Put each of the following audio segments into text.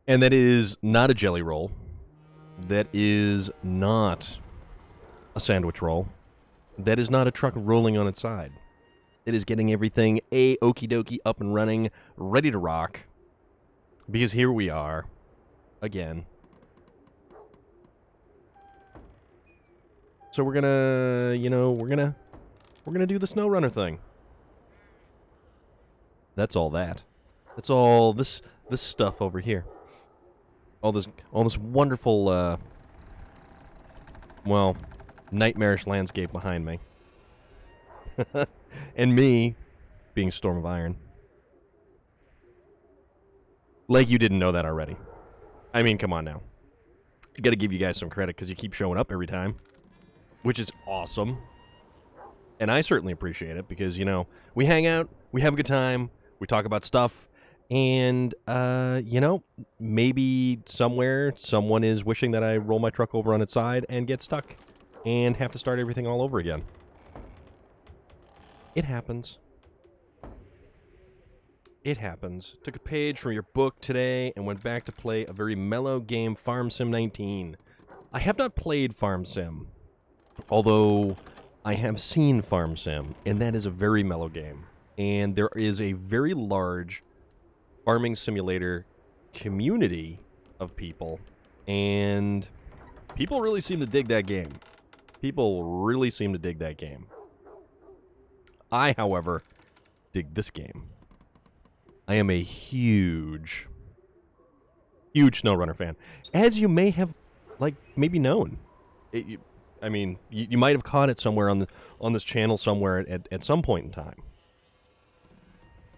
And that is not a jelly roll. That is not a sandwich roll. That is not a truck rolling on its side. It is getting everything okie dokie up and running, ready to rock. Because here we are, again. So we're gonna, we're gonna do the SnowRunner thing. That's all that. That's all this stuff over here. All this wonderful, nightmarish landscape behind me. And me being Storm of Iron. Like you didn't know that already. I mean, come on now. I gotta give you guys some credit because you keep showing up every time. Which is awesome. And I certainly appreciate it because, we hang out, we have a good time, we talk about stuff, and, maybe somewhere someone is wishing that I roll my truck over on its side and get stuck and have to start everything all over again. It happens. It happens. Took a page from your book today and went back to play a very mellow game, Farm Sim 19. I have not played Farm Sim, although I have seen Farm Sim, and that is a very mellow game. And there is a very large farming simulator community of people, and people really seem to dig that game. People really seem to dig that game. I, however, dig this game. I am a huge SnowRunner fan, as you may have, maybe known. You might have caught it somewhere on this channel somewhere at some point in time,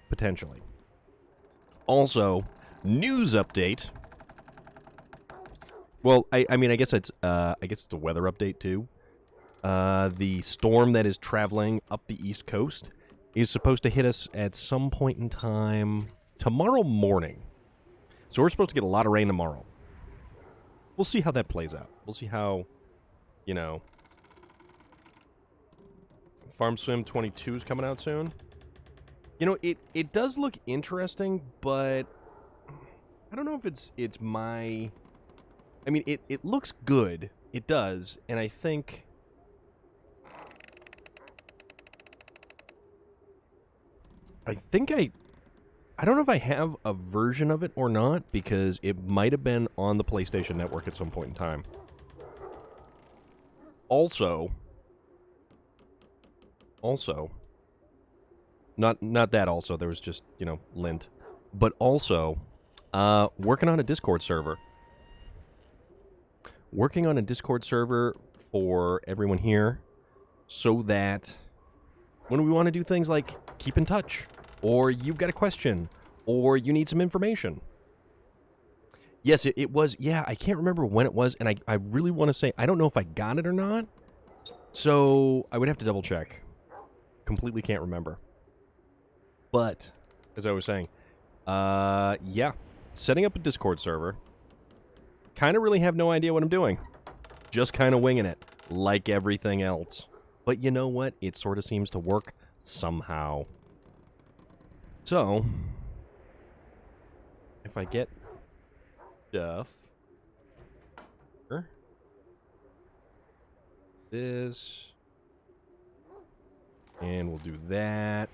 potentially. Also, news update. Well, I guess it's a weather update too. The storm that is traveling up the East Coast is supposed to hit us at some point in time tomorrow morning. So we're supposed to get a lot of rain tomorrow. We'll see how that plays out. We'll see how, Farm Sim 22 is coming out soon. It does look interesting, but I don't know if it's my... it looks good. It does, and I think... I don't know if I have a version of it or not, because it might have been on the PlayStation Network at some point in time. Also, not that also, there was just, lint. But also, working on a Discord server. Working on a Discord server for everyone here so that when we want to do things like keep in touch, or you've got a question, or you need some information. Yes, it was, I can't remember when it was, and I really want to say, I don't know if I got it or not, so I would have to double check. Completely can't remember. But, as I was saying, setting up a Discord server, kind of really have no idea what I'm doing. Just kind of winging it, like everything else. But you know what? It sort of seems to work somehow. So, if I get stuff, this, and we'll do that.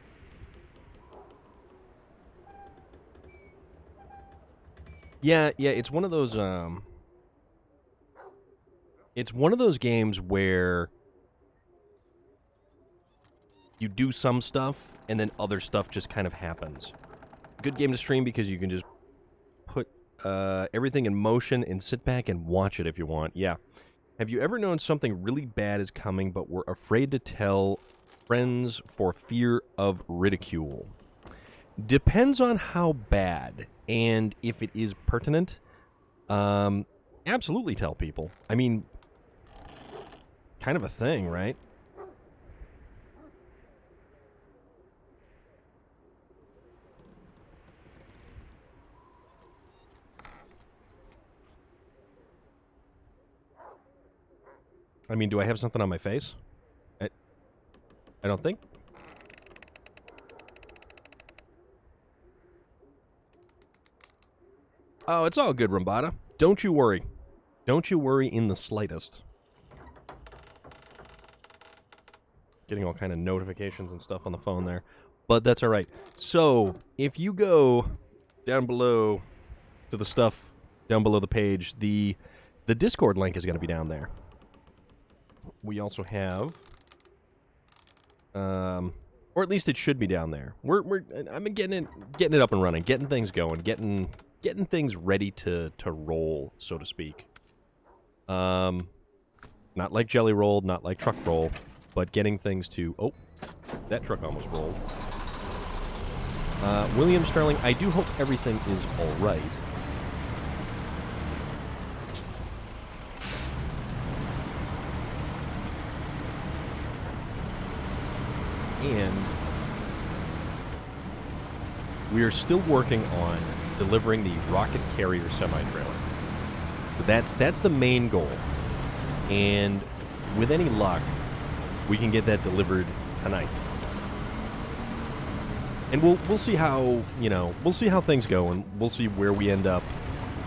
Yeah, it's one of those, it's one of those games where you do some stuff, and then other stuff just kind of happens. Good game to stream because you can just put everything in motion and sit back and watch it if you want. Yeah. Have you ever known something really bad is coming, but were afraid to tell friends for fear of ridicule? Depends on how bad, and if it is pertinent, absolutely tell people. I mean, kind of a thing, right? I mean, do I have something on my face? I don't think. Oh, it's all good, Rambada. Don't you worry. Don't you worry in the slightest. Getting all kind of notifications and stuff on the phone there. But that's all right. So, if you go down below to the stuff down below the page, the Discord link is going to be down there. We also have, or at least it should be down there. I'm getting it up and running, getting things going, getting things ready to roll, so to speak. Not like Jelly Roll, not like Truck Roll, but getting things to... Oh, that truck almost rolled. William Sterling, I do hope everything is all right. And we are still working on delivering the rocket carrier semi-trailer. So that's the main goal. And with any luck, we can get that delivered tonight. And we'll see how, we'll see how things go, and we'll see where we end up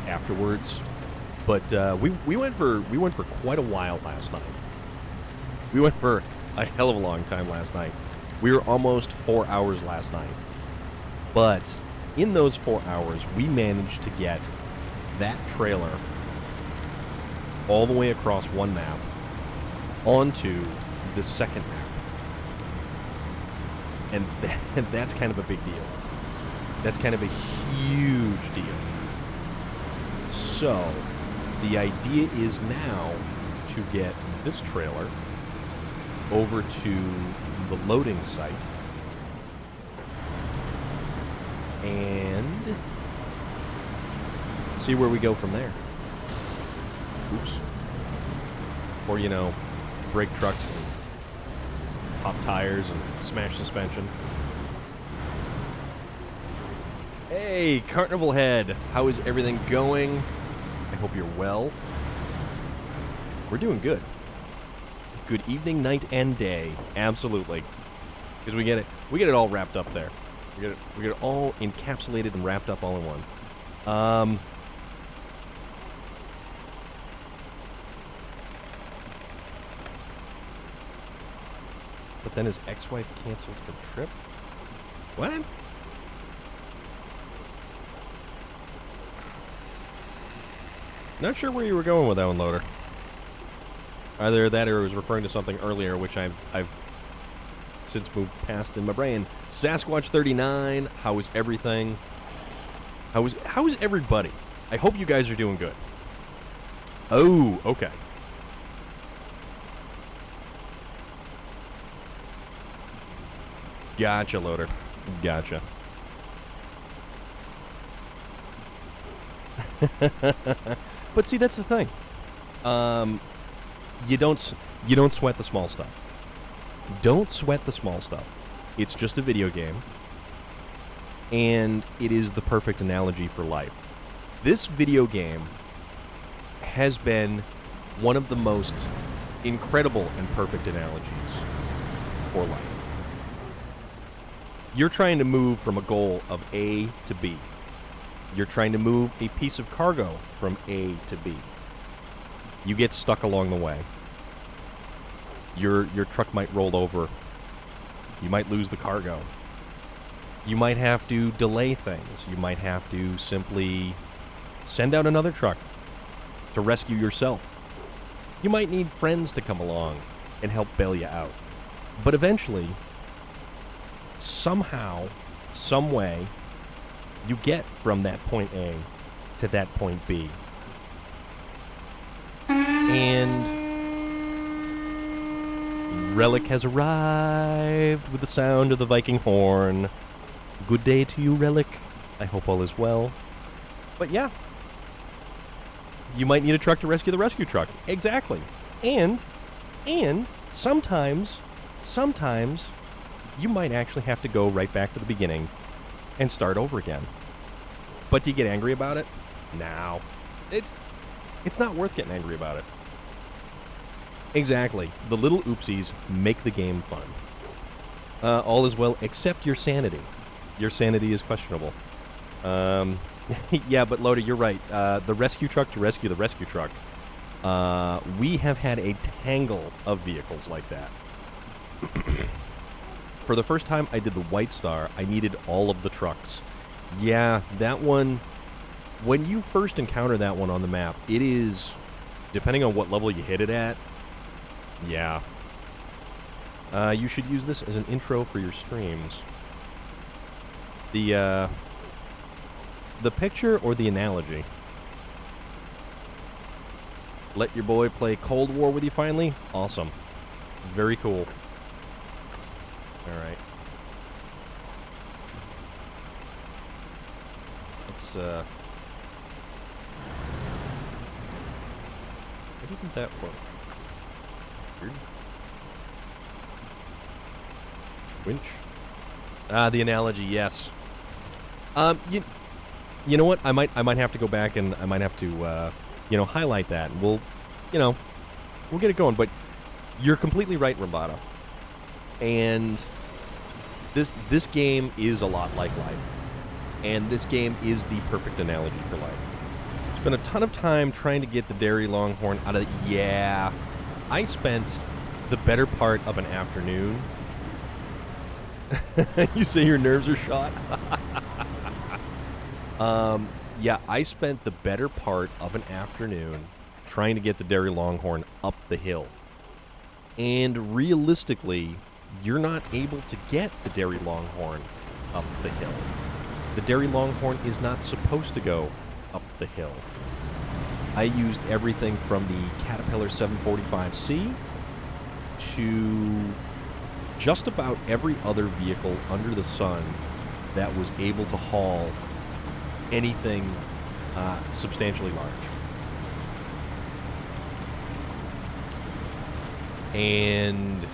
afterwards. But we went for quite a while last night. We went for a hell of a long time last night. We were almost 4 hours last night. But in those 4 hours, we managed to get that trailer all the way across one map onto the second map. And that's kind of a big deal. That's kind of a huge deal. So, the idea is now to get this trailer over to the loading site and see where we go from there. Oops. Or, break trucks and pop tires and smash suspension. Hey, Carnival Head! How is everything going? I hope you're well. We're doing good. Good evening, night, and day. Absolutely. Because we get it all wrapped up there. We get it all encapsulated and wrapped up all in one. But then his ex-wife canceled her trip? What? Not sure where you were going with that one, Loader. Either that or it was referring to something earlier, which I've since moved past in my brain. Sasquatch 39, how is everything? How is everybody? I hope you guys are doing good. Oh, okay. Gotcha, Loader. Gotcha. But see, that's the thing. You don't sweat the small stuff. Don't sweat the small stuff. It's just a video game. And it is the perfect analogy for life. This video game has been one of the most incredible and perfect analogies for life. You're trying to move from a goal of A to B. You're trying to move a piece of cargo from A to B. You get stuck along the way. Your truck might roll over. You might lose the cargo. You might have to delay things. You might have to simply send out another truck to rescue yourself. You might need friends to come along and help bail you out. But eventually, somehow, some way, you get from that point A to that point B. And Relic has arrived with the sound of the Viking horn. Good day to you, Relic. I hope all is well. But yeah, you might need a truck to rescue the rescue truck. Exactly. And sometimes you might actually have to go right back to the beginning and start over again. But do you get angry about it? No. It's not worth getting angry about it. Exactly. The little oopsies make the game fun. All is well except your sanity. Your sanity is questionable. Yeah, but Loda, you're right. The rescue truck to rescue the rescue truck. We have had a tangle of vehicles like that. For the first time I did the White Star, I needed all of the trucks. Yeah, that one, when you first encounter that one on the map, it is, depending on what level you hit it at, yeah. You should use this as an intro for your streams. The picture or the analogy? Let your boy play Cold War with you finally? Awesome. Very cool. Alright. Let's, why didn't that work? Weird. Winch. Ah, the analogy, yes. You know what? I might have to go back and I might have to, highlight that. And we'll get it going. But you're completely right, Rambada. And this game is a lot like life. And this game is the perfect analogy for life. Spent a ton of time trying to get the dairy longhorn out of the... Yeah. I spent the better part of an afternoon. You say your nerves are shot? Yeah, I spent the better part of an afternoon trying to get the dairy longhorn up the hill. And realistically, you're not able to get the dairy longhorn up the hill. The dairy longhorn is not supposed to go up the hill. I used everything from the Caterpillar 745C to just about every other vehicle under the sun that was able to haul anything substantially large. And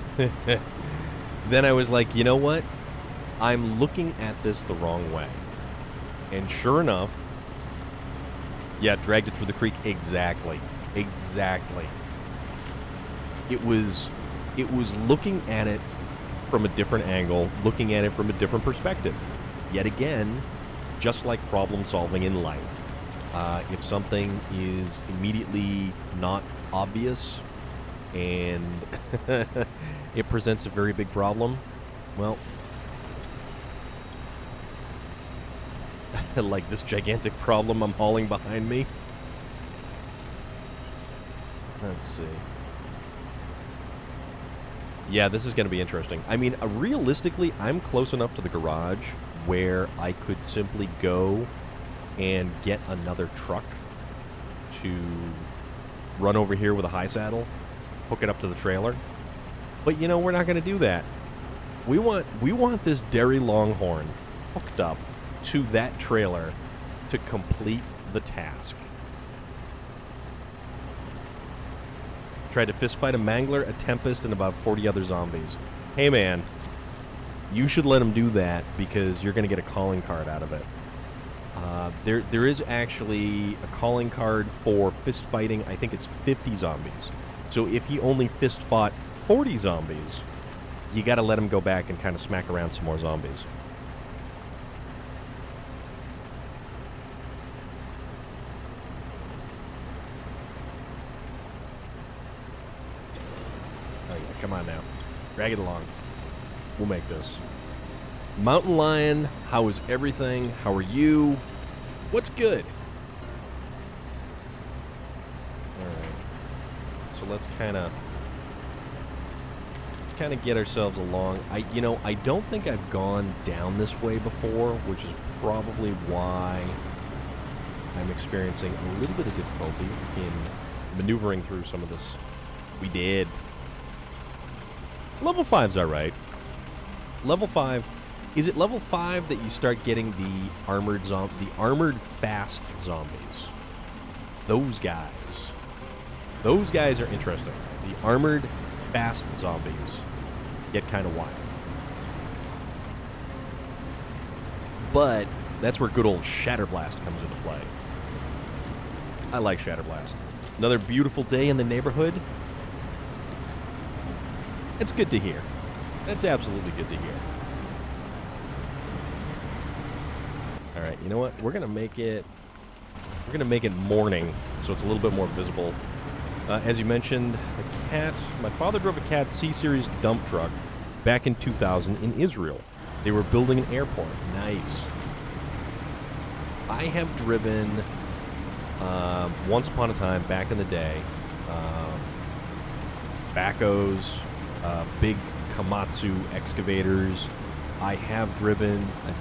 then I was like, you know what? I'm looking at this the wrong way. And sure enough, yeah, dragged it through the creek. Exactly. Exactly. It was looking at it from a different angle, looking at it from a different perspective. Yet again, just like problem solving in life. If something is immediately not obvious and it presents a very big problem, well, like this gigantic problem I'm hauling behind me. Let's see. Yeah, this is going to be interesting. I mean, realistically, I'm close enough to the garage where I could simply go and get another truck to run over here with a high saddle, hook it up to the trailer. But you know, we're not going to do that. We want this dairy longhorn hooked up to that trailer to complete the task. Tried to fistfight a mangler, a tempest, and about 40 other zombies. Hey man, you should let him do that because you're going to get a calling card out of it. There is actually a calling card for fist fighting. I think it's 50 zombies. So if he only fist fought 40 zombies, you got to let him go back and kind of smack around some more zombies. Oh yeah, come on now. Drag it along. We'll make this. Mountain Lion, how is everything? How are you? What's good? Alright. So let's kind of get ourselves along. I don't think I've gone down this way before, which is probably why I'm experiencing a little bit of difficulty in maneuvering through some of this. We did. Level 5's alright. Level 5. Is it level 5 that you start getting the armored fast zombies? Those guys. Those guys are interesting. The armored fast zombies get kind of wild. But that's where good old Shatterblast comes into play. I like Shatterblast. Another beautiful day in the neighborhood. It's good to hear. That's absolutely good to hear. All right, you know what? We're gonna make it morning, so it's a little bit more visible. As you mentioned, the Cat. My father drove a Cat C-Series dump truck back in 2000 in Israel. They were building an airport. Nice. I have driven once upon a time back in the day. Backhoes, big Komatsu excavators. I have driven a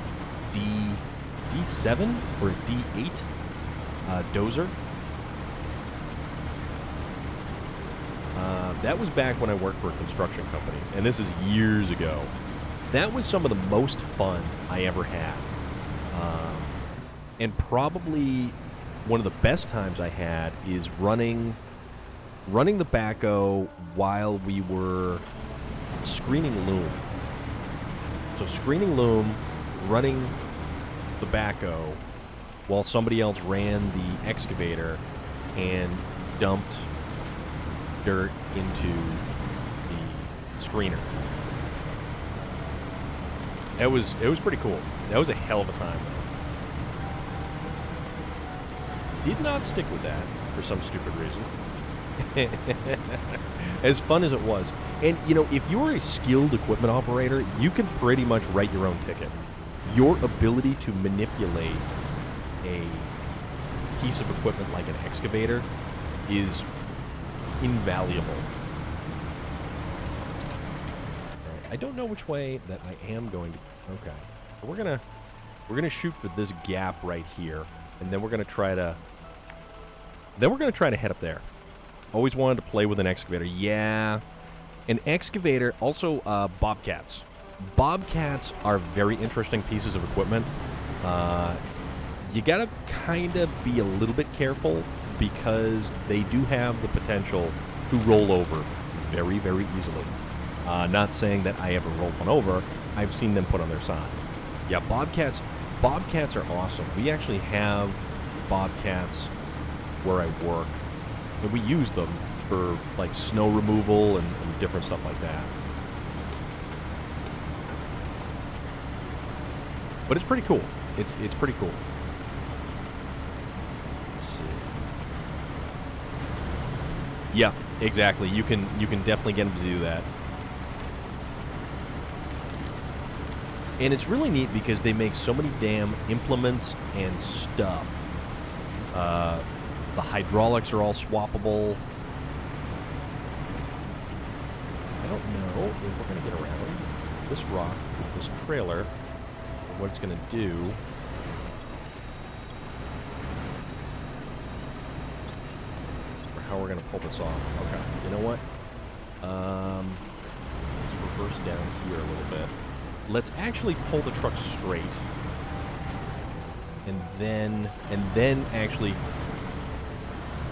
D7 or a D8 dozer. That was back when I worked for a construction company, and this is years ago. That was some of the most fun I ever had. And probably one of the best times I had is running the backhoe while we were screening loom. So screening loom, running the backhoe while somebody else ran the excavator and dumped dirt into the screener. It was pretty cool. That was a hell of a time, though. Did not stick with that for some stupid reason. As fun as it was. And, you know, if you're a skilled equipment operator, you can pretty much write your own ticket. Your ability to manipulate a piece of equipment like an excavator is invaluable. I don't know which way that I am going to... Okay. So we're gonna shoot for this gap right here, and then we're gonna try to... head up there. Always wanted to play with an excavator. Yeah. An excavator, also bobcats. Bobcats are very interesting pieces of equipment. You gotta kind of be a little bit careful because they do have the potential to roll over very, very easily. Not saying that I ever rolled one over. I've seen them put on their side. Yeah, bobcats are awesome. We actually have bobcats where I work, and we use them for like snow removal and different stuff like that. But it's pretty cool. It's pretty cool. Let's see. Yeah, exactly. You can definitely get them to do that. And it's really neat because they make so many damn implements and stuff. The hydraulics are all swappable. I don't know if we're going to get around this rock with this trailer. What it's going to do. Or how we're going to pull this off. Okay, you know what? Let's reverse down here a little bit. Let's actually pull the truck straight. And then actually,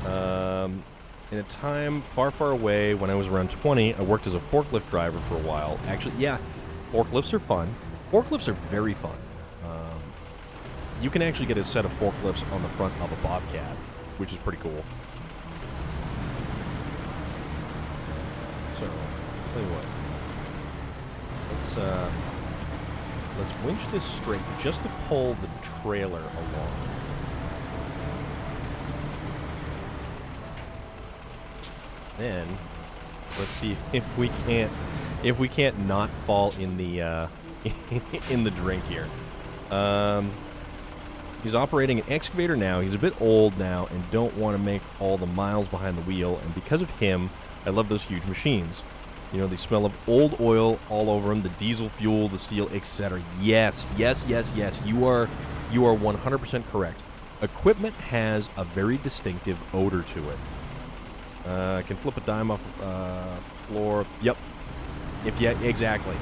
in a time far, far away, when I was around 20, I worked as a forklift driver for a while. Actually, yeah, forklifts are fun. Forklifts are very fun. You can actually get a set of forklifts on the front of a Bobcat, which is pretty cool. So, tell you what. Let's winch this straight just to pull the trailer along. Then let's see if we can't not fall in the in the drink here. He's operating an excavator now. He's a bit old now and don't want to make all the miles behind the wheel. And because of him, I love those huge machines. You know, they smell of old oil all over them, the diesel fuel, the steel, etc. Yes, yes, yes, yes. You are 100% correct. Equipment has a very distinctive odor to it. I can flip a dime off floor. Yep. Exactly.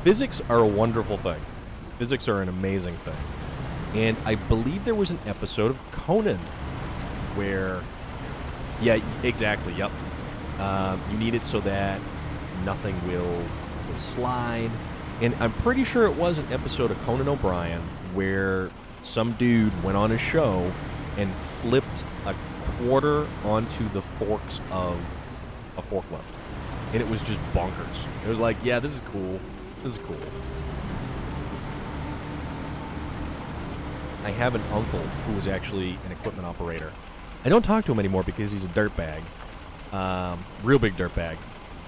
Physics are a wonderful thing. Physics are an amazing thing. And I believe there was an episode of Conan where... Yeah, exactly, yep. You need it so that nothing will slide. And I'm pretty sure it was an episode of Conan O'Brien where some dude went on his show and flipped a quarter onto the forks of a forklift. And it was just bonkers. It was like, yeah, this is cool. This is cool. I have an uncle who was actually an equipment operator. I don't talk to him anymore because he's a dirtbag. Real big dirtbag.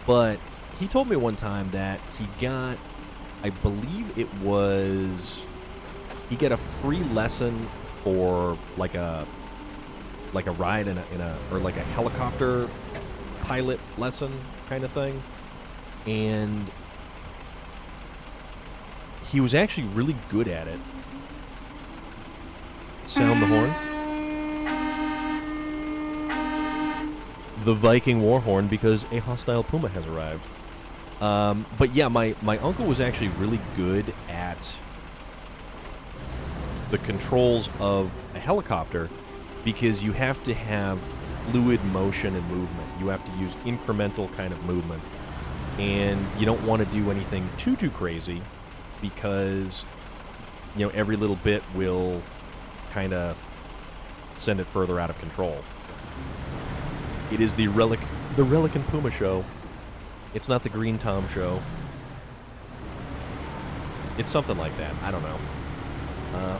But he told me one time that he got, I believe it was, he got a free lesson for like a ride in a or like a helicopter pilot lesson kind of thing. And he was actually really good at it. Sound the horn. The Viking war horn, because a hostile puma has arrived. But yeah, my uncle was actually really good at the controls of a helicopter, because you have to have fluid motion and movement. You have to use incremental kind of movement. And you don't want to do anything too crazy, because, you know, every little bit will kind of send it further out of control. It is the Relic and Puma show. It's not the Green Tom show. It's something like that. I don't know.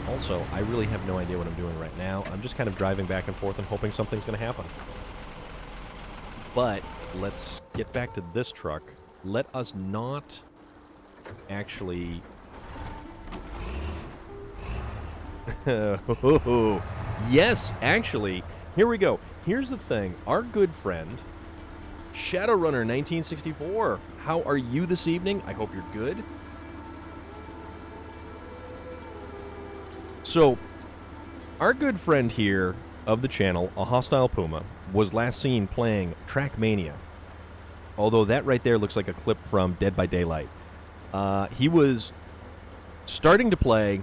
Also, I really have no idea what I'm doing right now. I'm just kind of driving back and forth and hoping something's going to happen. But let's get back to this truck. Let us not actually... Yes, actually, here we go. Here's the thing. Our good friend, SnowRunner 1964. How are you this evening? I hope you're good. So, our good friend here of the channel, A Hostile Puma, was last seen playing Trackmania. Although that right there looks like a clip from Dead by Daylight. He was starting to play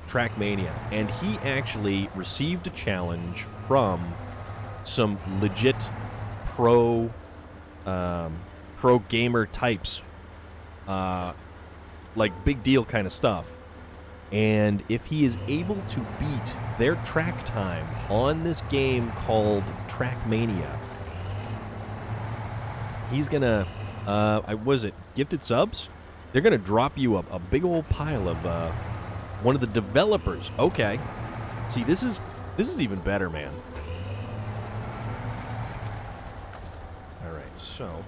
Trackmania, and he actually received a challenge from some legit pro gamer types, like big deal kind of stuff. And if he is able to beat their track time on this game called Trackmania, he's gonna, was it gifted subs? They're gonna drop you a big old pile of one of the developers. Okay, see, this is even better, man. All right, so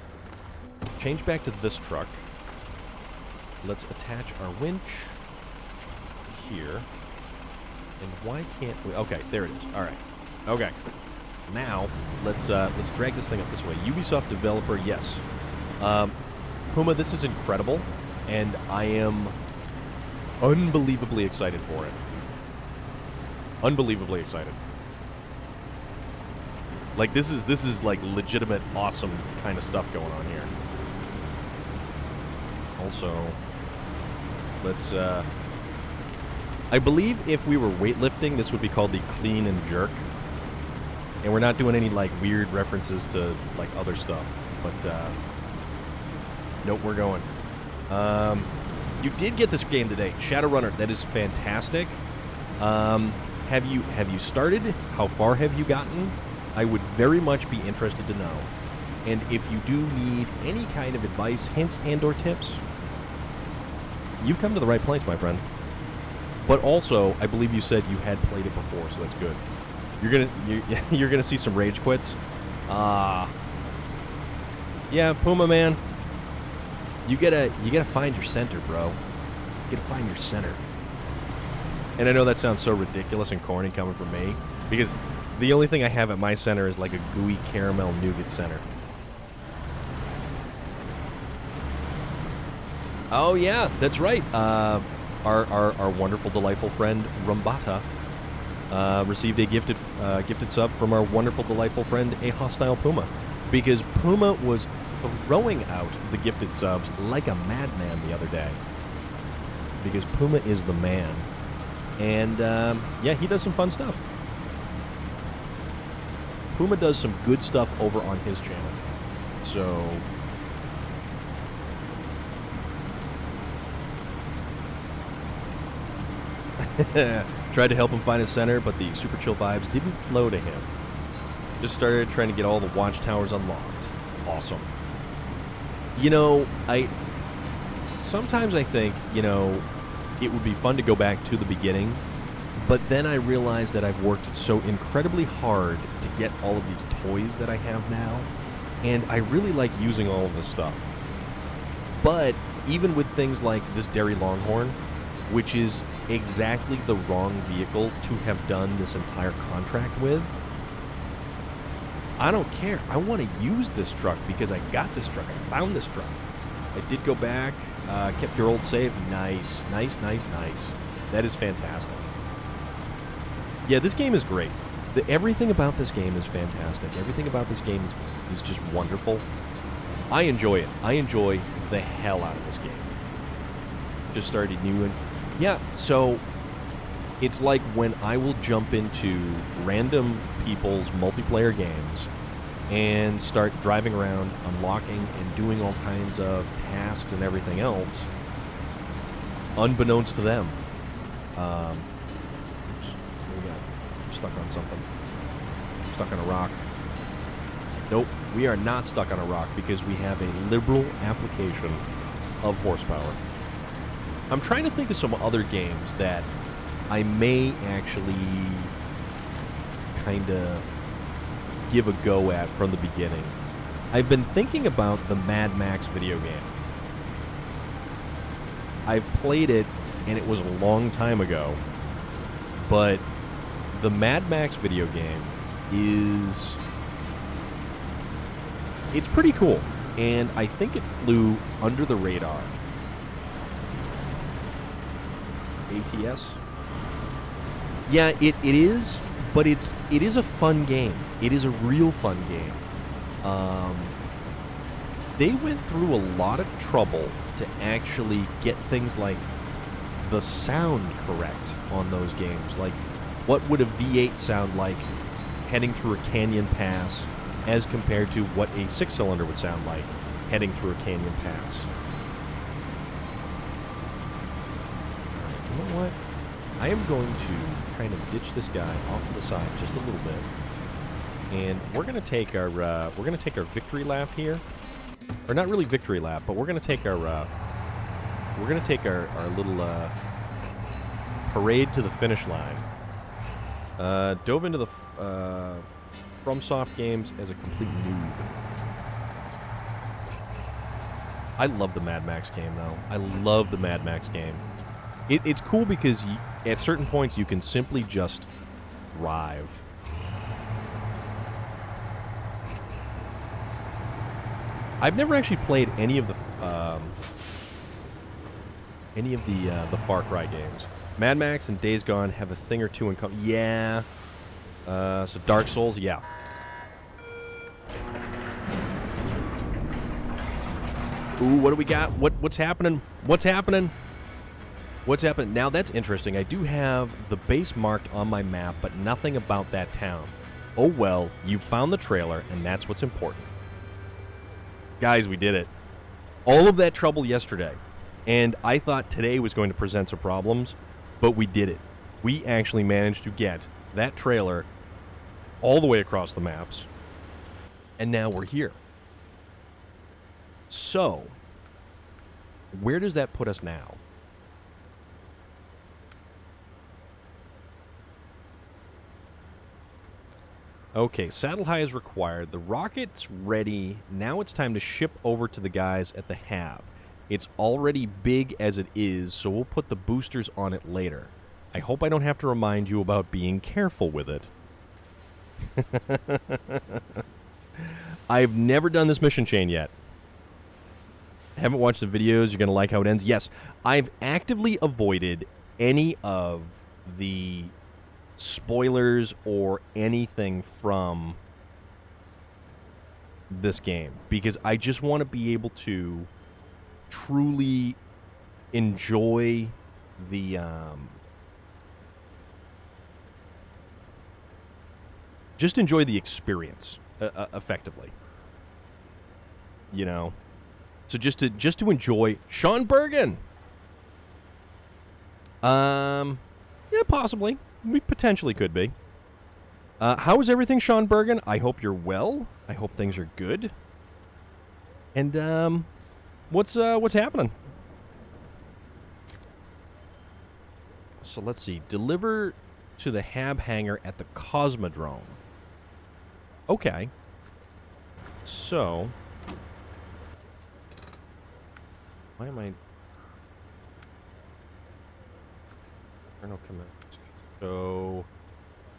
change back to this truck. Let's attach our winch here. And why can't we? Okay, there it is. All right. Okay. Now let's drag this thing up this way. Ubisoft developer, yes. Puma, this is incredible, and I am unbelievably excited for it. Unbelievably excited. Like this is like legitimate awesome kind of stuff going on here. Also, let's I believe if we were weightlifting, this would be called the clean and jerk. And we're not doing any like weird references to like other stuff, but nope, we're going. You did get this game today, SnowRunner. That is fantastic. Have you started? How far have you gotten? I would very much be interested to know. And if you do need any kind of advice, hints, and/or tips, you've come to the right place, my friend. But also, I believe you said you had played it before, so that's good. You're gonna see some rage quits. Yeah, Puma man. You gotta find your center, bro. You gotta find your center. And I know that sounds so ridiculous and corny coming from me, because the only thing I have at my center is like a gooey caramel nougat center. Oh yeah, that's right. Our wonderful, delightful friend Rumbata received a gifted sub from our wonderful, delightful friend A Hostile Puma, because Puma was throwing out the gifted subs like a madman the other day, because Puma is the man. And yeah, he does some fun stuff. Puma does some good stuff over on his channel. So tried to help him find his center, but the super chill vibes didn't flow to him. Just started trying to get all the watchtowers unlocked. Awesome. You know, sometimes I think, you know, it would be fun to go back to the beginning But then I realized that I've worked so incredibly hard to get all of these toys that I have now, and I really like using all of this stuff. But even with things like this Dairy Longhorn, which is exactly the wrong vehicle to have done this entire contract with, I don't care. I want to use this truck because I got this truck. I found this truck. I did go back, kept your old save. Nice, nice, nice, nice. That is fantastic. Yeah, this game is great. Everything about this game is fantastic. Everything about this game is just wonderful. I enjoy it. I enjoy the hell out of this game. Just started new and yeah, so it's like when I will jump into random people's multiplayer games and start driving around, unlocking and doing all kinds of tasks and everything else, unbeknownst to them. Oops, what we got? I'm stuck on something. I'm stuck on a rock. Nope, we are not stuck on a rock because we have a liberal application of horsepower. I'm trying to think of some other games that I may actually kind of give a go at from the beginning. I've been thinking about the Mad Max video game. I've played it, and it was a long time ago, but the Mad Max video game is... it's pretty cool, and I think it flew under the radar. ATS? Yeah, it is, but it is a fun game. It is a real fun game. They went through a lot of trouble to actually get things like the sound correct on those games. Like, what would a V8 sound like heading through a canyon pass as compared to what a six-cylinder would sound like heading through a canyon pass? You know what? I am going to kind of ditch this guy off to the side just a little bit, and we're going to take our victory lap here, or not really victory lap, but we're going to take our little parade to the finish line. Dove into the FromSoft games as a complete noob. I love the Mad Max game, though. I love the Mad Max game. It's cool because at certain points you can simply just drive. I've never actually played any of the Far Cry games. Mad Max and Days Gone have a thing or two in common. Yeah. So Dark Souls, yeah. Ooh, what do we got? What's happening? What's happening? What's happening? Now that's interesting. I do have the base marked on my map, but nothing about that town. Oh well, you found the trailer, and that's what's important. Guys, we did it. All of that trouble yesterday, and I thought today was going to present some problems, but we did it. We actually managed to get that trailer all the way across the maps, and now we're here. So, where does that put us now? Okay, saddle high is required. The rocket's ready. Now it's time to ship over to the guys at the hab. It's already big as it is, so we'll put the boosters on it later. I hope I don't have to remind you about being careful with it. I've never done this mission chain yet. Haven't watched the videos. You're going to like how it ends. Yes, I've actively avoided any of the spoilers or anything from this game because I just want to be able to truly enjoy the just enjoy the experience effectively, you know. So just to enjoy Sean Bergen. Yeah, possibly. We potentially could be. How is everything, Sean Bergen? I hope you're well. I hope things are good. And what's happening? So let's see. Deliver to the hab hangar at the Cosmodrome. Okay. So, why am I... No command. So,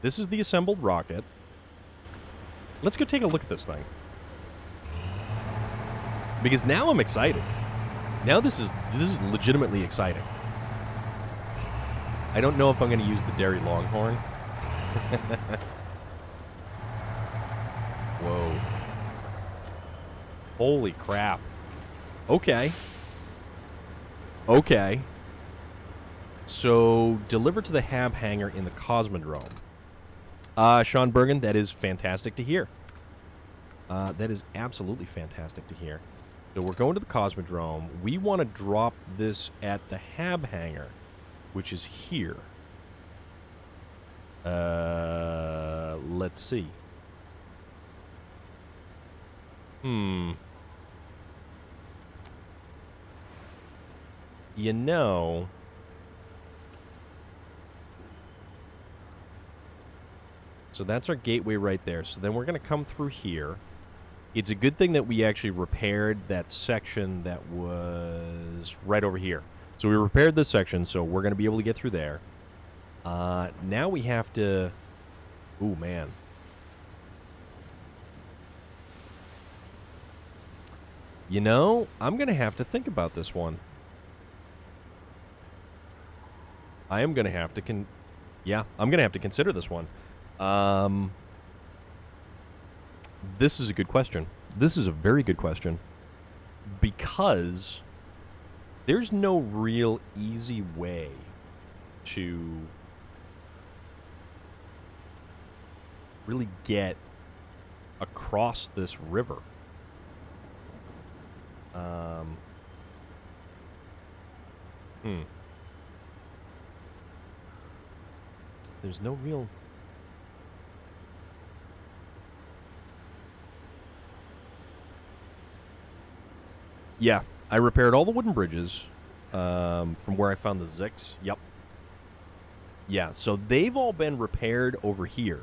this is the assembled rocket. Let's go take a look at this thing. Because now I'm excited. Now this is legitimately exciting. I don't know if I'm going to use the Dairy Longhorn. Whoa. Holy crap. Okay. Okay. So, deliver to the hab hangar in the Cosmodrome. Sean Bergen, that is fantastic to hear. That is absolutely fantastic to hear. So we're going to the Cosmodrome. We want to drop this at the hab hangar, which is here. Let's see. You know... So that's our gateway right there. So then we're going to come through here. It's a good thing that we actually repaired that section that was right over here. So we repaired this section, so we're going to be able to get through there. Now we have to... Ooh, man. You know, I'm going to have to think about this one. I am going to have to... I'm going to have to consider this one. This is a good question. This is a very good question. Because there's no real easy way to really get across this river. There's no real... Yeah, I repaired all the wooden bridges from where I found the Zix. Yep. Yeah, so they've all been repaired over here.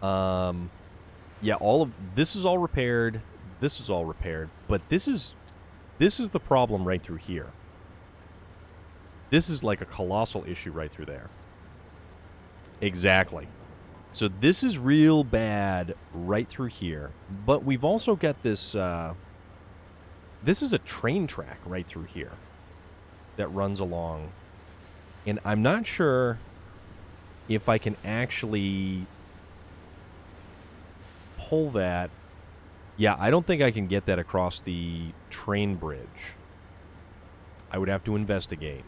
Yeah, all of this is all repaired. This is all repaired, but this is the problem right through here. This is like a colossal issue right through there. Exactly. So this is real bad right through here, but we've also got this... this is a train track right through here that runs along. And I'm not sure if I can actually pull that. Yeah, I don't think I can get that across the train bridge. I would have to investigate.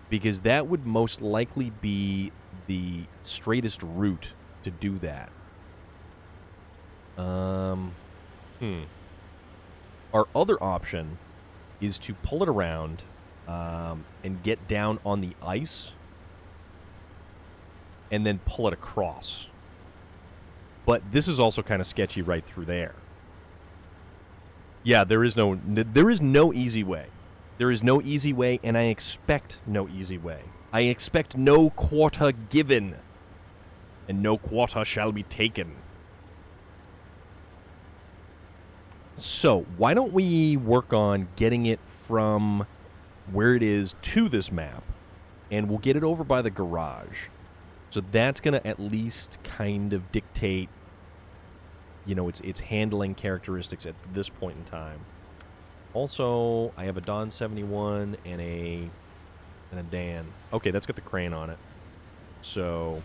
Because that would most likely be the straightest route to do that. Our other option is to pull it around and get down on the ice and then pull it across. But this is also kind of sketchy right through there. Yeah, there is no easy way. There is no easy way, and I expect no easy way. I expect no quarter given, and no quarter shall be taken. So, why don't we work on getting it from where it is to this map, and we'll get it over by the garage. So that's going to at least kind of dictate, you know, its handling characteristics at this point in time. Also, I have a Don 71 and a Dan. Okay, that's got the crane on it. So,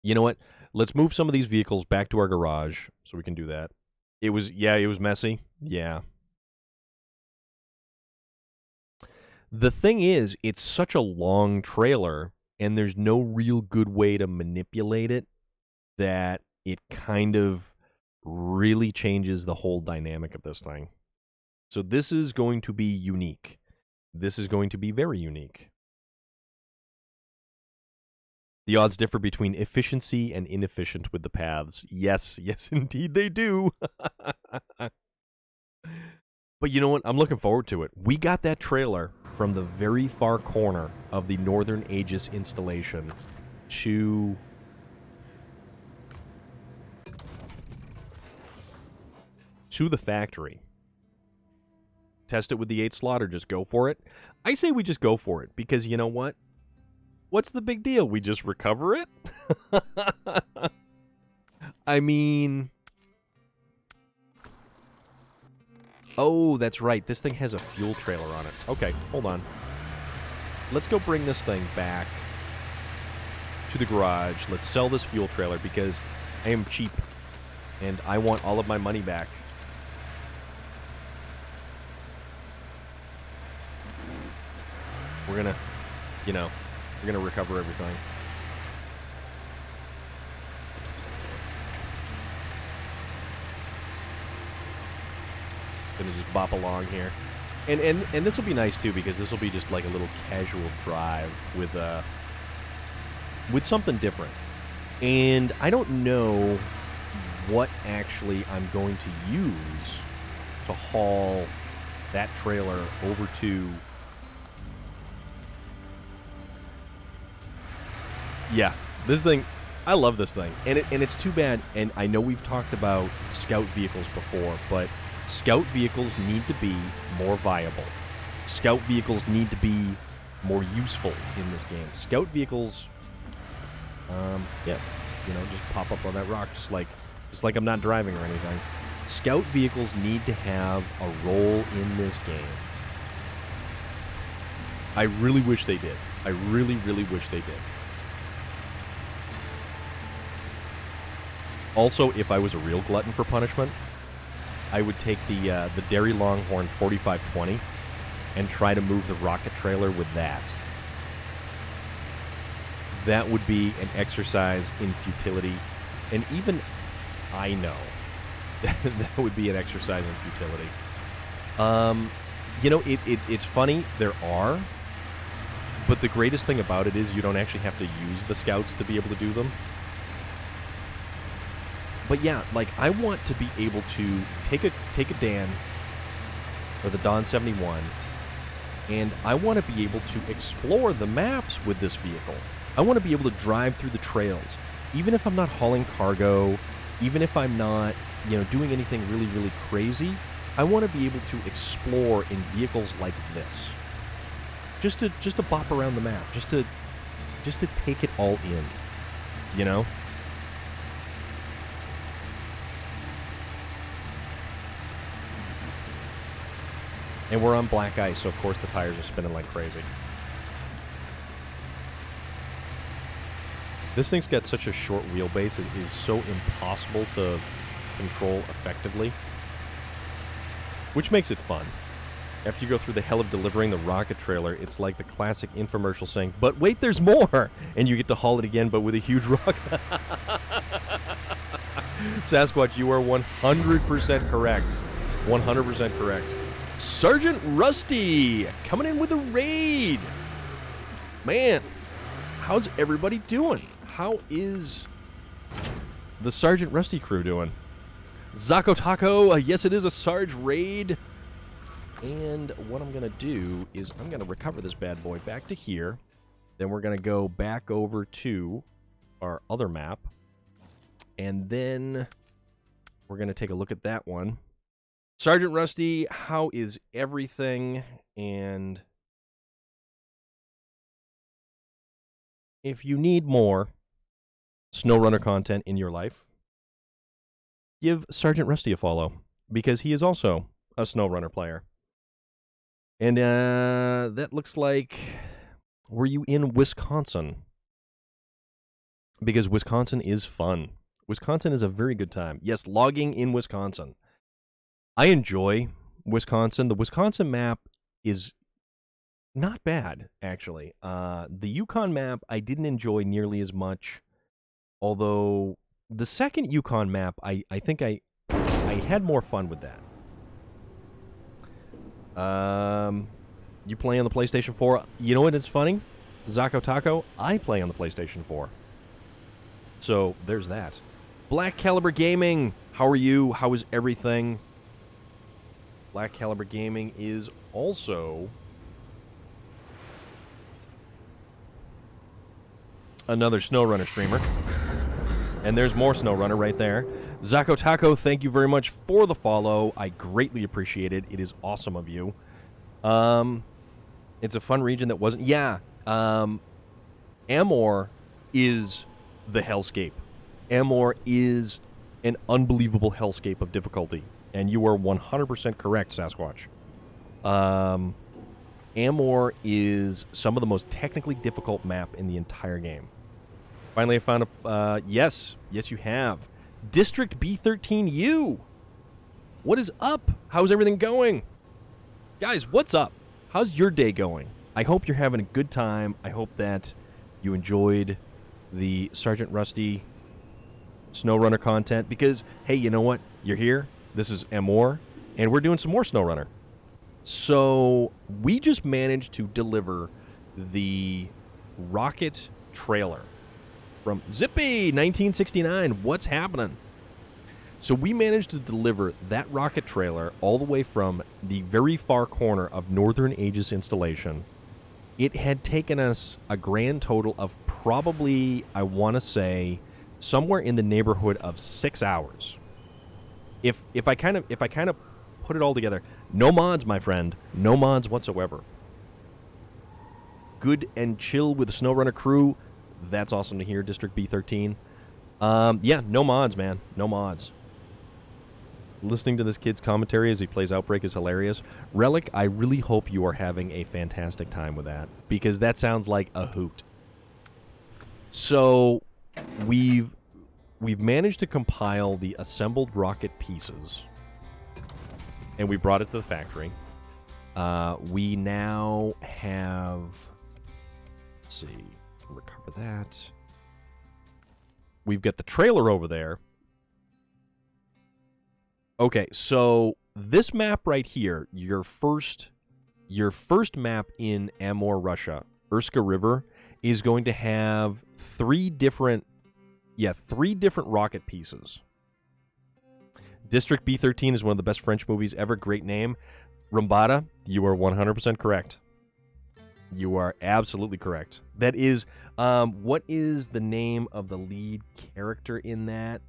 you know what? Let's move some of these vehicles back to our garage so we can do that. It was messy. Yeah. The thing is, it's such a long trailer, and there's no real good way to manipulate it that it kind of really changes the whole dynamic of this thing. So this is going to be unique. This is going to be very unique. The odds differ between efficiency and inefficient with the paths. Yes, yes, indeed they do. But you know what? I'm looking forward to it. We got that trailer from the very far corner of the Northern Aegis installation to the factory. Test it with the 8 slaughter. Just go for it. I say we just go for it because you know what? What's the big deal? We just recover it? I mean... Oh, that's right. This thing has a fuel trailer on it. Okay, hold on. Let's go bring this thing back to the garage. Let's sell this fuel trailer because I am cheap and I want all of my money back. We're gonna, you know, we're gonna recover everything. Gonna just bop along here, and this will be nice too because this will be just like a little casual drive with something different. And I don't know what actually I'm going to use to haul that trailer over to. Yeah, this thing, I love this thing, and it's too bad. And I know we've talked about scout vehicles before, but scout vehicles need to be more viable. Scout vehicles need to be more useful in this game. Scout vehicles, yeah, you know, just pop up on that rock, just like I'm not driving or anything. Scout vehicles need to have a role in this game. I really wish they did. I really, really wish they did. Also, if I was a real glutton for punishment, I would take the Dairy Longhorn 4520 and try to move the rocket trailer with that. That would be an exercise in futility, and even I know that would be an exercise in futility. You know, it's funny, there are, but the greatest thing about it is you don't actually have to use the scouts to be able to do them. But yeah, like, I want to be able to take a Dan, or the Don 71, and I want to be able to explore the maps with this vehicle. I want to be able to drive through the trails, even if I'm not hauling cargo, even if I'm not, you know, doing anything really, really crazy. I want to be able to explore in vehicles like this, just to bop around the map, just to take it all in, you know. And we're on black ice, so of course the tires are spinning like crazy. This thing's got such a short wheelbase, it is so impossible to control effectively. Which makes it fun. After you go through the hell of delivering the rocket trailer, it's like the classic infomercial saying, "But wait, there's more!" And you get to haul it again, but with a huge rocket. Sasquatch, you are 100% correct. 100% correct. Sergeant Rusty coming in with a raid. Man, how's everybody doing? How is the Sergeant Rusty crew doing? Zako Taco, yes, it is a Sarge raid. And what I'm going to do is I'm going to recover this bad boy back to here. Then we're going to go back over to our other map. And then we're going to take a look at that one. Sergeant Rusty, how is everything? And if you need more SnowRunner content in your life, give Sergeant Rusty a follow, because he is also a SnowRunner player. And that looks like, were you in Wisconsin? Because Wisconsin is fun. Wisconsin is a very good time. Yes, logging in Wisconsin. I enjoy Wisconsin. The Wisconsin map is not bad, actually. The Yukon map I didn't enjoy nearly as much, although the second Yukon map, I think I had more fun with that. You play on the PlayStation 4. You know what is funny? Zako Taco, I play on the PlayStation 4. So, there's that. Black Caliber Gaming, how are you? How is everything? Black Caliber Gaming is also another SnowRunner streamer. And there's more SnowRunner right there. Zako Taco, thank you very much for the follow. I greatly appreciate it. It is awesome of you. It's a fun region that wasn't... Yeah. Amor is the hellscape. Amor is an unbelievable hellscape of difficulty. And you are 100% correct, Sasquatch. Amor is some of the most technically difficult map in the entire game. Finally, I found a... yes, you have. District B13U. What is up? How's everything going? Guys, what's up? How's your day going? I hope you're having a good time. I hope that you enjoyed the Sergeant Rusty SnowRunner content because, hey, you know what? You're here. This is Amor, and we're doing some more SnowRunner. So we just managed to deliver the rocket trailer from Zippy 1969. What's happening? So we managed to deliver that rocket trailer all the way from the very far corner of Northern Aegis installation. It had taken us a grand total of probably, I want to say, somewhere in the neighborhood of 6 hours. If I kind of put it all together, no mods, my friend, no mods whatsoever. Good and chill with the SnowRunner crew. That's awesome to hear, District B13. Yeah, no mods, man. No mods. Listening to this kid's commentary as he plays Outbreak is hilarious. Relic, I really hope you are having a fantastic time with that, because that sounds like a hoot. So, we've managed to compile the assembled rocket pieces, and we brought it to the factory. We now have... Let's see... recover that. We've got the trailer over there. Okay, so this map right here, your first map in Amur, Russia, Urska River, is going to have three different rocket pieces. District B13 is one of the best French movies ever. Great name. Rumbada, you are 100% correct. You are absolutely correct. That is, what is the name of the lead character in that?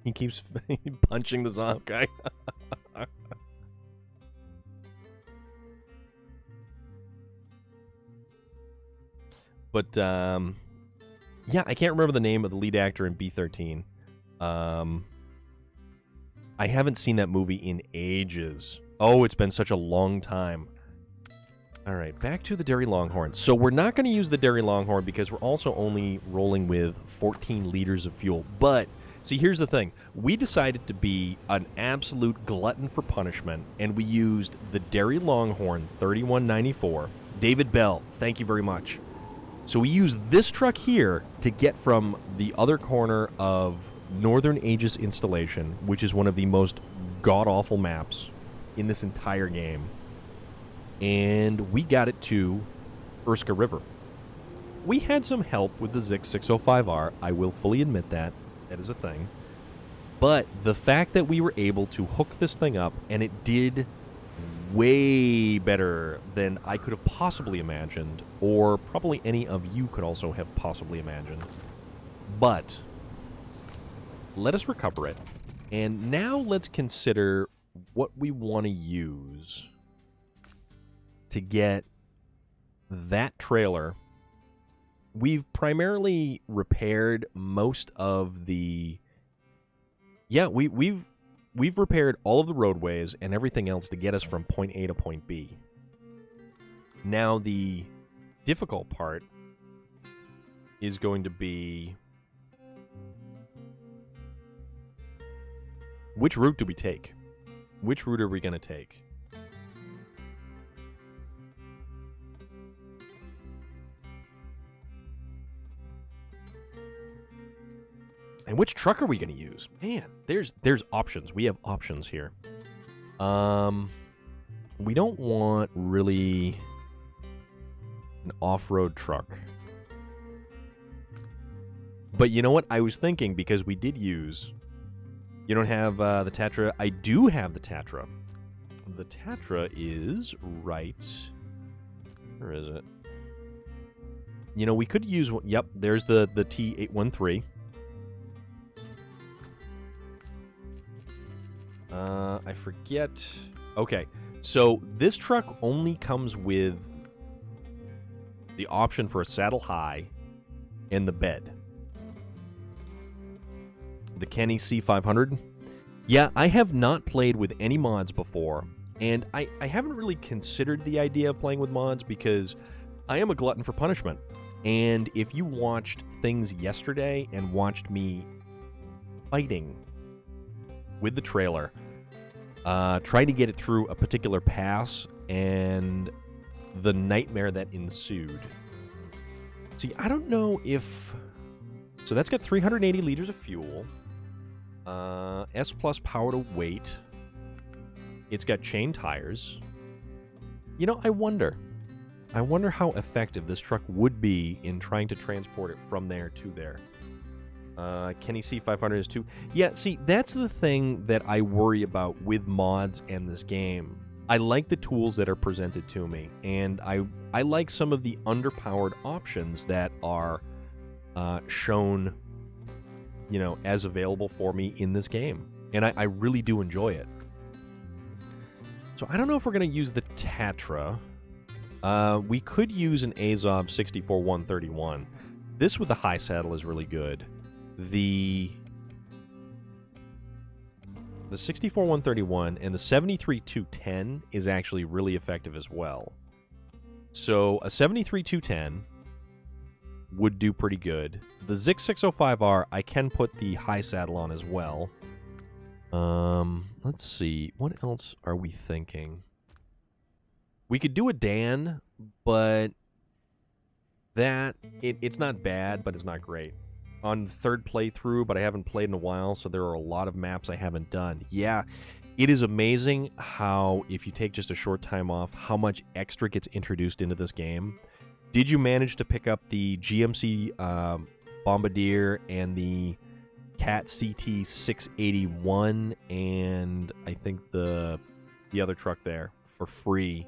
He keeps punching the zombie guy. But, yeah, I can't remember the name of the lead actor in B13. I haven't seen that movie in ages. Oh, it's been such a long time. All right, back to the Dairy Longhorn. So we're not going to use the Dairy Longhorn because we're also only rolling with 14 liters of fuel. But, see, here's the thing. We decided to be an absolute glutton for punishment, and we used the Dairy Longhorn 3194. David Bell, thank you very much. So we used this truck here to get from the other corner of Northern Aegis installation, which is one of the most god-awful maps in this entire game, and we got it to Urska River. We had some help with the Zix 605R. I will fully admit that. That is a thing. But the fact that we were able to hook this thing up, and it did way better than I could have possibly imagined, or probably any of you could also have possibly imagined. But let us recover it. And now let's consider what we want to use to get that trailer. We've primarily repaired most of the... Yeah, we've repaired all of the roadways and everything else to get us from point A to point B. Now the difficult part is going to be... which route do we take? Which route are we going to take? And which truck are we going to use? Man, there's options. We have options here. We don't want really an off-road truck. But you know what? I was thinking, because we did use... You don't have the Tatra. I do have the Tatra. The Tatra is right... Where is it? You know, we could use... Yep, there's the T813. I forget... Okay, so this truck only comes with the option for a saddle high and the bed. The Kenny C500. Yeah, I have not played with any mods before, and I haven't really considered the idea of playing with mods because I am a glutton for punishment. And if you watched things yesterday and watched me fighting with the trailer, trying to get it through a particular pass, and the nightmare that ensued. See, I don't know if... So that's got 380 liters of fuel. S plus power to weight. It's got chain tires. You know, I wonder how effective this truck would be in trying to transport it from there to there. Kenny C500 is too. Yeah, see, that's the thing that I worry about with mods and this game. I like the tools that are presented to me, and I like some of the underpowered options that are shown, you know, as available for me in this game. And I really do enjoy it. So I don't know if we're going to use the Tatra. We could use an Azov 64131. This with the high saddle is really good. The 64131 and the 73210 is actually really effective as well. So a 73210 would do pretty good. The Zix 605R, I can put the high saddle on as well. Let's see. What else are we thinking? We could do a Dan, but it's not bad, but it's not great. On third playthrough, but I haven't played in a while, so there are a lot of maps I haven't done. Yeah, it is amazing how, if you take just a short time off, how much extra gets introduced into this game. Did you manage to pick up the GMC Bombardier and the Cat CT 681 and I think the other truck there for free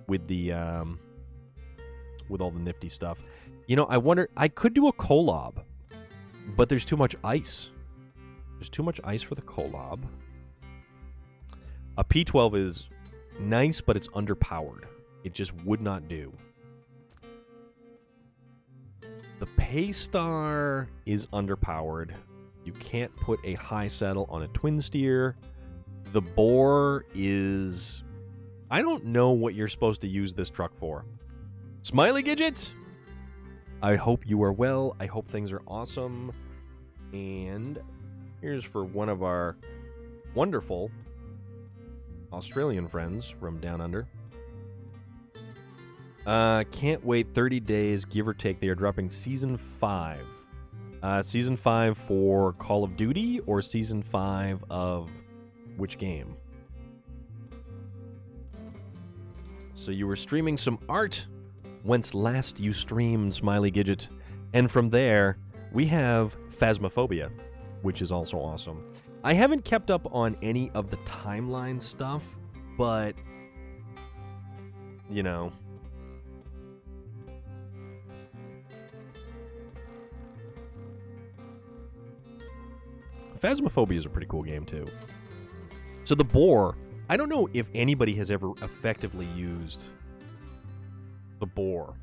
with the with all the nifty stuff? You know, I wonder, I could do a Kolob, but there's too much ice. There's too much ice for the Kolob. A P12 is nice, but it's underpowered. It just would not do. The Paystar is underpowered. You can't put a high saddle on a twin steer. The Boar is... I don't know what you're supposed to use this truck for. Smiley Gidget! I hope you are well. I hope things are awesome. And here's for one of our wonderful Australian friends from down under. Can't wait 30 days, give or take. They are dropping Season 5. Season 5 for Call of Duty or Season 5 of which game? So you were streaming some art whence last you streamed, Smiley Gidget. And from there, we have Phasmophobia, which is also awesome. I haven't kept up on any of the timeline stuff, but, you know... Phasmophobia is a pretty cool game, too. So the Boar, I don't know if anybody has ever effectively used the Boar.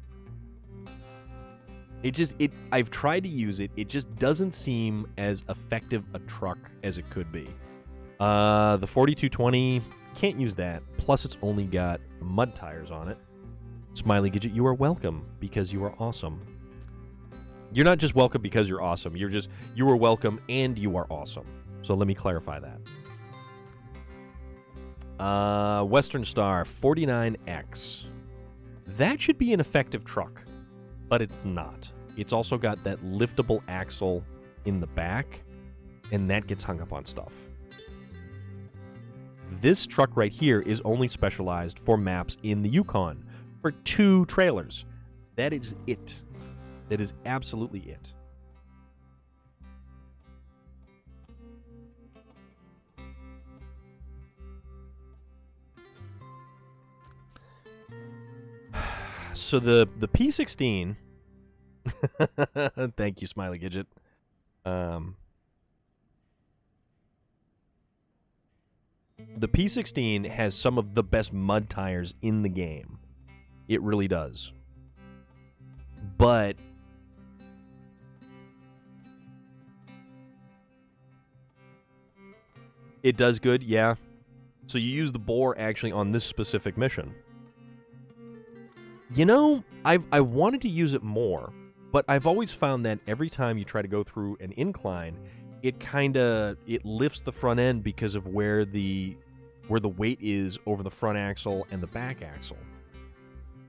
I've tried to use it. It just doesn't seem as effective a truck as it could be. The 4220, can't use that. Plus, it's only got mud tires on it. Smiley Gidget, you are welcome because you are awesome. You're not just welcome because you're awesome. You are welcome and you are awesome. So let me clarify that. Western Star 49X. That should be an effective truck, but it's not. It's also got that liftable axle in the back, and that gets hung up on stuff. This truck right here is only specialized for maps in the Yukon for 2 trailers. That is it. That is absolutely it. So the P16... Thank you, Smiley Gidget. The P16 has some of the best mud tires in the game. It really does. But it does good, yeah. So you use the bore actually on this specific mission. You know, I wanted to use it more, but I've always found that every time you try to go through an incline, it lifts the front end because of where the weight is over the front axle and the back axle.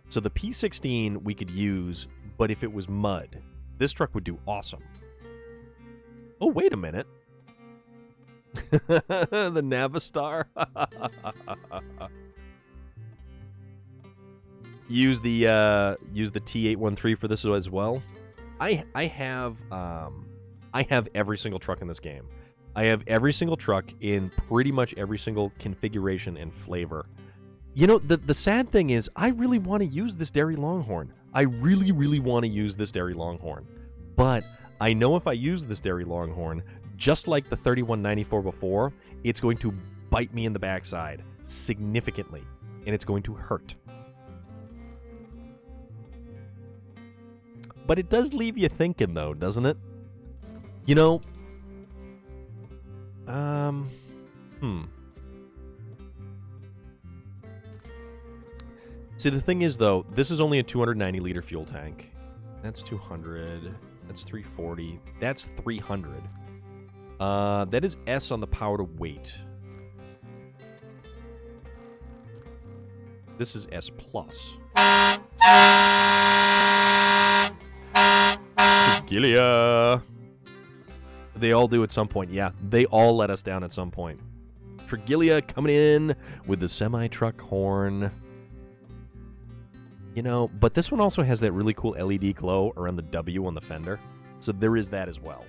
So the P16 we could use, but if it was mud, this truck would do awesome. Oh, wait a minute. The Navistar. Use the T813 for this as well. I have every single truck in this game. I have every single truck in pretty much every single configuration and flavor. You know, the sad thing is, I really want to use this Dairy Longhorn. I really, really want to use this Dairy Longhorn. But I know if I use this Dairy Longhorn, just like the 3194 before, it's going to bite me in the backside significantly, and it's going to hurt. But it does leave you thinking, though, doesn't it? You know, See, the thing is, though, this is only a 290-liter fuel tank. That's 200. That's 340. That's 300. That is S on the power to weight. This is S+. Gilia. They all do at some point. Yeah, they all let us down at some point. Tregilia coming in with the semi-truck horn. You know, but this one also has that really cool LED glow around the W on the fender. So there is that as well.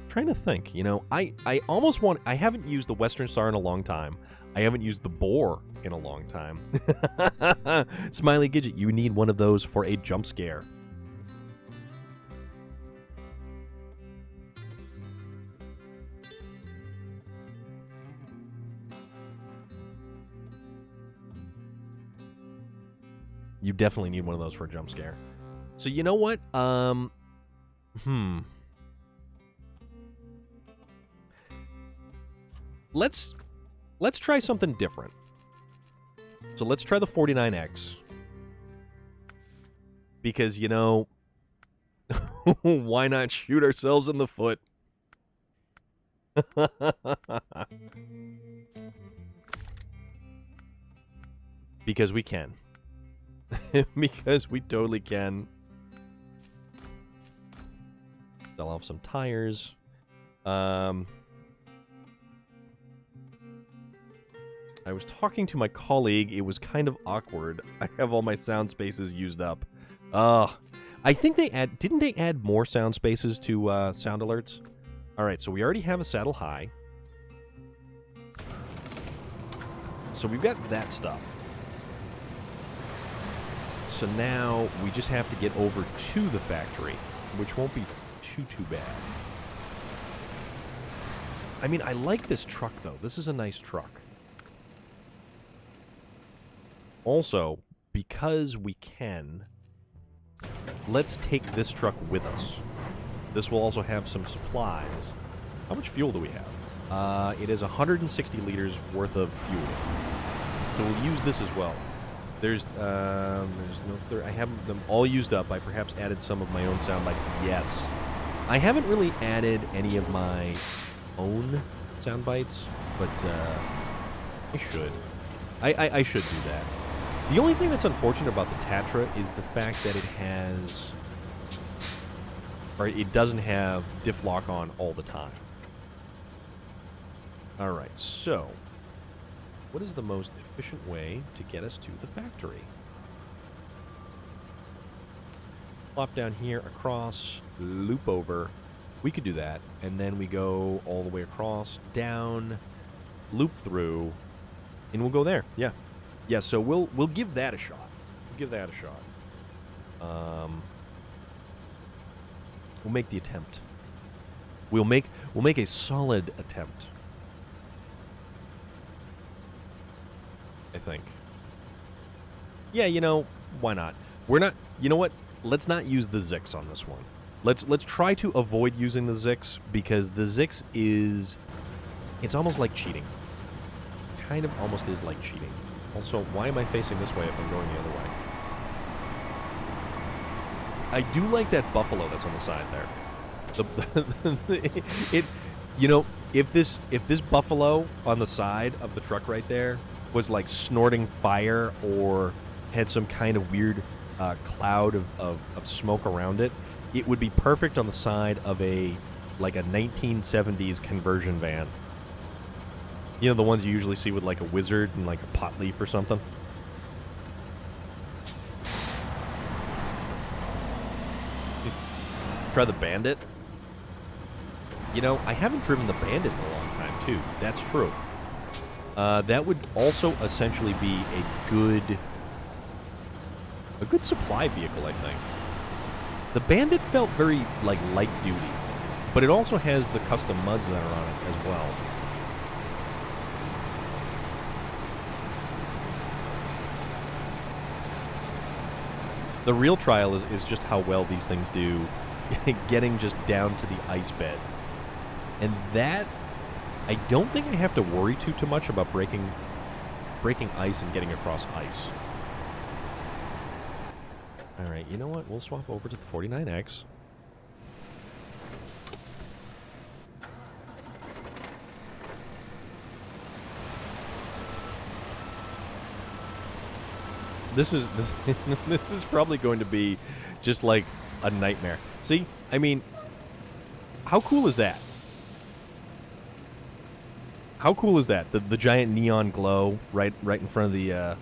Trying to think, you know, I almost want... I haven't used the Western Star in a long time. I haven't used the Boar in a long time. Smiley Gidget, you need one of those for a jump scare. You definitely need one of those for a jump scare. So you know what? Let's try something different. So let's try the 49X. Because, you know, why not shoot ourselves in the foot? Because we can. Because we totally can. Sell off some tires. I was talking to my colleague. It was kind of awkward. I have all my sound spaces used up. I think didn't they add more sound spaces to sound alerts? All right, so we already have a saddle high. So we've got that stuff. So now we just have to get over to the factory, which won't be too bad. I mean, I like this truck, though. This is a nice truck. Also, because we can, let's take this truck with us. This will also have some supplies. How much fuel do we have? It is 160 liters worth of fuel. So we'll use this as well. There's no... I have them all used up. I perhaps added some of my own sound bites. Yes. I haven't really added any of my own sound bites, but I should. I should do that. The only thing that's unfortunate about the Tatra is the fact that it has... or it doesn't have diff lock on all the time. Alright, so... what is the most efficient way to get us to the factory? Plop down here, across, loop over. We could do that, and then we go all the way across, down, loop through, and we'll go there. Yeah, yeah. So we'll give that a shot. We'll give that a shot. We'll make the attempt. We'll make a solid attempt. I think. Yeah, you know, why not? We're not. You know what? Let's not use the Zix on this one. Let's try to avoid using the Zix, because the Zix is, it's almost like cheating. Kind of almost is like cheating. Also, why am I facing this way if I'm going the other way? I do like that buffalo that's on the side there. You know, if this buffalo on the side of the truck right there was like snorting fire or had some kind of weird cloud of smoke around it, it would be perfect on the side of a 1970s conversion van. You know, the ones you usually see with like a wizard and like a pot leaf or something. Try the Bandit. You know, I haven't driven the Bandit in a long time, too. That's true. That would also essentially be a good supply vehicle, I think. The Bandit felt very, light duty. But it also has the custom muds that are on it as well. The real trial is just how well these things do getting just down to the ice bed. And that, I don't think I have to worry too much about breaking ice and getting across ice. Alright, you know what? We'll swap over to the 49X. This is probably going to be just like a nightmare. See? I mean, how cool is that? How cool is that? The giant neon glow right in front of the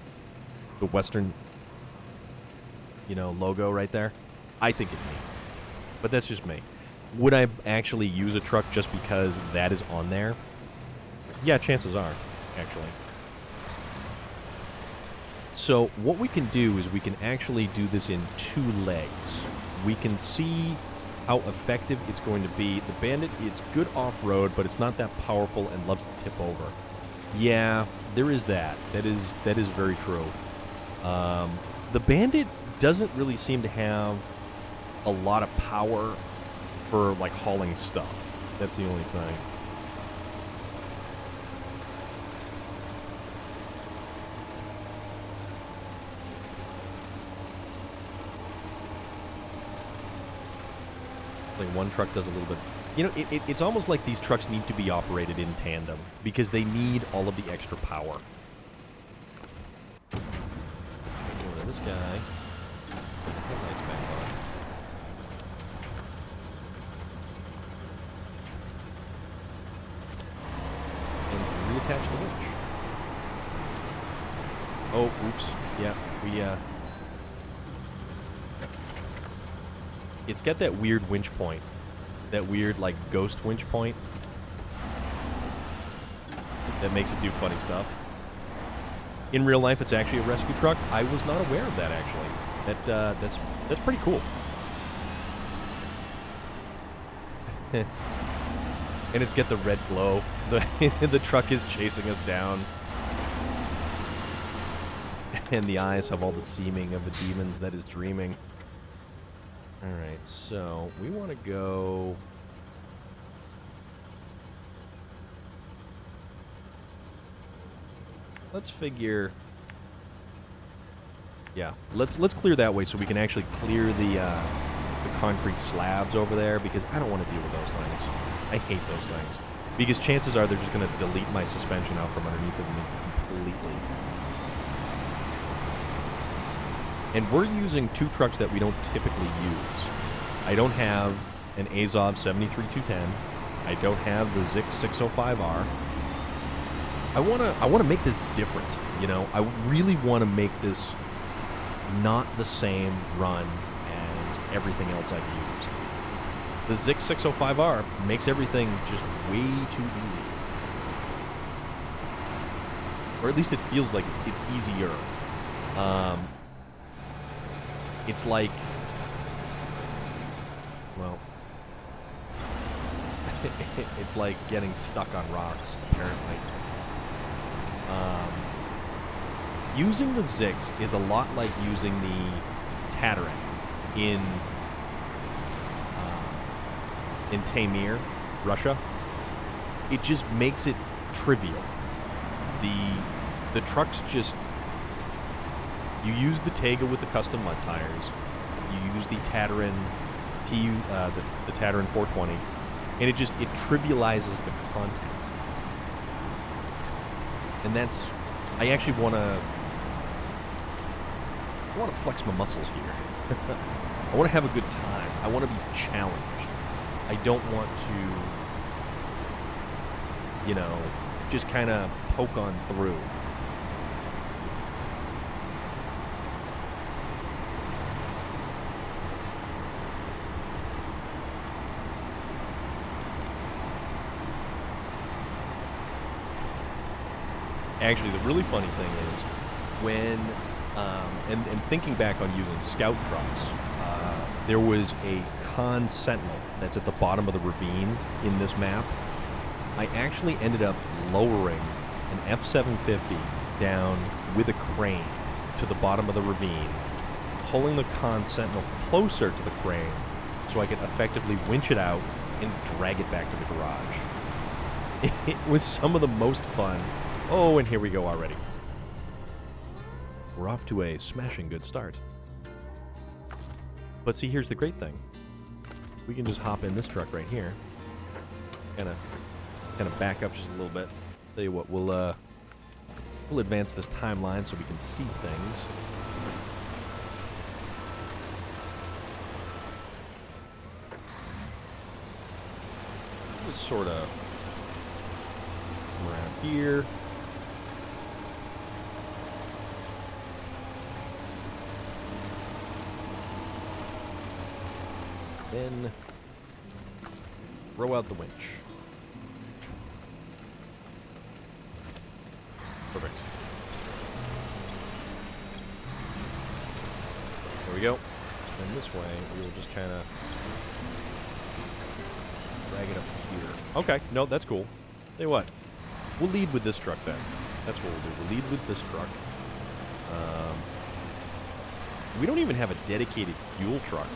Western, logo right there. I think it's neat. But that's just me. Would I actually use a truck just because that is on there? Yeah, chances are, actually. So what we can do is we can actually do this in 2 legs. We can see how effective it's going to be. The Bandit, it's good off-road, but it's not that powerful and loves to tip over. Yeah, there is that. That is very true. The Bandit doesn't really seem to have a lot of power for, hauling stuff. That's the only thing. One truck does a little bit. It's almost like these trucks need to be operated in tandem because they need all of the extra power. Go to this guy. Headlights back on. And reattach the winch. Oh, oops. Yeah, we it's got that weird winch point. That weird, ghost winch point. That makes it do funny stuff. In real life, it's actually a rescue truck. I was not aware of that, actually. That's pretty cool. And it's got the red glow. The truck is chasing us down. And the eyes have all the seeming of the demons that is dreaming. Alright, so we want to go... Let's figure... Yeah, let's clear that way so we can actually clear the concrete slabs over there, because I don't want to deal with those things. I hate those things. Because chances are they're just going to delete my suspension out from underneath of me completely. And we're using 2 trucks that we don't typically use. I don't have an Azov 73210. I don't have the Zix 605R. I wanna make this different, I really want to make this not the same run as everything else I've used. the Zix 605R makes everything just way too easy. Or at least it feels like it's easier. It's like, well, it's like getting stuck on rocks, apparently. Using the Zix is a lot like using the Tatarin in Taimyr, Russia. It just makes it trivial. The trucks just, you use the Tega with the custom mud tires, you use the Tatarin the Tatarin 420, and it trivializes the content. And that's, I actually want to flex my muscles here. I want to have a good time. I want to be challenged. I don't want to, just kind of poke on through. Actually, the really funny thing is when, and thinking back on using scout trucks, there was a Con Sentinel that's at the bottom of the ravine in this map. I actually ended up lowering an F-750 down with a crane to the bottom of the ravine, pulling the Con Sentinel closer to the crane so I could effectively winch it out and drag it back to the garage. It was some of the most fun. Oh, and here we go already. We're off to a smashing good start. But see, here's the great thing. We can just hop in this truck right here. Kind of back up just a little bit. Tell you what, we'll advance this timeline so we can see things. Just sort of come around here. Then row out the winch. Perfect. There we go. And this way, we'll just kind of drag it up here. Okay, no, that's cool. Tell you what, we'll lead with this truck then. That's what we'll do. We'll lead with this truck. We don't even have a dedicated fuel truck.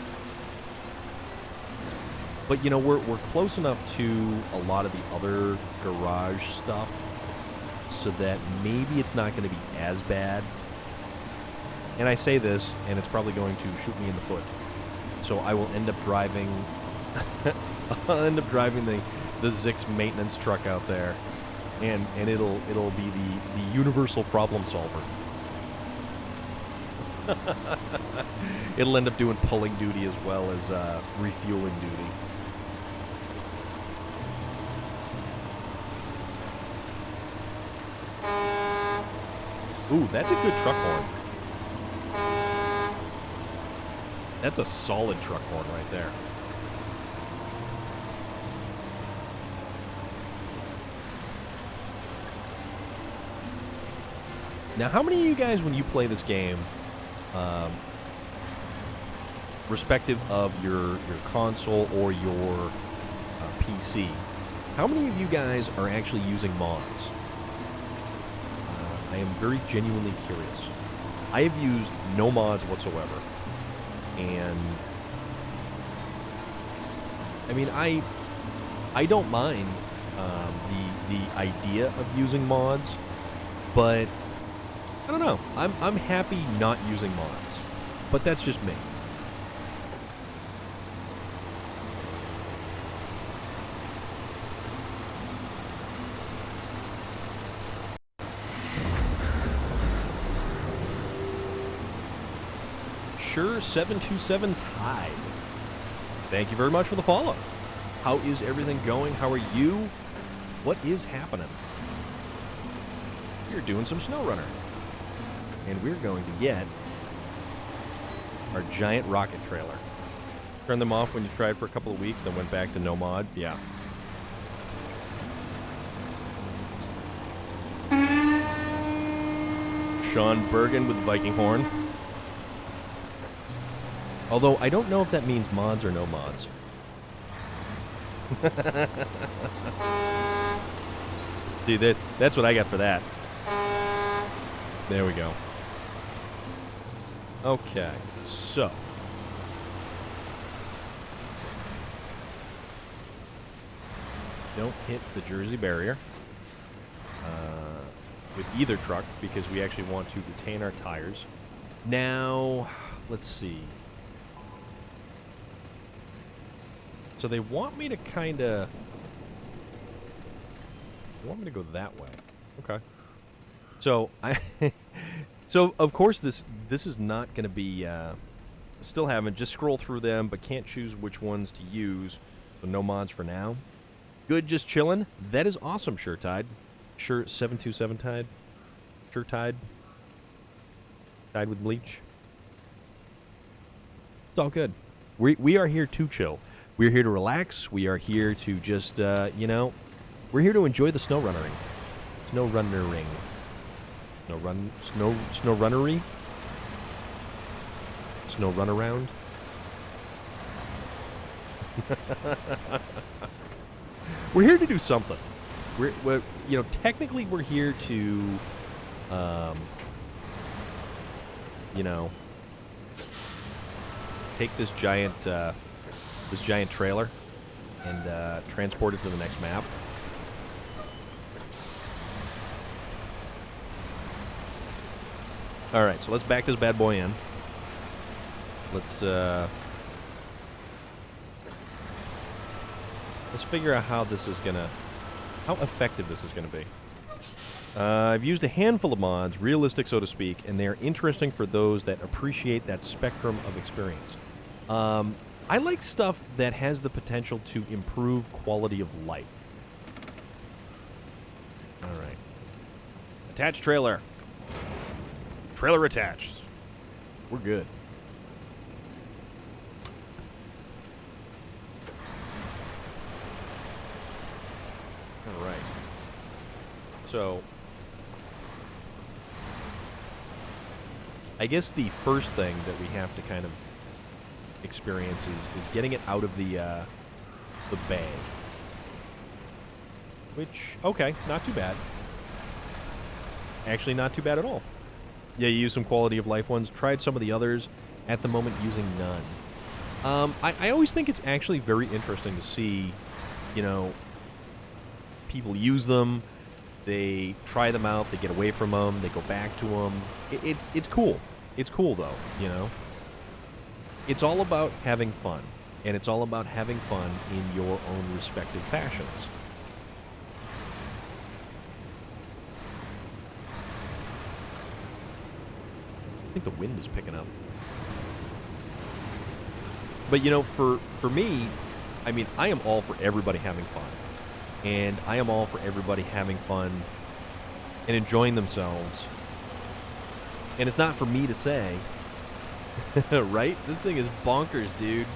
But, we're close enough to a lot of the other garage stuff so that maybe it's not going to be as bad. And I say this, and it's probably going to shoot me in the foot. So I will end up driving I'll end up driving the Zix maintenance truck out there, and it'll be the universal problem solver. It'll end up doing pulling duty as well as refueling duty. Ooh, that's a good truck horn. That's a solid truck horn right there. Now, how many of you guys, when you play this game, respective of your console or your PC, how many of you guys are actually using mods? I am very genuinely curious. I have used no mods whatsoever. And I mean, I don't mind the idea of using mods, but I don't know. I'm happy not using mods, but that's just me. Sure 727 Tide. Thank you very much for the follow. How is everything going? How are you? What is happening? You're doing some SnowRunner. And we're going to get our giant rocket trailer. Turn them off when you tried for a couple of weeks, then went back to no mod? Yeah. Sean Bergen with the Viking horn. Although, I don't know if that means mods or no mods. See, that's what I got for that. There we go. Okay, so. Don't hit the Jersey barrier with either truck because we actually want to retain our tires. Now, let's see. So they want me to kind of... They want me to go that way. Okay. So, so of course this is not going to be... still haven't. Just scroll through them, but can't choose which ones to use. So no mods for now. Good, just chilling. That is awesome, SureTide. Sure, 727 Tide. SureTide. Tide with bleach. It's all good. We are here to chill. We're here to relax. We are here to just, you know, we're here to enjoy the SnowRunnering. SnowRunnering. SnowRunnery? Snowrun around? We're here to do something. We're you know, technically we're here to, you know, take this giant trailer and transport it to the next map. All right, so let's back this bad boy in. Let's figure out how this is gonna, how effective this is gonna be. I've used a handful of mods, realistic so to speak, and they are interesting for those that appreciate that spectrum of experience. I like stuff that has the potential to improve quality of life. All right. Attached trailer. Trailer attached. We're good. All right. So, I guess the first thing that we have to kind of experience is getting it out of the bay. Which, okay, not too bad. Actually, not too bad at all. Yeah, you use some quality of life ones. Tried some of the others. At the moment, using none. I always think it's actually very interesting to see, you know, people use them. They try them out. They get away from them. They go back to them. It's cool. It's cool, though, you know. It's all about having fun. And it's all about having fun in your own respective fashions. I think the wind is picking up. But, you know, for me, I mean, I am all for everybody having fun. And I am all for everybody having fun and enjoying themselves. And it's not for me to say, right? This thing is bonkers, dude.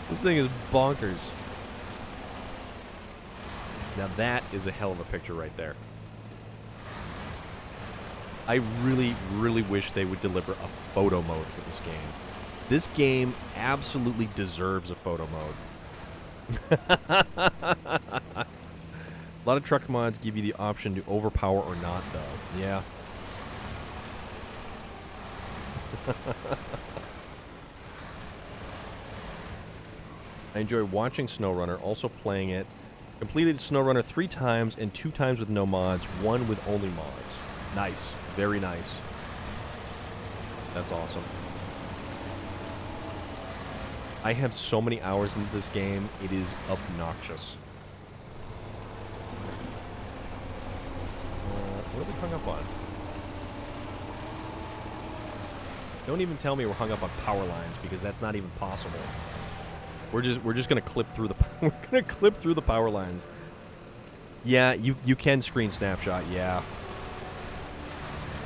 This thing is bonkers. Now that is a hell of a picture right there. I really, really wish they would deliver a photo mode for this game. This game absolutely deserves a photo mode. A lot of truck mods give you the option to overpower or not, though. Yeah. I enjoy watching SnowRunner, also playing it. Completed SnowRunner 3 times and 2 times with no mods, 1 with only mods. Nice. Very nice. That's awesome. I have so many hours into this game, it is obnoxious. What are we hung up on? Don't even tell me we're hung up on power lines, because that's not even possible. We're just gonna clip through the we're gonna clip through the power lines. Yeah, you can screen snapshot. Yeah.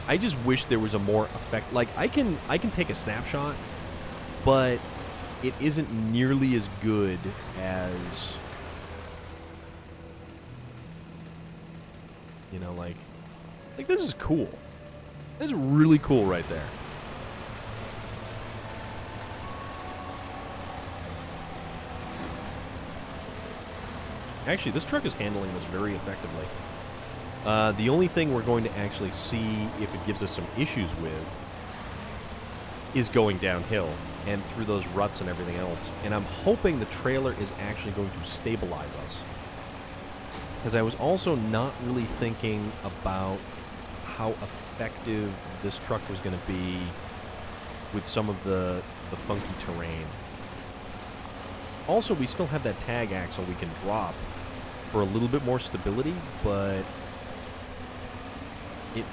I just wish there was a more effect. Like I can take a snapshot, but it isn't nearly as good as, you know, like this is cool. This is really cool right there. Actually, this truck is handling this very effectively. The only thing we're going to actually see if it gives us some issues with is going downhill and through those ruts and everything else. And I'm hoping the trailer is actually going to stabilize us. Because I was also not really thinking about how effective this truck was going to be with some of the funky terrain. Also, we still have that tag axle we can drop for a little bit more stability, but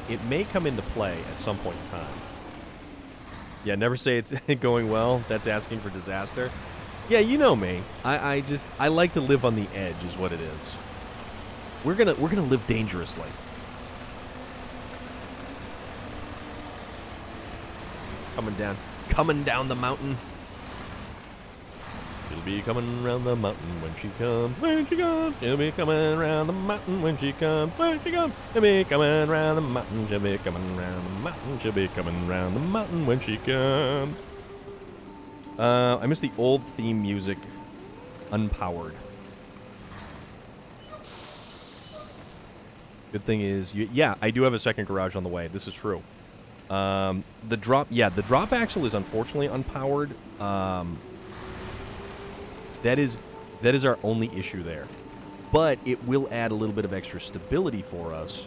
it may come into play at some point in time. Yeah, never say it's going well. That's asking for disaster. Yeah, you know me. I like to live on the edge is what it is. We're gonna live dangerously. Coming down the mountain. She'll be coming round the mountain when she comes. She'll be coming round the mountain when she comes. She'll be coming round the mountain. She'll be coming round the mountain. She'll be coming round the mountain when she comes. I miss the old theme music, unpowered. Good thing is, yeah, I do have a second garage on the way. This is true. The drop axle is unfortunately unpowered. That is our only issue there. But it will add a little bit of extra stability for us.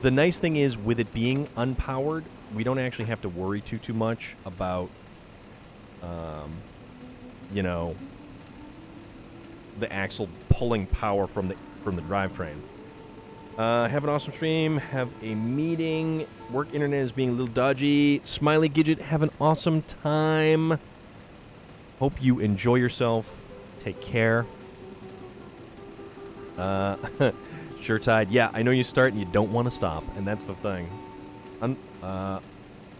The nice thing is, with it being unpowered, we don't actually have to worry too much about, you know, the axle pulling power from the drivetrain. Have an awesome stream. Have a meeting. Work internet is being a little dodgy. Smiley Gidget, have an awesome time. Hope you enjoy yourself. Take care. Sure Tide. Yeah, I know you start and you don't want to stop, and that's the thing.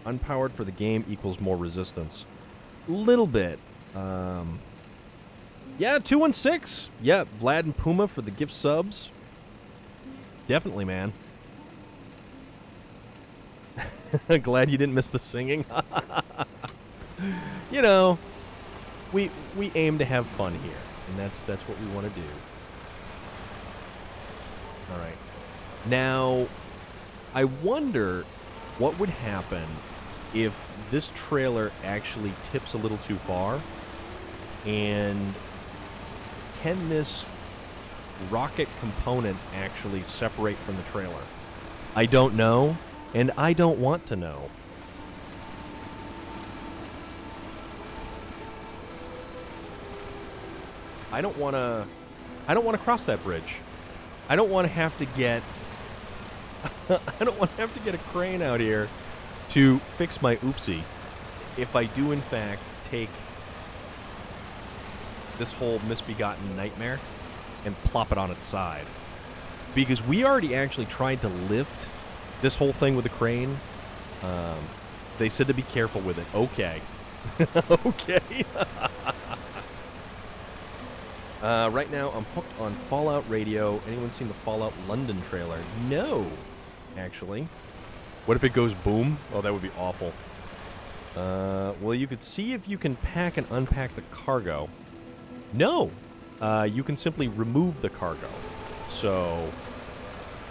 Unpowered for the game equals more resistance. Little bit. Yeah, 216. Yeah, Vlad and Puma for the gift subs. Definitely, man. Glad you didn't miss the singing. You know, we aim to have fun here, and that's what we want to do. All right. Now, I wonder what would happen if this trailer actually tips a little too far, and can this rocket component actually separate from the trailer? I don't know, and I don't want to know. I don't want to cross that bridge. I don't want to have to get I don't want to have to get a crane out here to fix my oopsie if I do in fact take this whole misbegotten nightmare and plop it on its side. Because we already actually tried to lift this whole thing with a crane. They said to be careful with it. Okay. Okay. Right now, I'm hooked on Fallout Radio. Anyone seen the Fallout London trailer? No, actually. What if it goes boom? Oh, that would be awful. Well, you could see if you can pack and unpack the cargo. No. You can simply remove the cargo. So,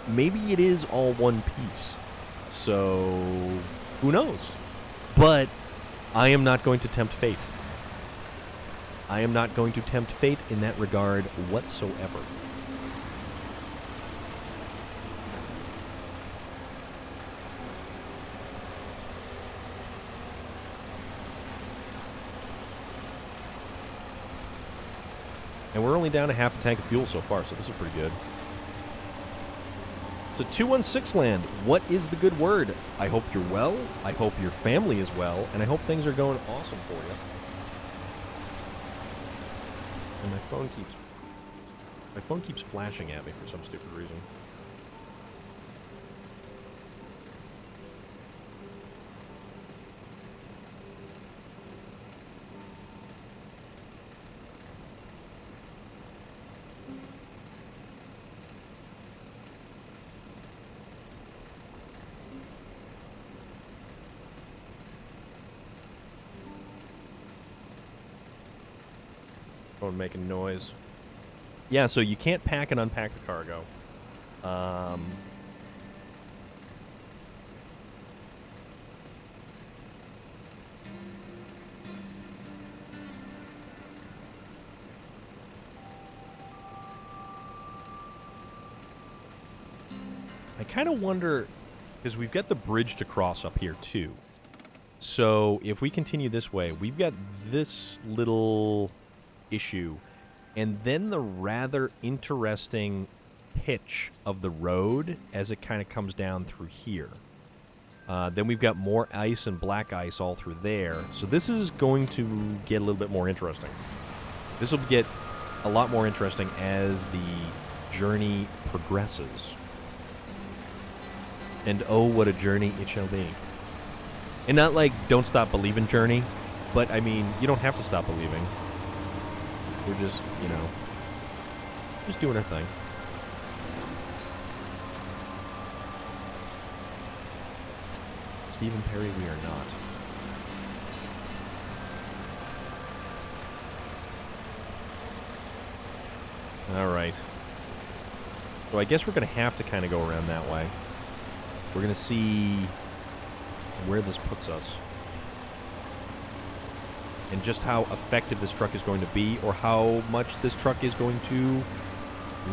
maybe it is all one piece. So, who knows? But I am not going to tempt fate. I am not going to tempt fate in that regard whatsoever. And we're only down to half a tank of fuel so far, so this is pretty good. So 216 land, what is the good word? I hope you're well, I hope your family is well, and I hope things are going awesome for you. And my phone keeps flashing at me for some stupid reason. Phone making noise. Yeah, so you can't pack and unpack the cargo. I kind of wonder, because we've got the bridge to cross up here, too. So if we continue this way, we've got this little issue, and then the rather interesting pitch of the road as it kind of comes down through here. Then we've got more ice and black ice all through there. So this is going to get a little bit more interesting. This will get a lot more interesting as the journey progresses. And oh, what a journey it shall be. And not like don't stop believing journey, but I mean, you don't have to stop believing. We're just, you know, just doing our thing. Stephen Perry, we are not. All right. So I guess we're going to have to kind of go around that way. We're going to see where this puts us. And just how effective this truck is going to be, or how much this truck is going to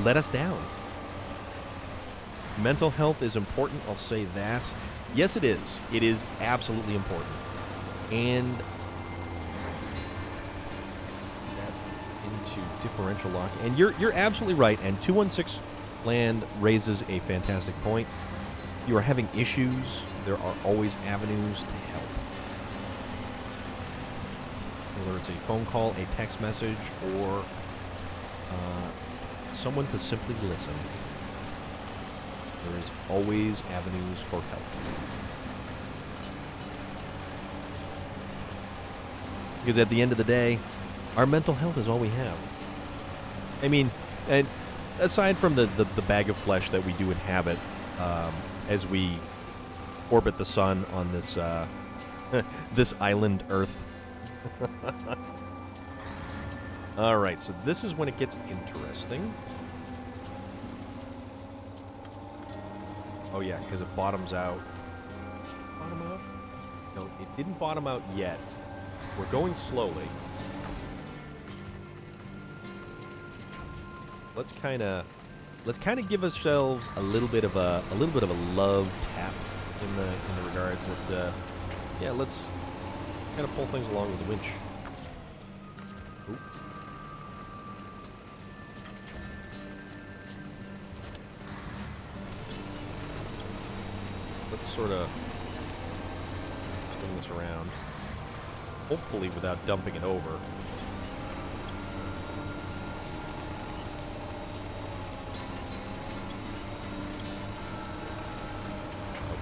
let us down. Mental health is important, I'll say that. Yes, it is. It is absolutely important. And into differential lock. And you're absolutely right, and 216 Land raises a fantastic point. You are having issues, there are always avenues to help. Whether it's a phone call, a text message, or someone to simply listen. There is always avenues for help. Because at the end of the day, our mental health is all we have. I mean, and aside from the bag of flesh that we do inhabit, as we orbit the sun on this this island Earth. All right, so this is when it gets interesting. Oh yeah, because it bottoms out. Bottom out? No, it didn't bottom out yet. We're going slowly. Let's kind of give ourselves a little bit of a love tap in the regards that yeah, let's kind of pull things along with the winch. Ooh. Let's sort of swing this around, hopefully without dumping it over.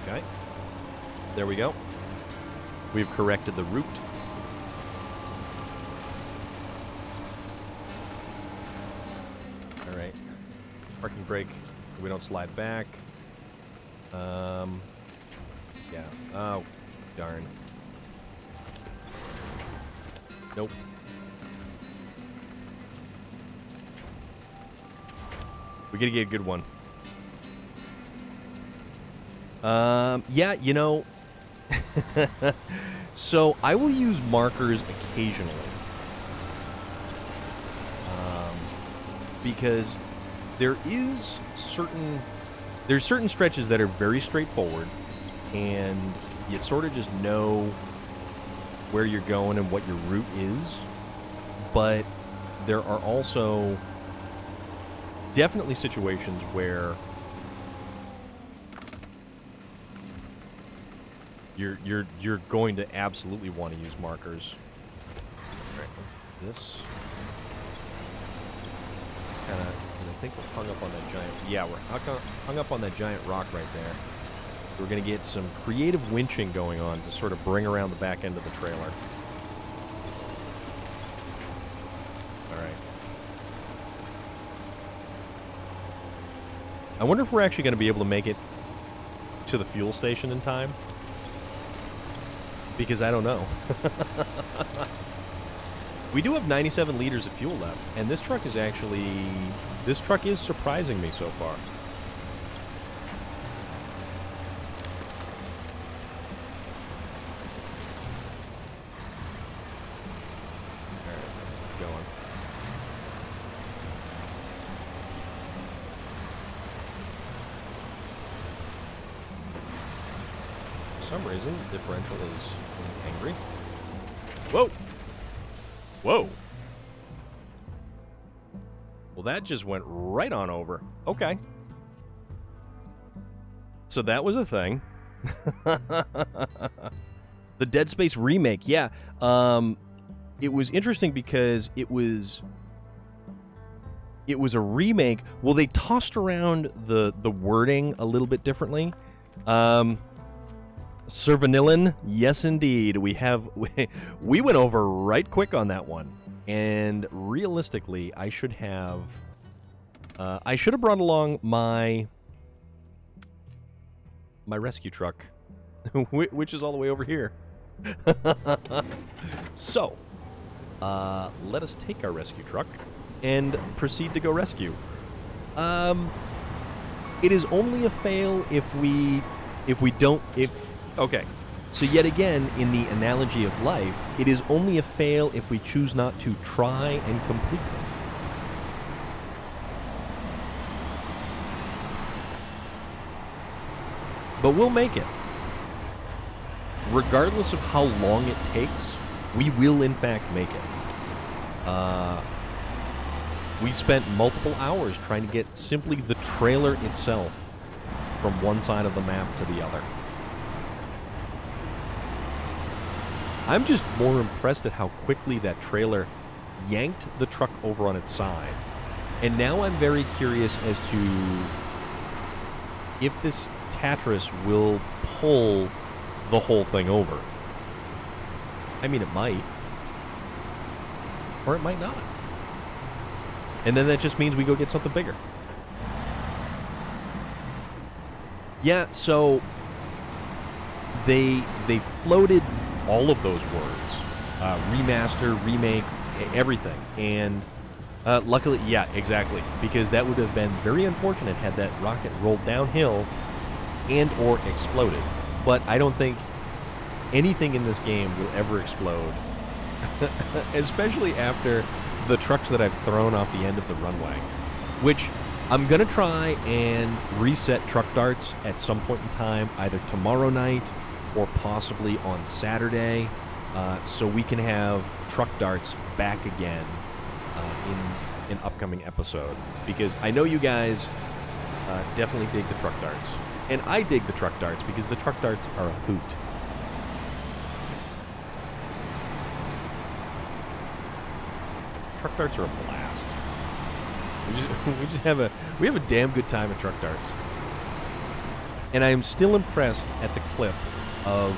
Okay. There we go. We've corrected the route. All right. Parking brake. So we don't slide back. Yeah. Oh, darn. Nope. We gotta get a good one. Yeah, you know, so I will use markers occasionally, because there's certain stretches that are very straightforward, and you sort of just know where you're going and what your route is, but there are also definitely situations where you're going to absolutely want to use markers. All right, let's do this. It's kind of, I think we're hung up on that giant. Yeah, we're hung up on that giant rock right there. We're going to get some creative winching going on to sort of bring around the back end of the trailer. All right. I wonder if we're actually going to be able to make it to the fuel station in time. Because I don't know. We do have 97 liters of fuel left, and this truck is actually... This truck is surprising me so far. Alright, going. For some reason, the differential is angry. Whoa! Whoa. Well, that just went right on over. Okay. So that was a thing. The Dead Space remake, yeah. It was interesting because it was a remake. Well, they tossed around the wording a little bit differently. Servanillin, yes indeed. We went over right quick on that one. And realistically, I should have brought along my rescue truck, which is all the way over here. So, let us take our rescue truck and proceed to go rescue. It is only a fail okay. So yet again, in the analogy of life, it is only a fail if we choose not to try and complete it. But we'll make it. Regardless of how long it takes, we will in fact make it. We spent multiple hours trying to get simply the trailer itself from one side of the map to the other. I'm just more impressed at how quickly that trailer yanked the truck over on its side. And now I'm very curious as to if this Tatris will pull the whole thing over. I mean, it might. Or it might not. And then that just means we go get something bigger. Yeah, so they floated all of those words. Remaster, remake, everything. And luckily, yeah, exactly. Because that would have been very unfortunate had that rocket rolled downhill and or exploded. But I don't think anything in this game will ever explode. Especially after the trucks that I've thrown off the end of the runway. Which I'm going to try and reset truck darts at some point in time, either tomorrow night or possibly on Saturday, so we can have truck darts back again in an upcoming episode. Because I know you guys definitely dig the truck darts. And I dig the truck darts because the truck darts are a hoot. Truck darts are a blast. We have a damn good time at truck darts. And I am still impressed at the clip of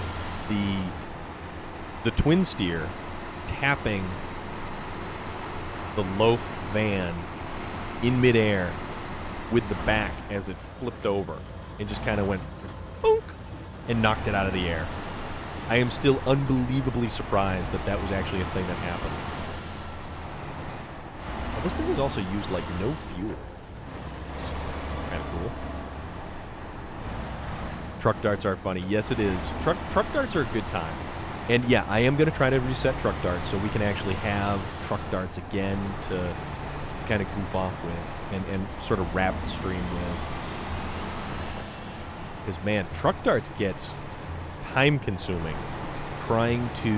the twin steer tapping the loaf van in midair with the back as it flipped over and just kind of went boonk and knocked it out of the air. I am still unbelievably surprised that that was actually a thing that happened. Now, this thing is also used like no fuel. It's kind of cool. Truck darts are funny. Yes, it is. Truck darts are a good time. And yeah, I am going to try to reset truck darts so we can actually have truck darts again to kind of goof off with and sort of wrap the stream with. Because, man, truck darts gets time-consuming trying to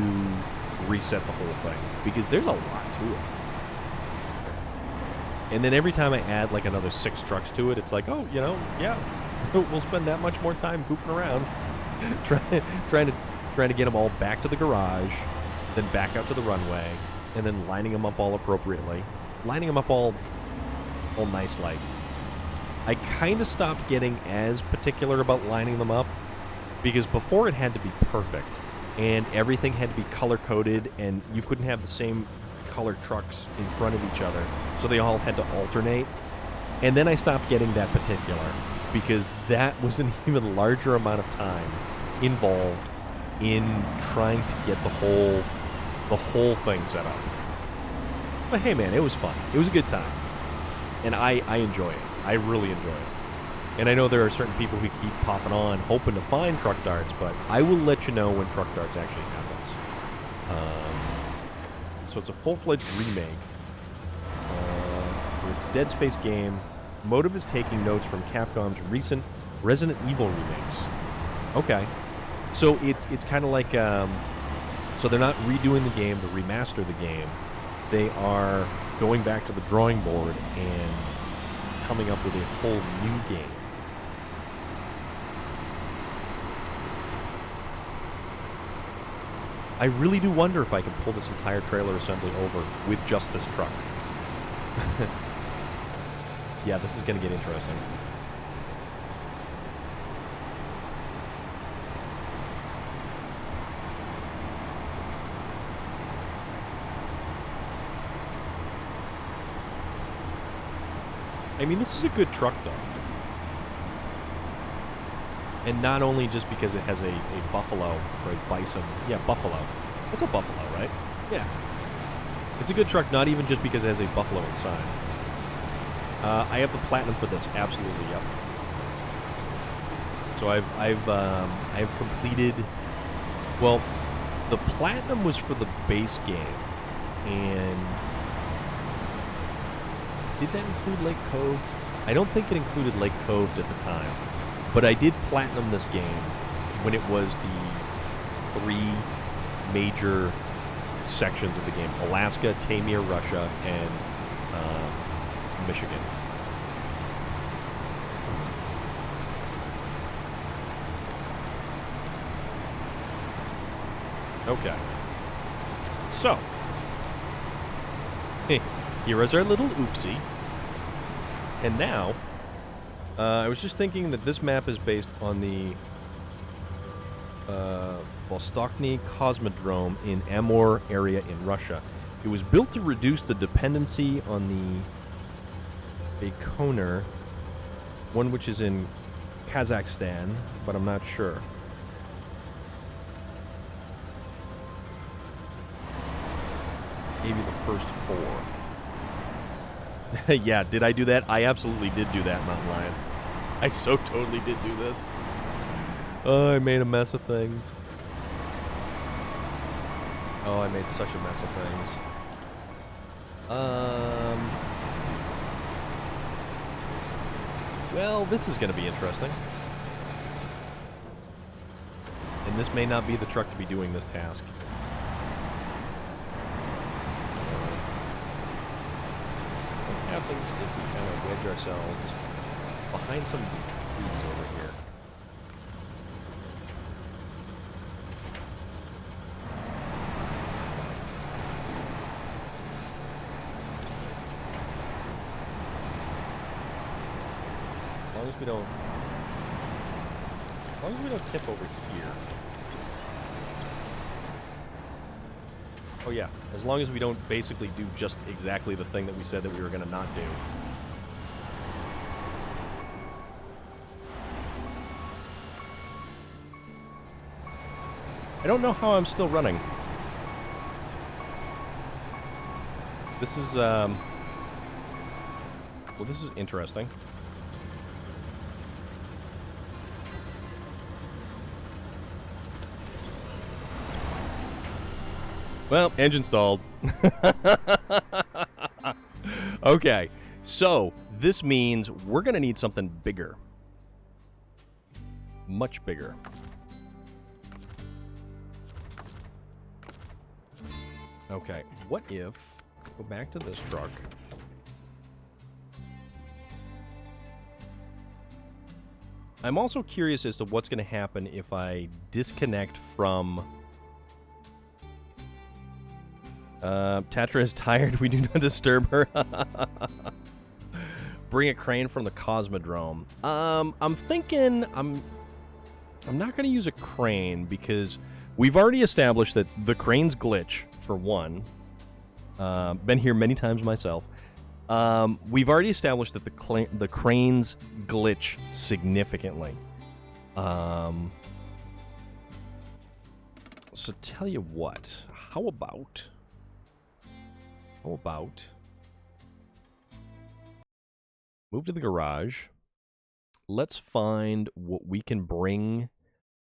reset the whole thing. Because there's a lot to it. And then every time I add like another 6 trucks to it, it's like, oh, you know, yeah. We'll spend that much more time goofing around, trying to get them all back to the garage, then back out to the runway, and then lining them up all appropriately, lining them up all nice like. I kind of stopped getting as particular about lining them up because before it had to be perfect, and everything had to be color coded, and you couldn't have the same color trucks in front of each other, so they all had to alternate. And then I stopped getting that particular, because that was an even larger amount of time involved in trying to get the whole thing set up. But hey, man, it was fun. It was a good time. And I enjoy it. I really enjoy it. And I know there are certain people who keep popping on hoping to find truck darts, but I will let you know when truck darts actually happens. So it's a full-fledged remake. It's a Dead Space game. Motive is taking notes from Capcom's recent Resident Evil remakes. Okay. So it's kind of like... so they're not redoing the game to remaster the game. They are going back to the drawing board and coming up with a whole new game. I really do wonder if I can pull this entire trailer assembly over with just this truck. Yeah, this is going to get interesting. I mean, this is a good truck, though. And not only just because it has a buffalo or a bison. Yeah, buffalo. It's a buffalo, right? Yeah. It's a good truck, not even just because it has a buffalo inside. I have the platinum for this, absolutely, yep. So I've completed... Well, the platinum was for the base game, and... Did that include Lake Cove? I don't think it included Lake Cove at the time. But I did platinum this game when it was the 3 major sections of the game. Alaska, Tamir, Russia, and Michigan. Okay. So. Here is our little oopsie. And now... I was just thinking that this map is based on the Vostochny Cosmodrome in Amur area in Russia. It was built to reduce the dependency on the Baikonur, one which is in Kazakhstan, but I'm not sure. Maybe the first 4. Yeah, did I do that? I absolutely did do that, Mountain Lion. I so totally did do this. Oh, I made a mess of things. Oh, I made such a mess of things. Well, this is going to be interesting. And this may not be the truck to be doing this task. What happens if we kind of wedge ourselves behind some trees over here? As long as we don't tip over here. Oh yeah, as long as we don't basically do just exactly the thing that we said that we were going to not do. I don't know how I'm still running. This is, well, this is interesting. Well, engine stalled. Okay, so this means we're going to need something bigger. Much bigger. Okay, what if... Go back to this truck. I'm also curious as to what's going to happen if I disconnect from... Tatra is tired. We do not disturb her. Bring a crane from the Cosmodrome. I'm thinking I'm not going to use a crane because we've already established that the cranes glitch, for one. Been here many times myself. We've already established that the cranes glitch significantly. So tell you what, how about... How about move to the garage. Let's find what we can bring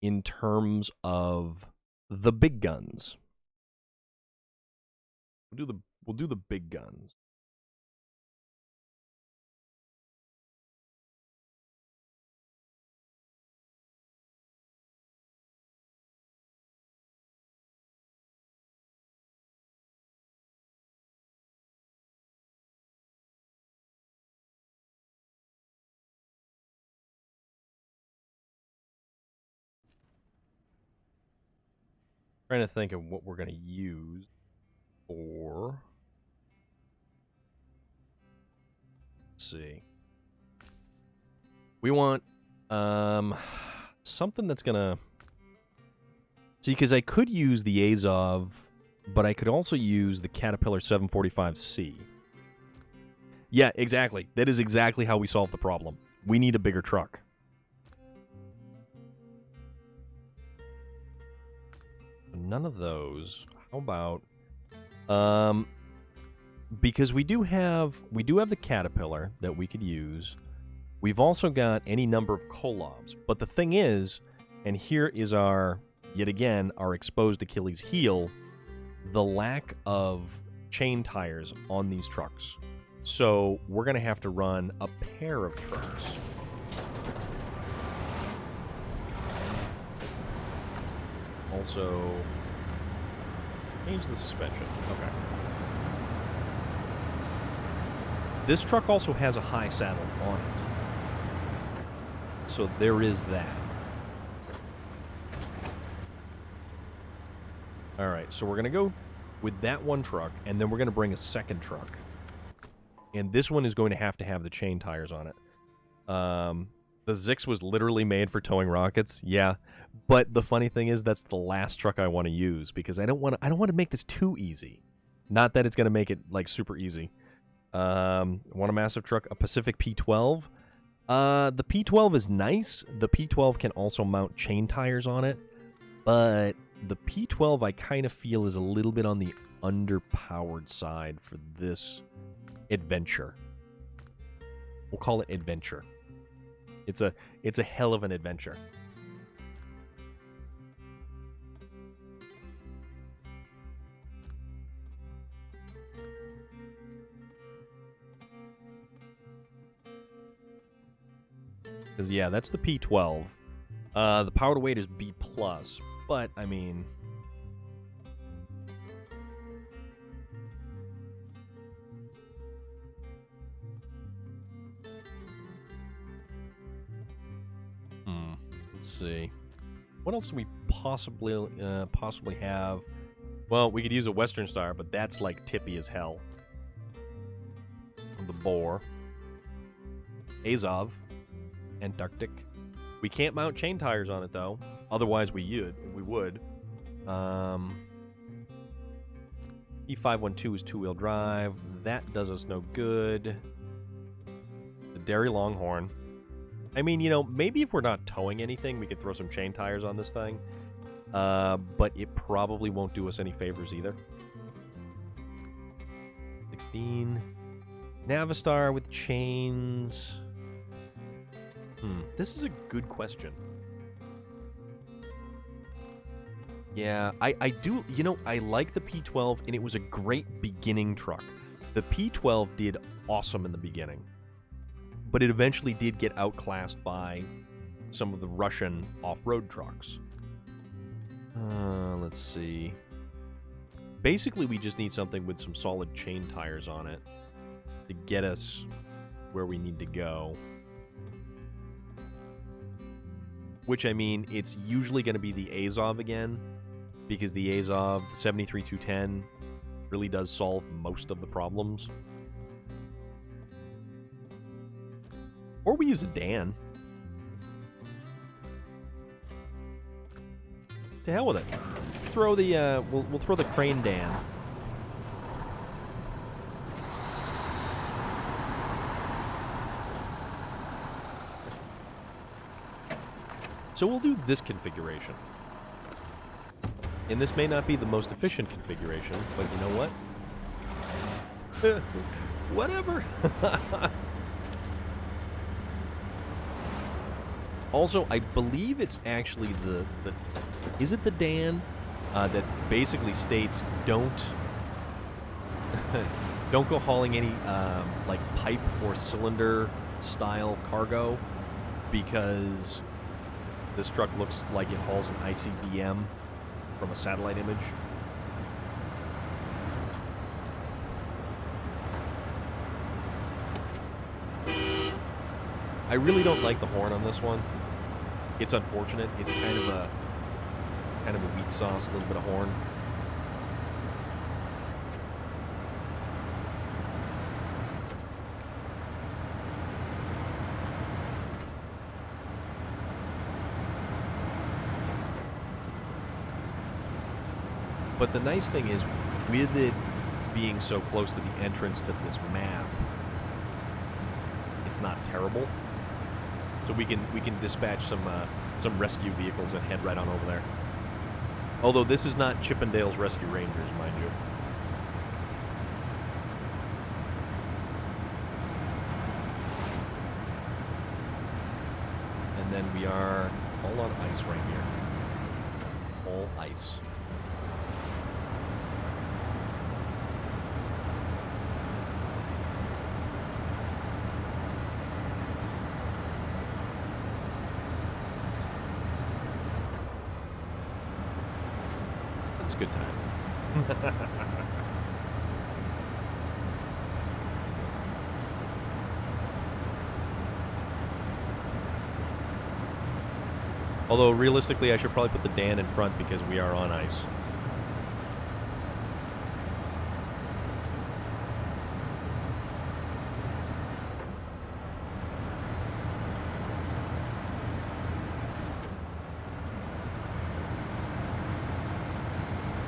in terms of the big guns. We'll do the big guns. Trying to think of what we're going to use for. Let's see. We want something that's going to... See, because I could use the Azov, but I could also use the Caterpillar 745C. Yeah, exactly. That is exactly how we solve the problem. We need a bigger truck. None of those. How about... because we do have the Caterpillar that we could use. We've also got any number of Kolobs. But the thing is, and here is our, yet again, our exposed Achilles heel, the lack of chain tires on these trucks. So we're going to have to run a pair of trucks. Also, change the suspension. Okay. This truck also has a high saddle on it. So there is that. All right, so we're going to go with that one truck, and then we're going to bring a second truck. And this one is going to have the chain tires on it. The Zix was literally made for towing rockets, yeah. But the funny thing is, that's the last truck I want to use because I don't want to make this too easy. Not that it's going to make it like super easy. Want a massive truck, a Pacific P12. The P12 is nice. The P12 can also mount chain tires on it, but the P12 I kind of feel is a little bit on the underpowered side for this adventure. We'll call it adventure. It's a hell of an adventure. Because, yeah, that's the P12. The power to weight is B+, but, I mean... Let's see. What else do we possibly have? Well, we could use a Western Star, but that's, like, tippy as hell. The Boar. Azov. Antarctic. We can't mount chain tires on it, though. Otherwise, we would. E512 is two-wheel drive. That does us no good. The Dairy Longhorn. I mean, you know, maybe if we're not towing anything, we could throw some chain tires on this thing. But it probably won't do us any favors either. 16. Navistar with chains... This is a good question. Yeah, I do, you know, I like the P12, and it was a great beginning truck. The P12 did awesome in the beginning, but it eventually did get outclassed by some of the Russian off-road trucks. Let's see. Basically, we just need something with some solid chain tires on it to get us where we need to go. Which, I mean, it's usually going to be the Azov again, because the Azov, the 73210, really does solve most of the problems. Or we use a Dan. To hell with it. Throw the, we'll throw the Crane Dan. So we'll do this configuration. And this may not be the most efficient configuration, but you know what? Whatever. Also, I believe it's actually the is it the Dan that basically states don't don't go hauling any like pipe or cylinder style cargo because this truck looks like it hauls an ICBM from a satellite image. I really don't like the horn on this one. It's unfortunate. It's kind of a weak sauce, a little bit of horn. But the nice thing is, with it being so close to the entrance to this map, it's not terrible. So we can dispatch some rescue vehicles and head right on over there. Although this is not Chippendale's Rescue Rangers, mind you. And then we are all on ice right here. All ice. It's a good time. Although, realistically, I should probably put the Dan in front because we are on ice.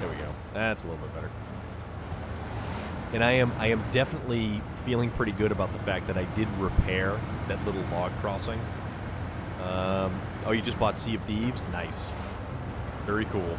There we go. That's a little bit better. And I am definitely feeling pretty good about the fact that I did repair that little log crossing. Oh, you just bought Sea of Thieves? Nice. Very cool.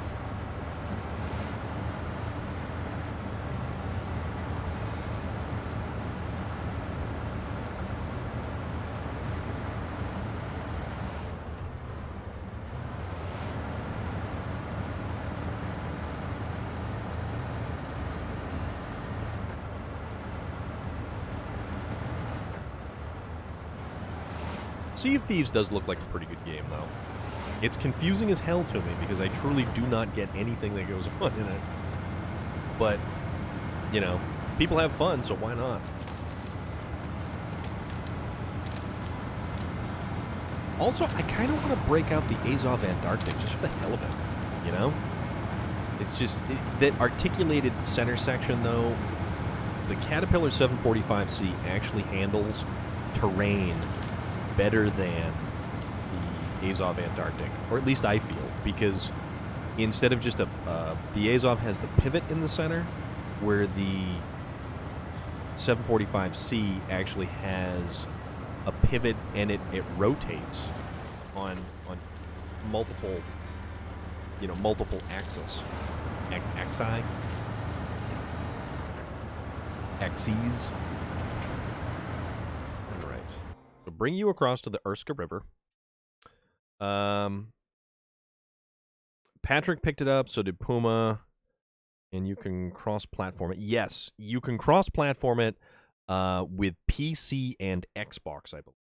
Sea of Thieves does look like a pretty good game, though. It's confusing as hell to me because I truly do not get anything that goes on in it. But, you know, people have fun, so why not? Also, I kind of want to break out the Azov Antarctic just for the hell of it, you know? It's just, that articulated center section, though, the Caterpillar 745C actually handles terrain better than the Azov Antarctic, or at least I feel, because instead of just the Azov has the pivot in the center, where the 745C actually has a pivot and it rotates on multiple, you know, multiple axes. Axes. Bring you across to the Urska River. Patrick picked it up, so did Puma, and you can cross-platform it. Yes, you can cross-platform it with PC and Xbox, I believe.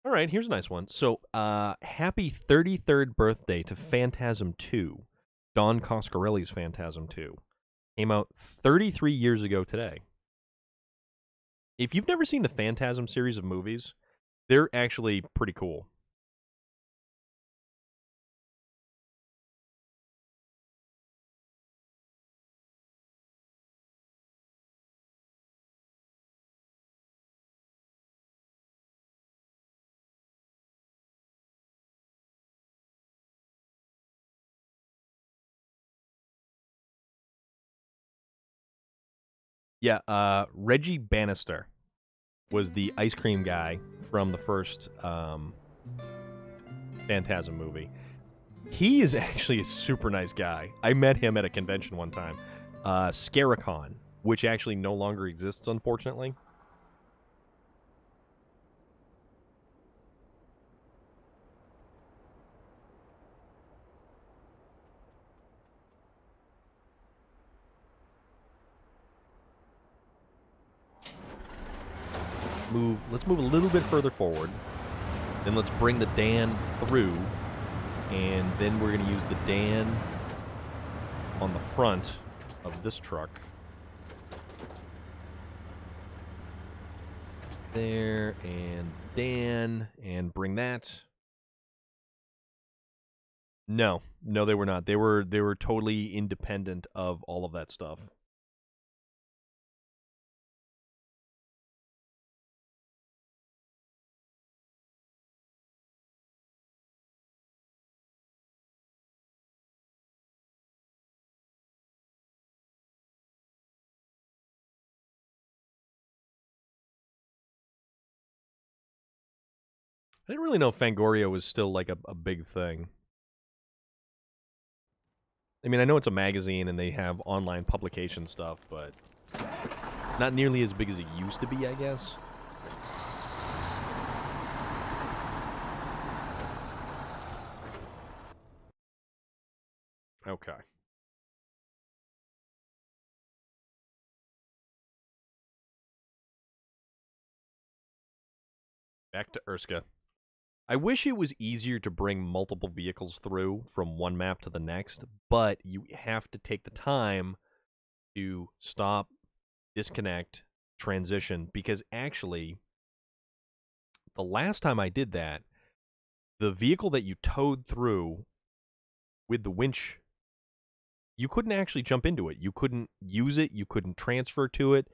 All right, here's a nice one. So, happy 33rd birthday to Phantasm 2. Don Coscarelli's Phantasm 2. Came out 33 years ago today. If you've never seen the Phantasm series of movies, they're actually pretty cool. Yeah, Reggie Bannister was the ice cream guy from the first Phantasm movie. He is actually a super nice guy. I met him at a convention one time. Scaricon, which actually no longer exists, unfortunately. Let's move a little bit further forward. Then let's bring the Dan through. And then we're going to use the Dan on the front of this truck. There, and Dan, and bring that. No, they were not. They were totally independent of all of that stuff. I didn't really know Fangoria was still like a big thing. I mean, I know it's a magazine and they have online publication stuff, but not nearly as big as it used to be, I guess. Okay. Back to Urska. I wish it was easier to bring multiple vehicles through from one map to the next, but you have to take the time to stop, disconnect, transition, because actually, the last time I did that, the vehicle that you towed through with the winch, you couldn't actually jump into it. You couldn't use it. You couldn't transfer to it.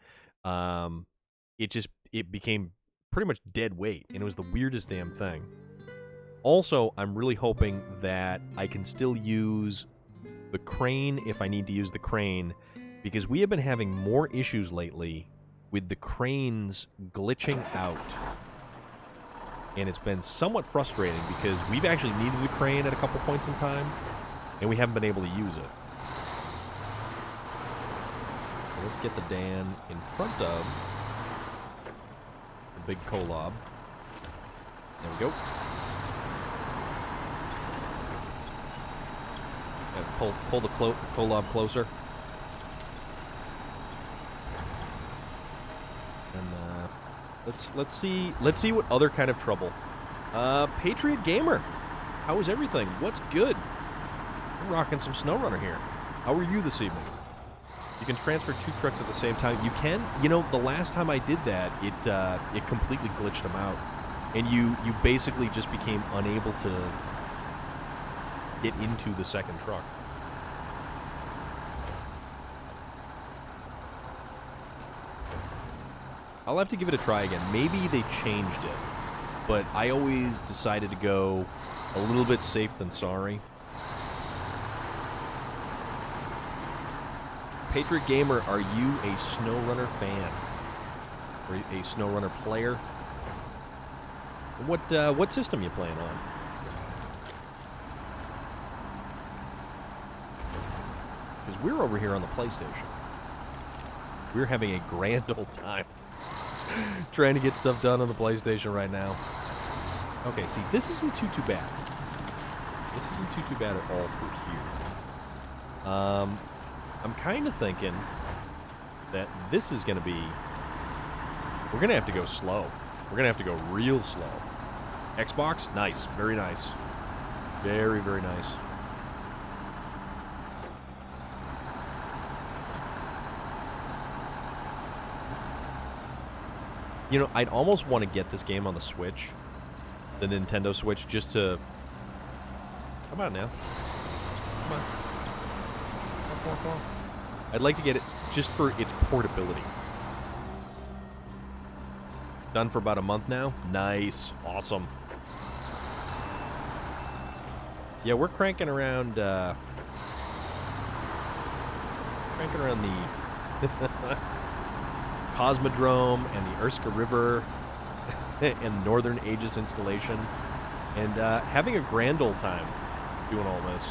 It became pretty much dead weight, and it was the weirdest damn thing. Also, I'm really hoping that I can still use the crane if I need to use the crane, because we have been having more issues lately with the cranes glitching out. And it's been somewhat frustrating because we've actually needed the crane at a couple points in time, and we haven't been able to use it. So let's get the Dan in front of the big Kolob. There we go. Pull the Kolob closer. And let's see what other kind of trouble. Patriot Gamer, how is everything? What's good? I'm rocking some SnowRunner here. How are you this evening? You can transfer two trucks at the same time. You can. You know, the last time I did that, it completely glitched them out, and you basically just became unable to get into the second truck. I'll have to give it a try again. Maybe they changed it, but I always decided to go a little bit safe than sorry. Patriot Gamer, are you a SnowRunner fan? Or a SnowRunner player? What system you playing on? Because we're over here on the PlayStation. We're having a grand old time trying to get stuff done on the PlayStation right now. Okay, see, this isn't too bad. This isn't too bad at all for here. I'm kind of thinking that this is going to be... We're going to have to go slow. We're going to have to go real slow. Xbox? Nice. Very nice. Very, very nice. You know, I'd almost want to get this game on the Switch, the Nintendo Switch, just to... Come on now. Come on. Come on. I'd like to get it just for its portability. Done for about a month now. Nice. Awesome. Yeah, we're cranking around, the... Cosmodrome and the Urska River and Northern Aegis installation. and having a grand old time doing all this.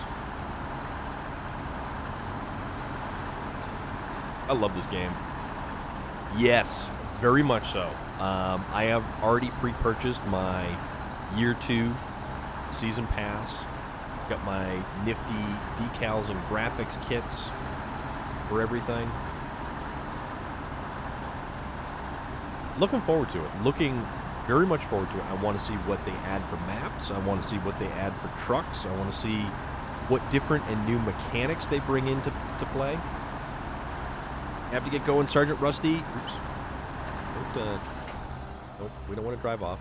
I love this game. Yes, very much so. I have already pre-purchased my Year 2 Season Pass. Got my nifty decals and graphics kits for everything. Looking forward to it. Looking very much forward to it. I want to see what they add for maps. I want to see what they add for trucks. I want to see what different and new mechanics they bring into play. Have to get going, Sergeant Rusty. Oops. Nope, we don't want to drive off.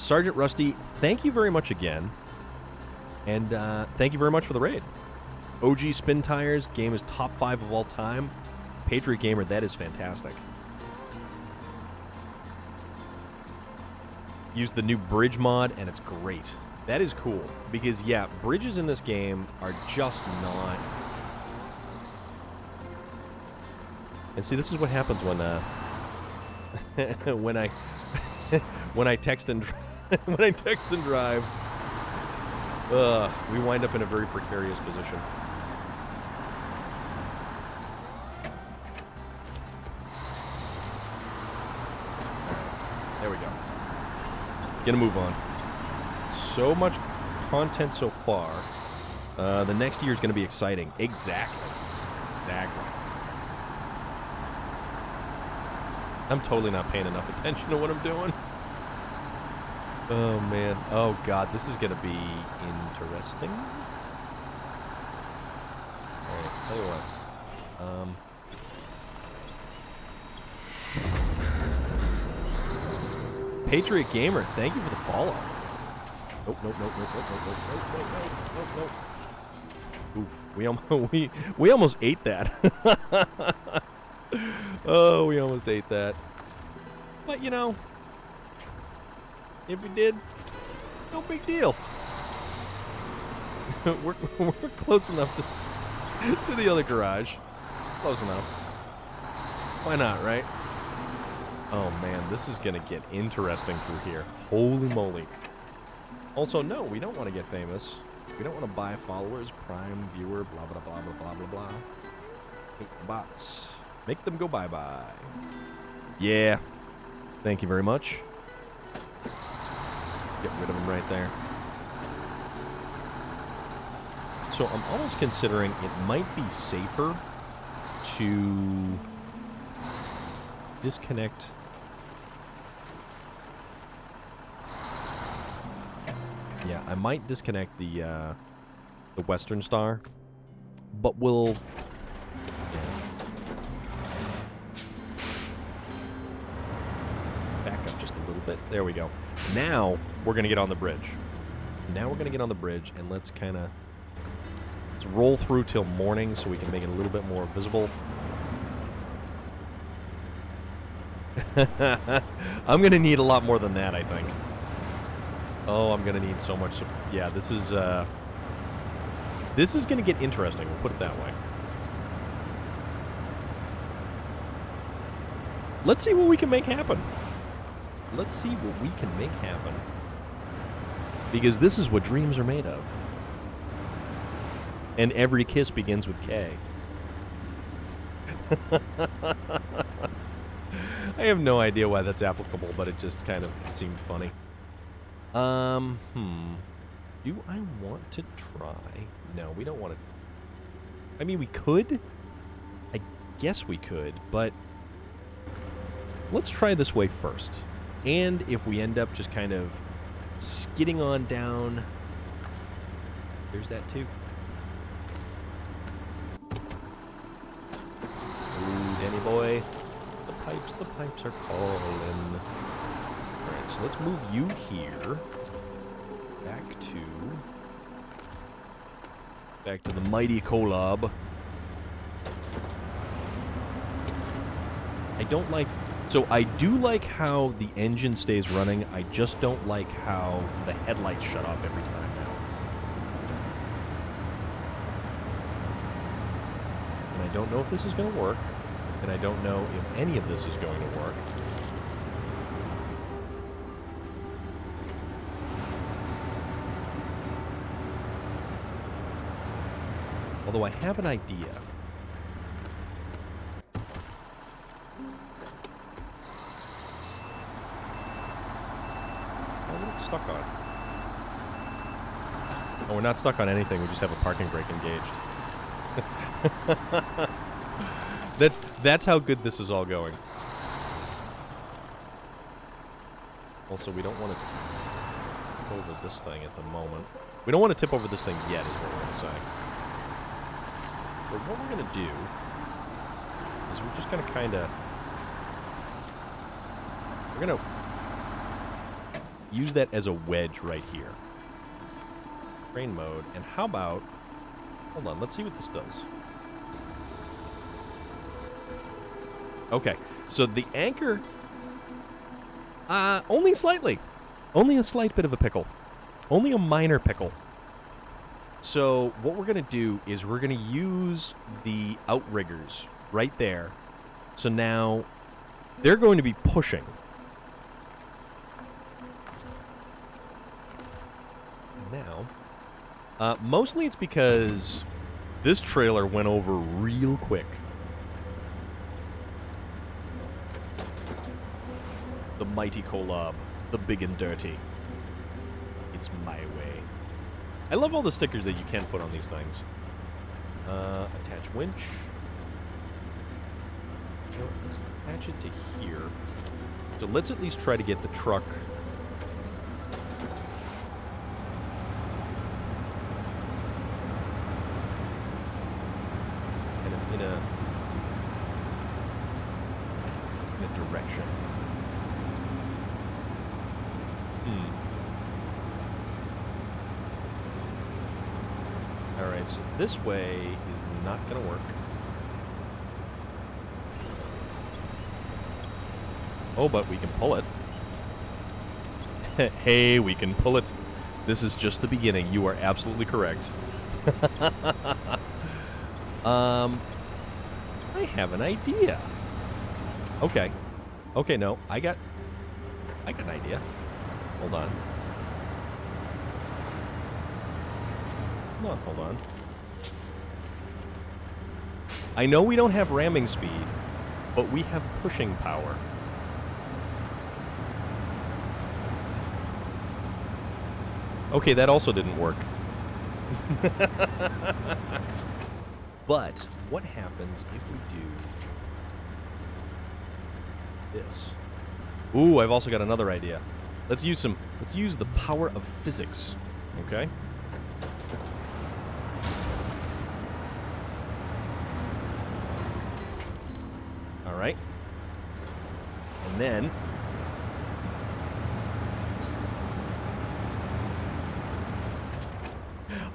Sergeant Rusty, thank you very much again. And thank you very much for the raid. OG Spin Tires, game is top 5 of all time. Patriot Gamer, that is fantastic. Use the new bridge mod, and it's great. That is cool, because, yeah, bridges in this game are just not... And see, this is what happens when when I when I text and drive. We wind up in a very precarious position. There we go. Gonna move on. So much content so far. The next year is gonna be exciting. Exactly. I'm totally not paying enough attention to what I'm doing. Oh, man. Oh, God. This is going to be interesting. All right. Tell you what. Patriot Gamer, thank you for the follow. Nope. Oof. We almost ate that. Oh, we almost ate that. But, you know, if we did, no big deal. we're close enough to the other garage. Close enough. Why not, right? Oh, man, this is going to get interesting through here. Holy moly. Also, no, we don't want to get famous. We don't want to buy followers, prime, viewer, blah, blah, blah, blah, blah, blah, blah. Hate the bots. Make them go bye-bye. Yeah. Thank you very much. Get rid of them right there. So I'm almost considering it might be safer to disconnect. Yeah, I might disconnect the Western Star, but we'll... Bit. There we go. Now we're going to get on the bridge. And let's kind of roll through till morning so we can make it a little bit more visible. I'm going to need a lot more than that, I think. Oh, I'm going to need so much. Yeah, this is going to get interesting. We'll put it that way. Let's see what we can make happen. Let's see what we can make happen. Because this is what dreams are made of. And every kiss begins with K. I have no idea why that's applicable, but it just kind of seemed funny. Do I want to try? No, we don't want to. I mean, we could. I guess we could, but let's try this way first. And if we end up just kind of skidding on down... There's that too. Ooh, Danny boy. The pipes are calling. Alright, so let's move you here. Back to the mighty Kolob. I don't like... So I do like how the engine stays running. I just don't like how the headlights shut off every time now. And I don't know if this is going to work. And I don't know if any of this is going to work. Although I have an idea. What are we stuck on? Oh, we're not stuck on anything. We just have a parking brake engaged. That's how good this is all going. Also, we don't want to tip over this thing at the moment. We don't want to tip over this thing yet, is what we're going to say. So what we're going to do is we're just going to kind of... We're going to use that as a wedge right here. Train mode. And how about... Hold on, let's see what this does. Okay, so the anchor... only slightly. Only a slight bit of a pickle. Only a minor pickle. So what we're going to do is we're going to use the outriggers right there. So now they're going to be pushing. Now, mostly it's because this trailer went over real quick. The mighty Kolob, the big and dirty. It's my way. I love all the stickers that you can put on these things. Attach winch. So let's attach it to here. So let's at least try to get the truck. In a direction. Alright, so this way is not going to work. Oh, but we can pull it. Hey, we can pull it. This is just the beginning. You are absolutely correct. I have an idea. Okay. Okay, no. I got an idea. Hold on. Hold on. I know we don't have ramming speed, but we have pushing power. Okay, that also didn't work. But what happens if we do this? Ooh, I've also got another idea. Let's use the power of physics. Okay? All right. And then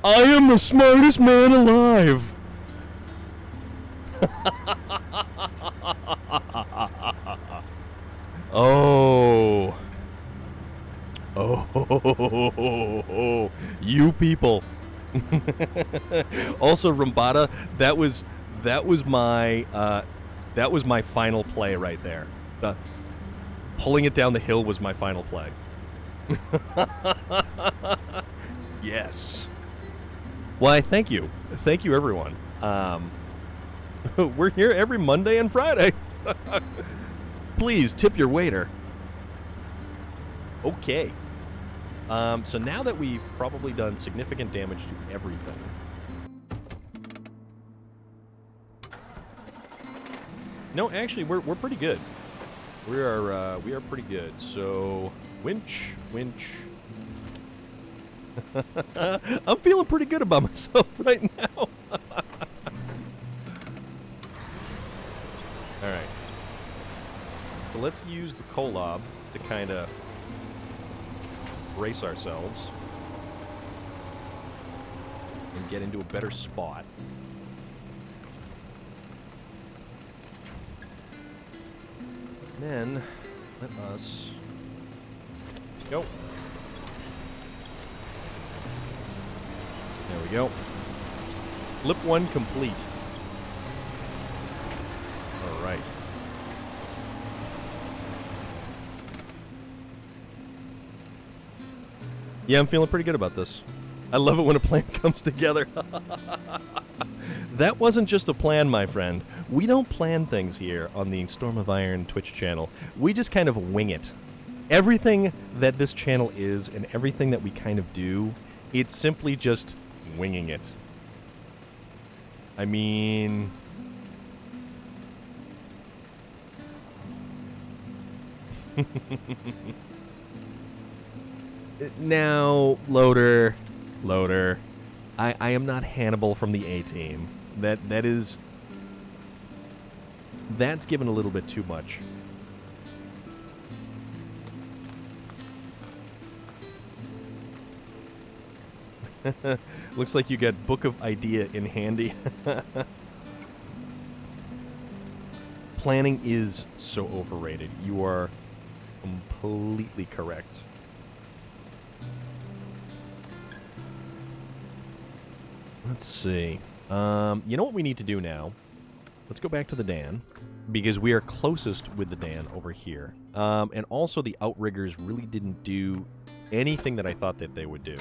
I am the smartest man alive. Oh. Oh, you people. Also, Rumbata, that was my final play right there. Pulling it down the hill was my final play. Yes. Why, thank you. Thank you, everyone. We're here every Monday and Friday. Please, tip your waiter. Okay. So now that we've probably done significant damage to everything. No, actually, we're pretty good. We are pretty good. So, winch. I'm feeling pretty good about myself right now. All right. So let's use the Kolob to kind of brace ourselves and get into a better spot. Then let us go. There we go. Flip one complete. All right. Yeah, I'm feeling pretty good about this. I love it when a plan comes together. That wasn't just a plan, my friend. We don't plan things here on the Storm of Iron Twitch channel. We just kind of wing it. Everything that this channel is and everything that we kind of do, it's simply just winging it. I mean... Now, loader, I am not Hannibal from the A-Team. That's given a little bit too much. Looks like you got Book of Idea in handy. Planning is so overrated. You are completely correct. Let's see. You know what we need to do now? Let's go back to the Dan, because we are closest with the Dan over here. And also the Outriggers really didn't do anything that I thought that they would do.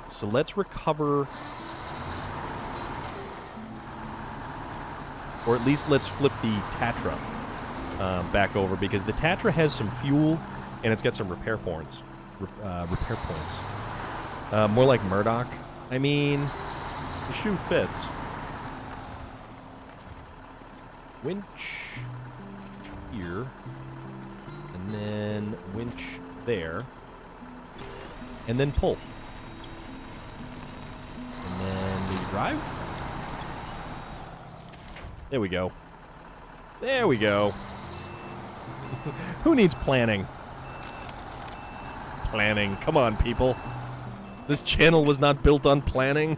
So let's recover... Or at least let's flip the Tatra back over, because the Tatra has some fuel, and it's got some repair points. More like Murdoch. I mean, the shoe fits. Winch here, and then winch there, and then pull. And then we drive. There we go. There we go. Who needs planning? Planning. Come on, people. This channel was not built on planning.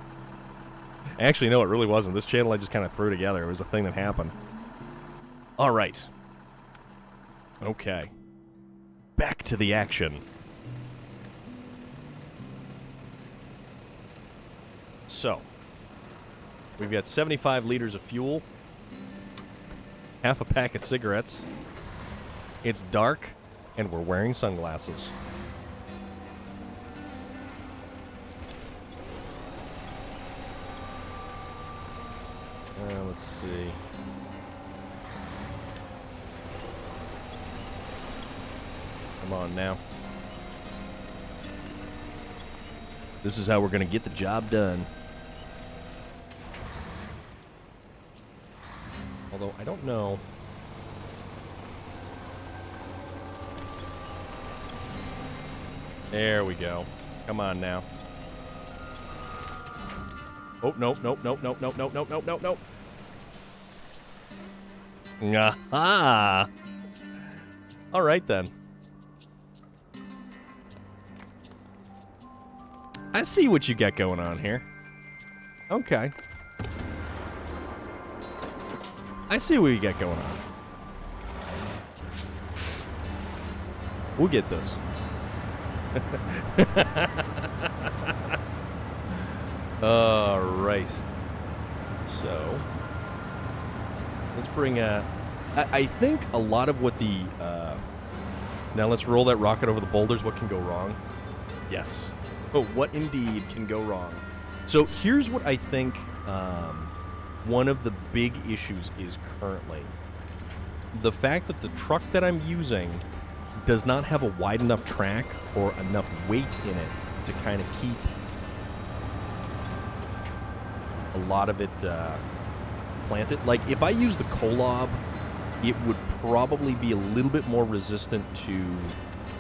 Actually, no, it really wasn't. This channel I just kind of threw together. It was a thing that happened. All right. Okay. Back to the action. So, we've got 75 liters of fuel, half a pack of cigarettes. It's dark, and we're wearing sunglasses. Let's see. Come on now. This is how we're going to get the job done. Although, I don't know. There we go. Come on now. Oh, nope, nope, nope, nope, nope, nope, nope, nope, nope, nope. Aha! All right, then. I see what you got going on here. Okay. I see what you got going on. We'll get this. All right. So, let's bring I think a lot of what the... now let's roll that rocket over the boulders. What can go wrong? Yes. Oh, what indeed can go wrong? So here's what I think one of the big issues is currently. The fact that the truck that I'm using does not have a wide enough track or enough weight in it to kind of keep a lot of it planted. Like, if I use the Kolob, it would probably be a little bit more resistant to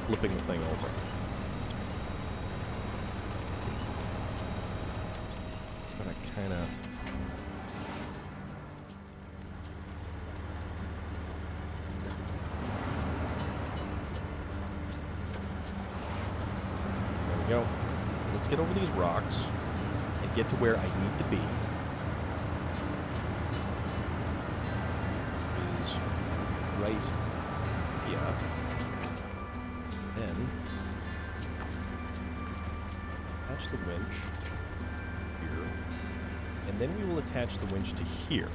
flipping the thing over. But I kind of... There we go. Let's get over these rocks and get to where I need to be. Right here. Then attach the winch here, and then we will attach the winch to here.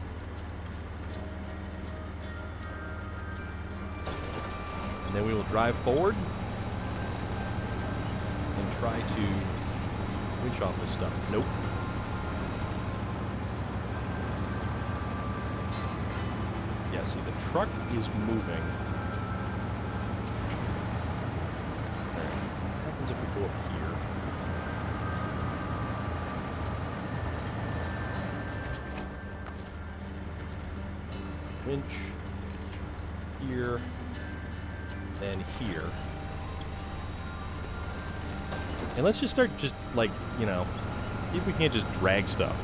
And then we will drive forward and try to winch off this stuff. Nope. Yeah, see, the truck is moving. Alright, what happens if we go up here? Winch. Here. Then here. And let's just start just, like, you know, see if we can't just drag stuff.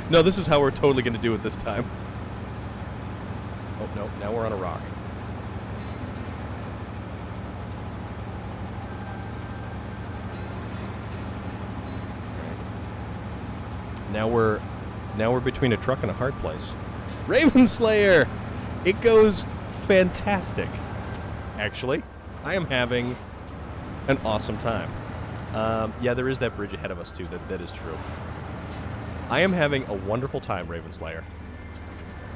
No, this is how we're totally going to do it this time. Oh, no, now we're on a rock. Now we're between a truck and a hard place. Raven Slayer! It goes fantastic. Actually, I am having an awesome time. Yeah, there is that bridge ahead of us, too. That is true. I am having a wonderful time, Raven Slayer.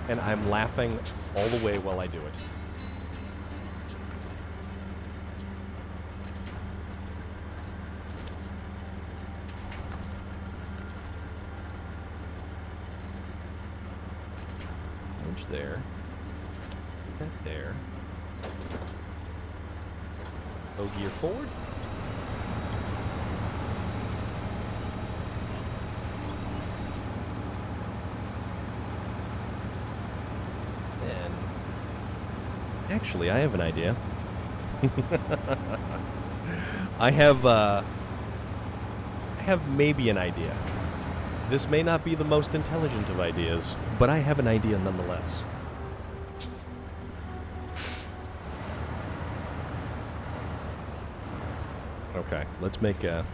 And I'm laughing all the way while I do it. There. Put that there. Low gear forward. Then, actually, I have an idea. I have maybe an idea. This may not be the most intelligent of ideas, but I have an idea nonetheless. Okay, let's make a...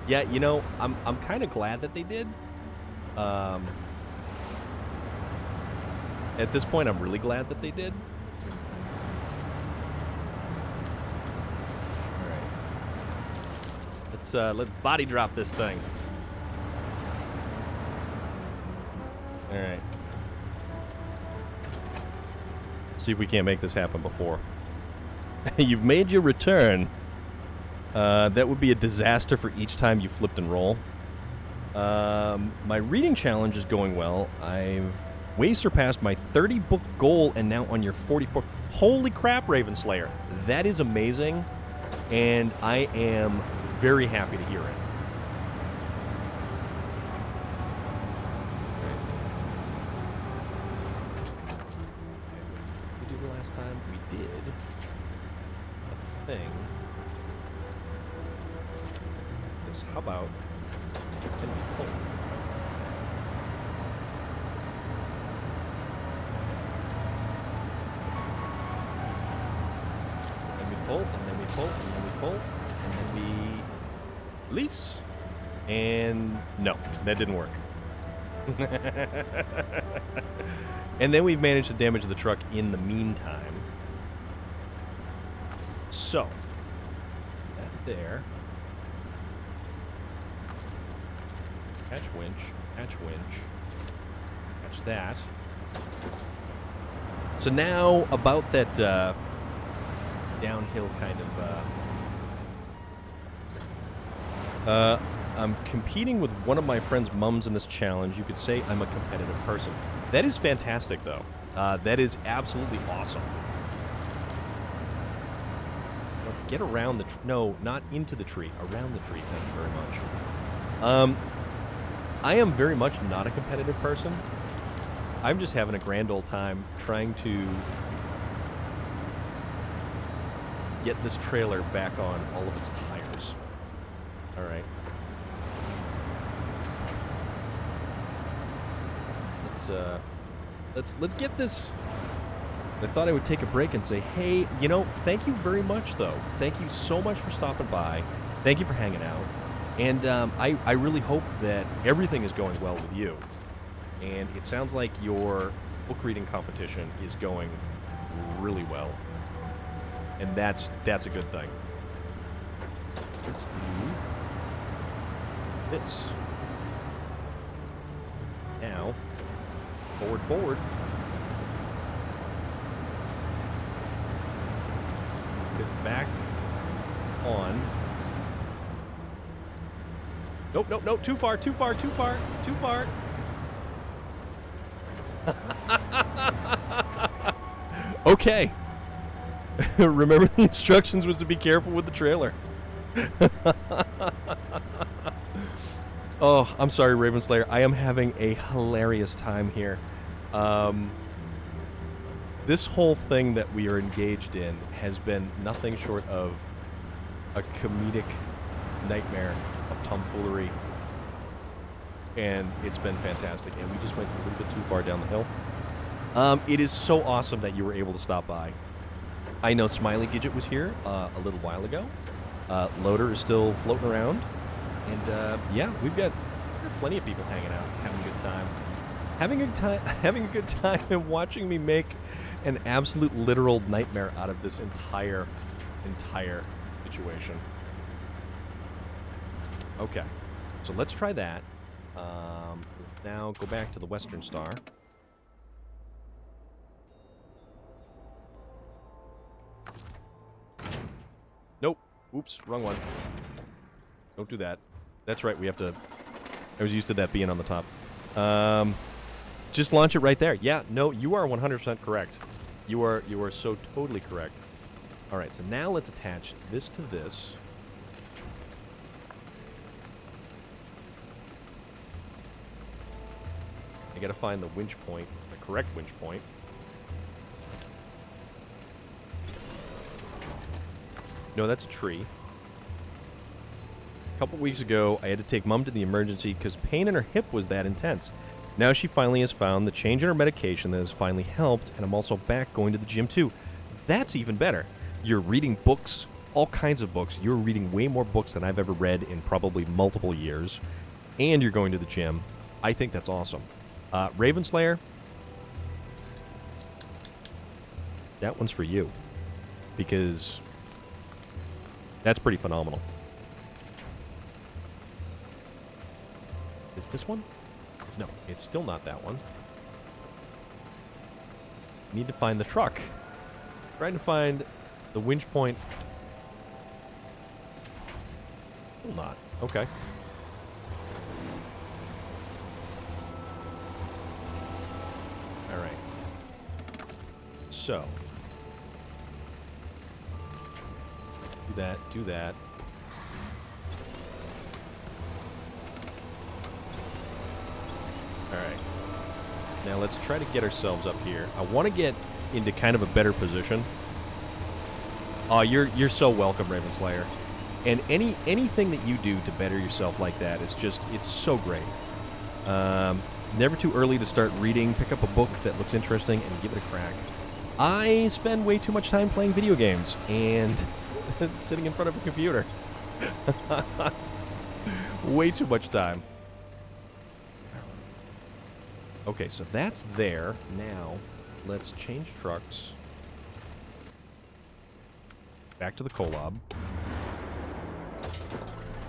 Yeah, you know, I'm kind of glad that they did. At this point, I'm really glad that they did. Let's body drop this thing. All right. See if we can't make this happen before. You've made your return. That would be a disaster for each time you flipped and roll. My reading challenge is going well. I've way surpassed my 30-book goal and now on your 44. Holy crap, Raven Slayer. That is amazing. And I am very happy to hear it. What did we do the last time? We did a thing. This, how about, can we pull? And we pull, and then we pull, and then we pull, and then we release. And no, that didn't work. And then we've managed to damage the truck in the meantime. So, that there. Catch winch, catch winch, catch that. So now about that downhill kind of... I'm competing with one of my friend's mums in this challenge. You could say I'm a competitive person. That is fantastic, though. That is absolutely awesome. Get around the tree. No, not into the tree. Around the tree. Thank you very much. I am very much not a competitive person. I'm just having a grand old time trying to get this trailer back on all of its tires. All right. Let's get this. I thought I would take a break and say, hey, you know, thank you very much, though. Thank you so much for stopping by. Thank you for hanging out. And I really hope that everything is going well with you. And it sounds like your book reading competition is going really well. And that's a good thing. Let's do this. Now, forward, forward. Put it back on. Nope, nope, nope. Too far, too far, too far, too far. Okay. Remember the instructions was to be careful with the trailer. Oh, I'm sorry, Ravenslayer. I am having a hilarious time here. This whole thing that we are engaged in has been nothing short of a comedic nightmare of tomfoolery. And it's been fantastic. And we just went a little bit too far down the hill. It is so awesome that you were able to stop by. I know Smiley Gidget was here a little while ago. Loader is still floating around. And yeah, we've got plenty of people hanging out, having a good time. Having a good time and watching me make an absolute literal nightmare out of this entire situation. Okay, so let's try that. Now go back to the Western Star. Nope. Oops, wrong one. Don't do that. That's right, we have to... I was used to that being on the top. Just launch it right there. Yeah, no, you are 100% correct. You are so totally correct. All right, so now let's attach this to this. I gotta find the winch point, the correct winch point. No, that's a tree. A couple weeks ago, I had to take Mom to the emergency because pain in her hip was that intense. Now she finally has found the change in her medication that has finally helped, and I'm also back going to the gym too. That's even better. You're reading books, all kinds of books. You're reading way more books than I've ever read in probably multiple years, and you're going to the gym. I think that's awesome. Ravenslayer, that one's for you, because that's pretty phenomenal. Is this one? No, it's still not that one. Need to find the truck. Trying to find the winch point. Still not. Okay. Alright. So. Do that, do that. Alright. Now let's try to get ourselves up here. I want to get into kind of a better position. Oh, you're so welcome, Ravenslayer. And anything that you do to better yourself like that is just, it's so great. Never too early to start reading. Pick up a book that looks interesting and give it a crack. I spend way too much time playing video games and sitting in front of a computer. Way too much time. Okay, so that's there. Now, let's change trucks. Back to the Kolob.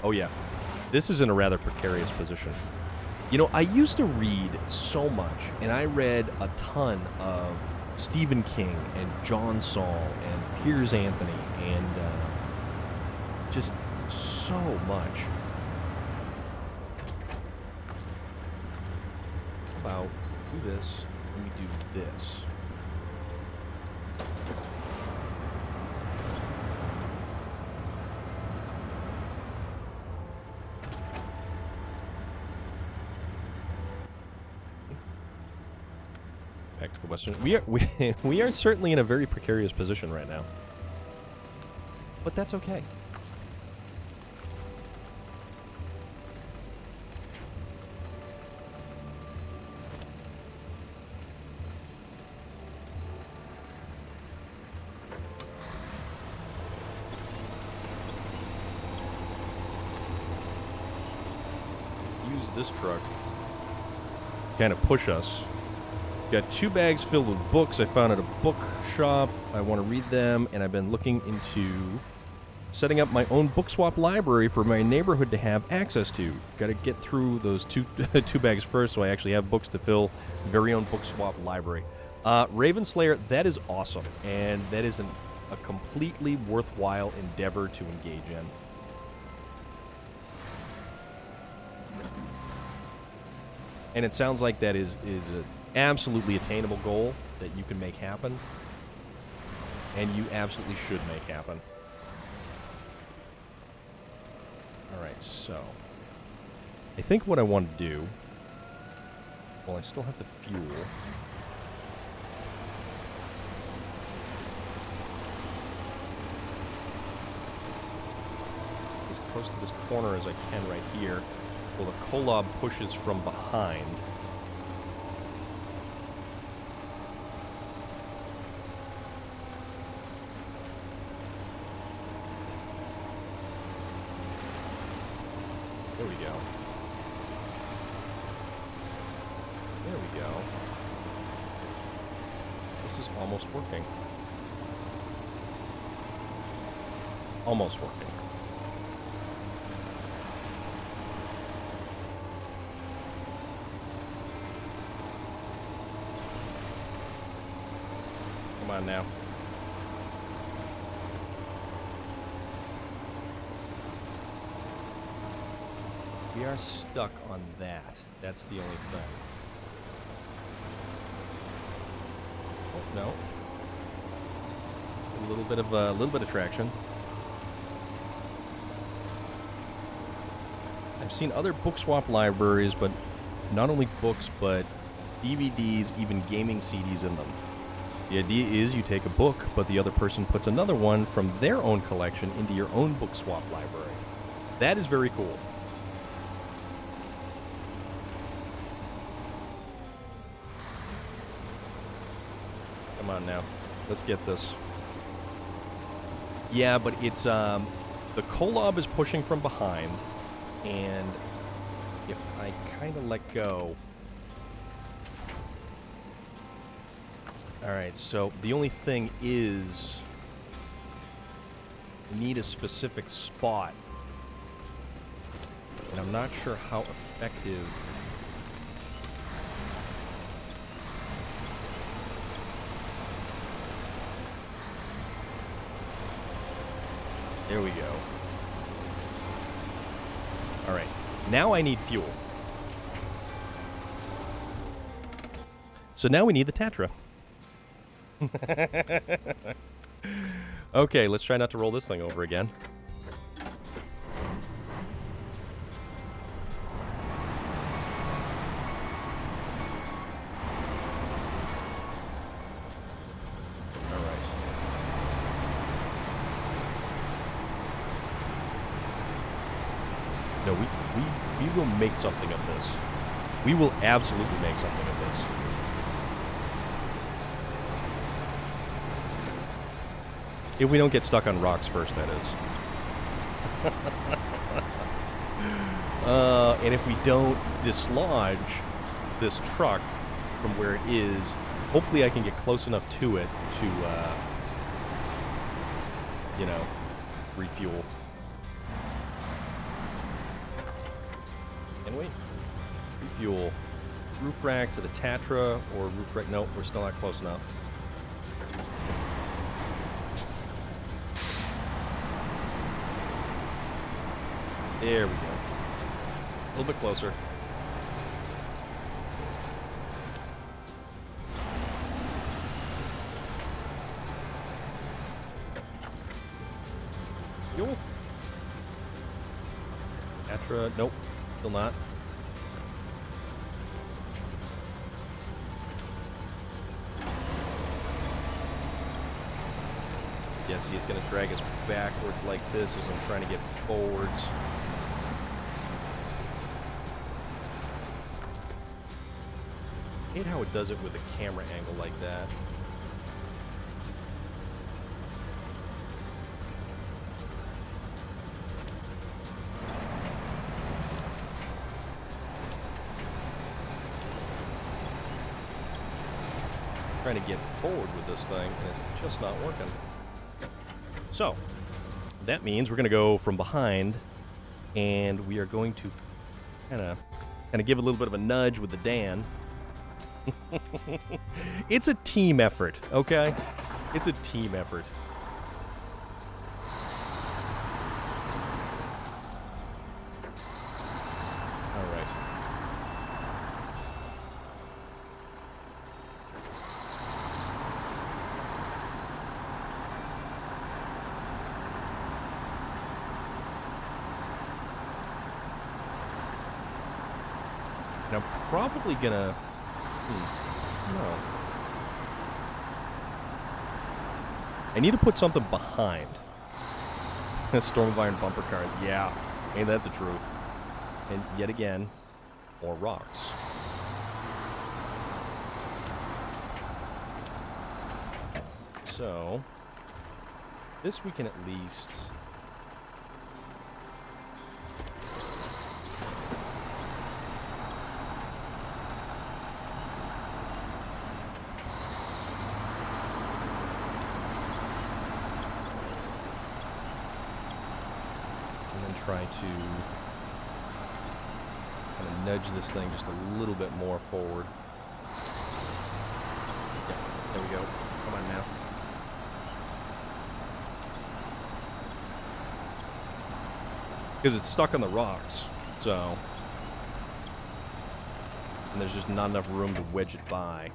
Oh yeah, this is in a rather precarious position. You know, I used to read so much, and I read a ton of Stephen King and John Saul and Piers Anthony and just so much. About do this, let me do this. Back to the western. We are certainly in a very precarious position right now, but that's okay. Let's use this truck to kind of push us. Got 2 bags filled with books I found at a bookshop. I want to read them, and I've been looking into setting up my own book swap library for my neighborhood to have access to. Got to get through those two bags first, so I actually have books to fill very own book swap library. Ravenslayer, that is awesome, and that is an a completely worthwhile endeavor to engage in. And it sounds like that is an absolutely attainable goal that you can make happen. And you absolutely should make happen. Alright, so I think what I want to do... Well, I still have the fuel. As close to this corner as I can right here. Well, the Kolob pushes from behind. There we go. There we go. This is almost working. Almost working. Come on now. We are stuck on that. That's the only thing. Oh, no. A little bit of traction. I've seen other book swap libraries, but not only books, but DVDs, even gaming CDs in them. The idea is you take a book, but the other person puts another one from their own collection into your own book swap library. That is very cool. Come on now. Let's get this. Yeah, but it's, the Kolob is pushing from behind, and if I kind of let go... Alright, so the only thing is... I need a specific spot. And I'm not sure how effective... There we go. Alright, now I need fuel. So now we need the Tatra. Okay, let's try not to roll this thing over again. No, we will make something of this. We will absolutely make something of this. If we don't get stuck on rocks first, that is. And if we don't dislodge this truck from where it is, hopefully I can get close enough to it to, you know, refuel. Can we? Refuel. Roof rack to the Tatra, or roof rack... Nope, we're still not close enough. There we go. A little bit closer. Fuel. Tatra... Nope. Still not. Yeah, see, it's going to drag us backwards like this as I'm trying to get forwards. I hate how it does it with a camera angle like that. Trying to get forward with this thing, and it's just not working. So, that means we're going to go from behind, and we are going to kind of give a little bit of a nudge with the Dan. It's a team effort, okay? It's a team effort. And I'm probably gonna... no. I need to put something behind. Storm of Iron bumper cars. Yeah. Ain't that the truth? And yet again, more rocks. So, this we can at least... try to kind of nudge this thing just a little bit more forward. Yeah, there we go. Come on now. Because it's stuck on the rocks, so... and there's just not enough room to wedge it by.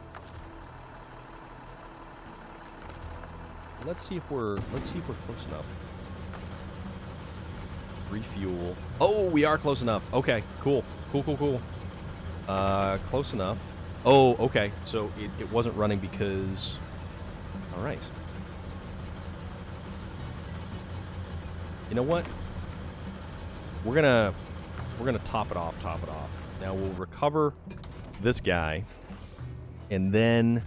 Let's see if we're close enough. Refuel. Oh, we are close enough. Okay, cool. Cool. Close enough. Oh, okay. So it wasn't running because... all right. You know what? We're gonna top it off. Now we'll recover this guy, and then...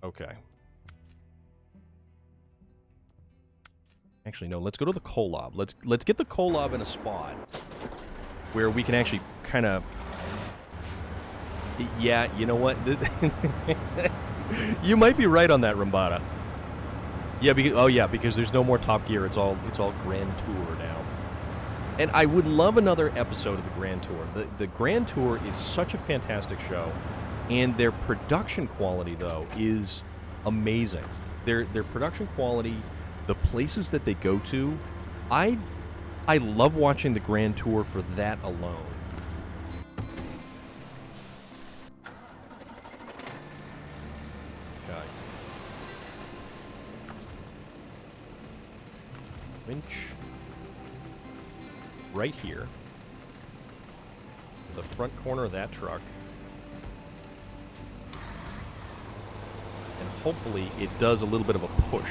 okay. Actually, no, let's go to the Kolob. Let's get the Kolob in a spot where we can actually kind of... yeah, you know what? You might be right on that, Rambada. Yeah, because there's no more Top Gear. It's all Grand Tour now. And I would love another episode of the Grand Tour. The Grand Tour is such a fantastic show, and their production quality though is amazing. Their production quality, the places that they go to, I love watching the Grand Tour for that alone. Okay. Winch. Right here. The front corner of that truck. And hopefully it does a little bit of a push.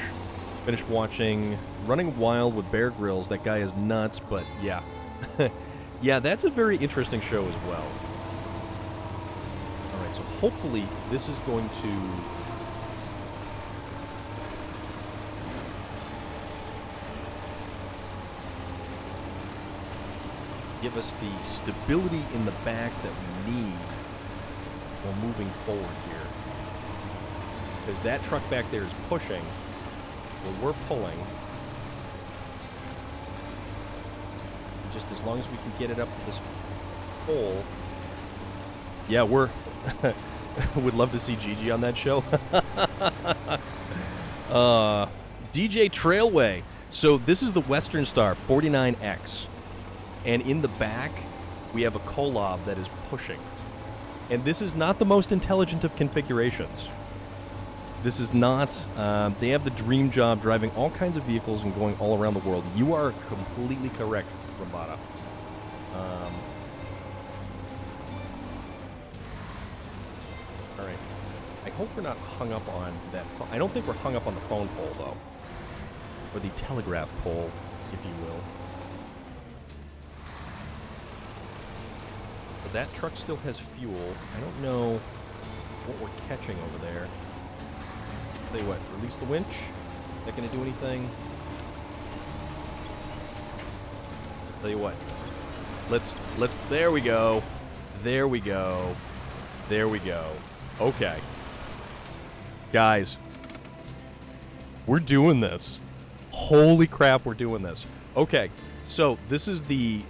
Finished watching Running Wild with Bear Grylls. That guy is nuts, but yeah. Yeah, that's a very interesting show as well. Alright, so hopefully this is going to... give us the stability in the back that we need while moving forward here. Because that truck back there is pushing, while we're pulling. Just as long as we can get it up to this pole. Yeah, we're... would love to see Gigi on that show. DJ Trailway. So this is the Western Star 49X. And in the back, we have a Kolob that is pushing. And this is not the most intelligent of configurations. This is not... they have the dream job driving all kinds of vehicles and going all around the world. You are completely correct, Rambada. Alright. I hope we're not hung up on that... I don't think we're hung up on the phone pole, though. Or the telegraph pole, if you will. That truck still has fuel. I don't know what we're catching over there. Tell you what, release the winch. Is that going to do anything? Tell you what. Let's, there we go. There we go. There we go. Okay. Guys. We're doing this. Holy crap, we're doing this. Okay, so this is the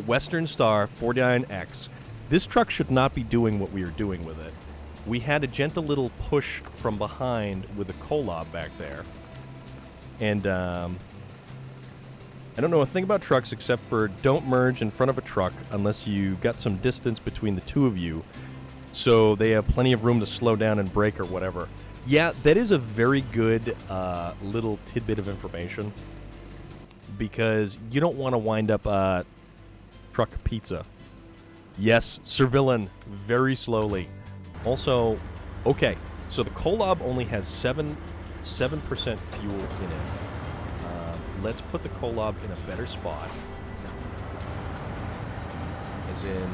Western Star 49X. This truck should not be doing what we are doing with it. We had a gentle little push from behind with the Kolob back there. And, I don't know a thing about trucks except for don't merge in front of a truck unless you got some distance between the two of you so they have plenty of room to slow down and brake or whatever. Yeah, that is a very good little tidbit of information because you don't want to wind up truck pizza. Yes, Sir Villain, very slowly. Also, okay, so the Kolob only has 7% fuel in it. Let's put the Kolob in a better spot. As in,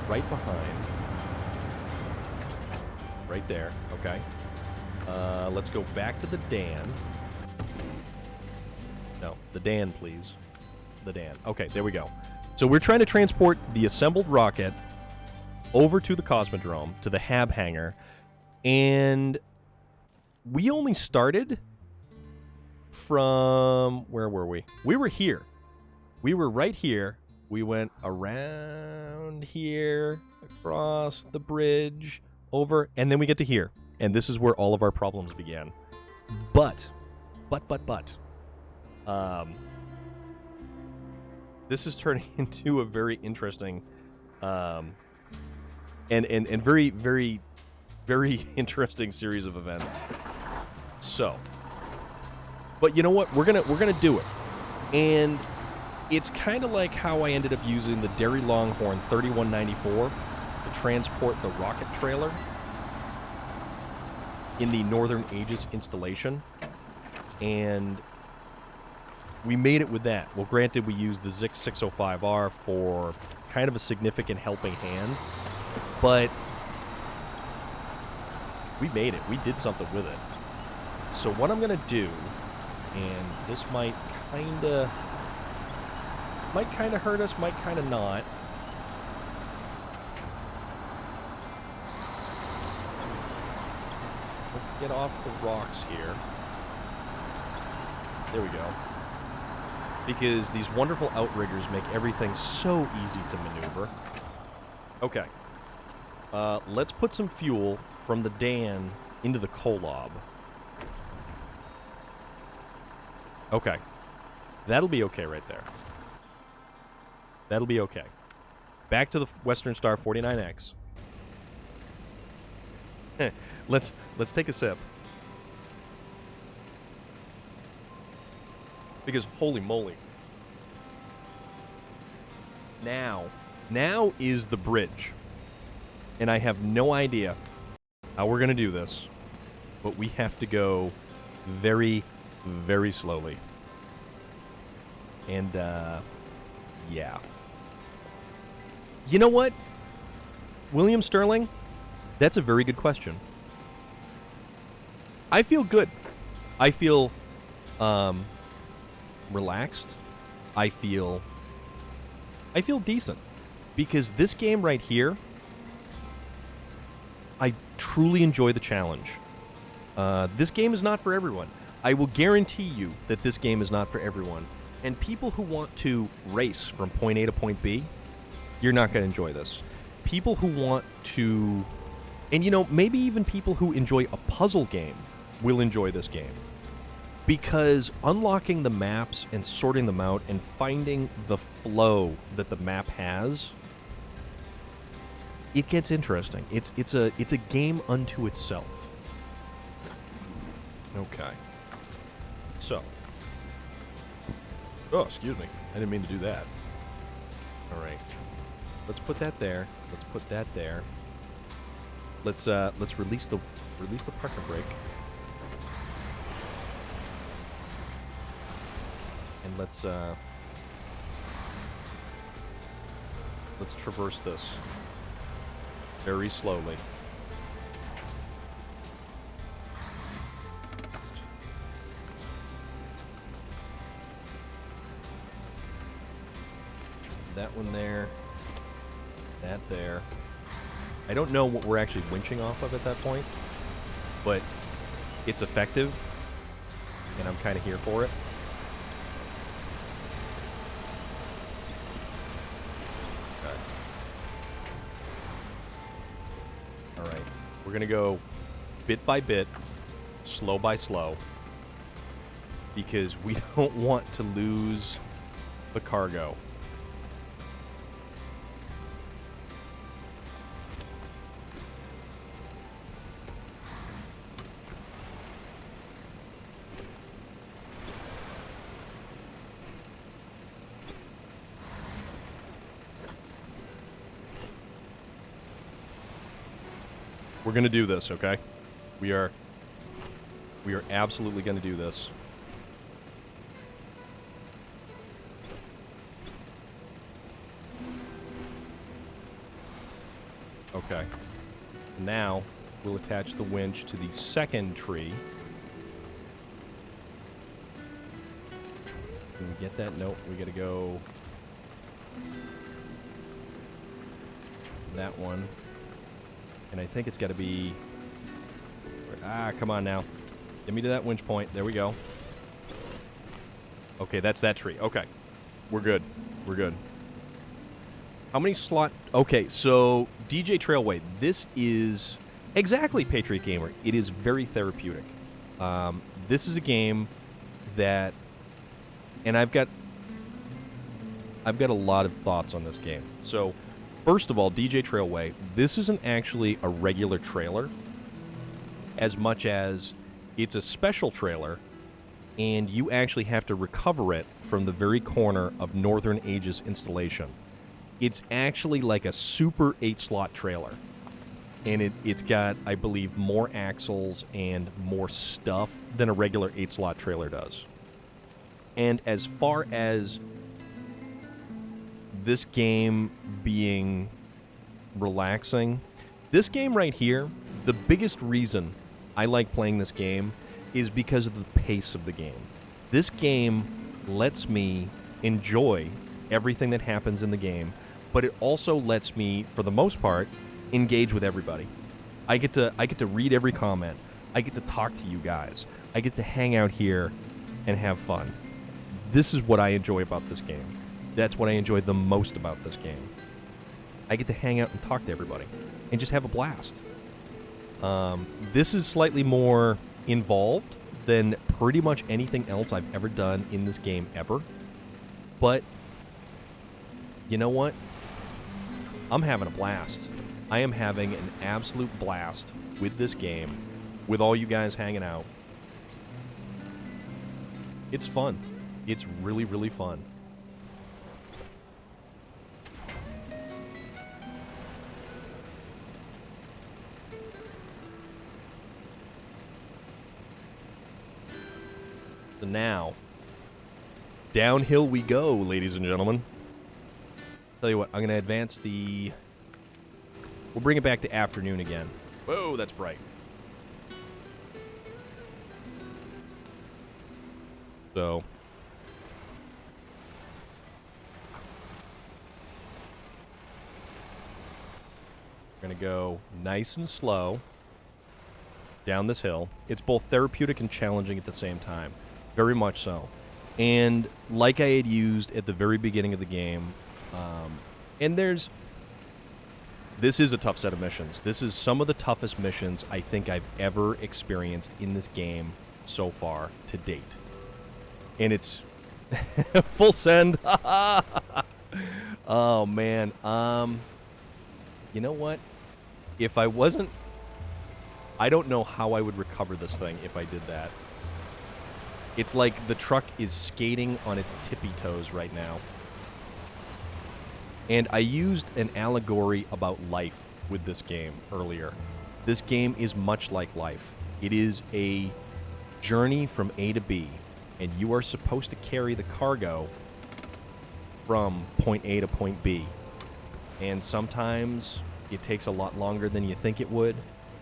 right behind. Right there, okay. Let's go back to the Dan. No, the Dan, please. The Dan. Okay, there we go. So we're trying to transport the assembled rocket over to the Cosmodrome, to the Hab hangar, and we only started from... where were we? We were here. We were right here. We went around here, across the bridge, over, and then we get to here. And this is where all of our problems began. But, this is turning into a very interesting, and very, very, very interesting series of events. So, but you know what? We're gonna do it, and it's kind of like how I ended up using the Derry Longhorn 3194 to transport the rocket trailer in the Northern Aegis installation, and we made it with that. Well, granted, we used the Zix 605R for kind of a significant helping hand, but we made it. We did something with it. So what I'm going to do, and this might kind of hurt us, might kind of not. Let's get off the rocks here. There we go. Because these wonderful outriggers make everything so easy to maneuver. Okay. Let's put some fuel from the Dan into the Kolob. Okay. That'll be okay right there. That'll be okay. Back to the Western Star 49X. Let's take a sip. Because holy moly. Now is the bridge. And I have no idea how we're going to do this. But we have to go very, very slowly. And, yeah. You know what? William Sterling? That's a very good question. I feel good. I feel, relaxed. I feel decent. Because this game right here, I truly enjoy the challenge. This game is not for everyone. I will guarantee you that this game is not for everyone. And people who want to race from point A to point B, you're not going to enjoy this. People who want to... And, you know, maybe even people who enjoy a puzzle game will enjoy this game. Because unlocking the maps and sorting them out and finding the flow that the map has, it gets interesting. It's a game unto itself. Okay. So. Oh, excuse me. I didn't mean to do that. All right. Let's put that there. Let's put that there. Let's release the parking brake. And let's traverse this very slowly. That one there. That there. I don't know what we're actually winching off of at that point, but it's effective, and I'm kind of here for it. We're going to go bit by bit, slow by slow, because we don't want to lose the cargo. We're going to do this, okay? We are absolutely going to do this. Okay. Now, we'll attach the winch to the second tree. Can we get that? Nope. We got to go that one. And I think it's got to be... Ah, come on now. Get me to that winch point. There we go. Okay, that's that tree. Okay. We're good. We're good. How many slot... Okay, so DJ Trailway. This is... Exactly, Patriot Gamer. It is very therapeutic. This is a game that... And I've got a lot of thoughts on this game. So, first of all, DJ Trailway, this isn't actually a regular trailer as much as it's a special trailer, and you actually have to recover it from the very corner of Northern Ages installation. It's actually like a super 8-slot trailer. And it's got, I believe, more axles and more stuff than a regular 8-slot trailer does. And as far as this game being relaxing, this game right here, the biggest reason I like playing this game is because of the pace of the game. This game lets me enjoy everything that happens in the game, but it also lets me, for the most part, engage with everybody. I get to read every comment. I get to talk to you guys. I get to hang out here and have fun. This is what I enjoy about this game. That's what I enjoy the most about this game. I get to hang out and talk to everybody and just have a blast. This is slightly more involved than pretty much anything else I've ever done in this game ever. But you know what? I'm having a blast. I am having an absolute blast with this game, with all you guys hanging out. It's fun. It's really, really fun. So now, downhill we go, ladies and gentlemen. Tell you what, I'm going to advance the... We'll bring it back to afternoon again. Whoa, that's bright. So... We're going to go nice and slow down this hill. It's both therapeutic and challenging at the same time. Very much so. And like I had used at the very beginning of the game, and this is a tough set of missions. This is some of the toughest missions I think I've ever experienced in this game so far to date. And it's full send. Oh, man. You know what? If I wasn't... I don't know how I would recover this thing if I did that. It's like the truck is skating on its tippy toes right now. And I used an allegory about life with this game earlier. This game is much like life. It is a journey from A to B, and you are supposed to carry the cargo from point A to point B. And sometimes it takes a lot longer than you think it would.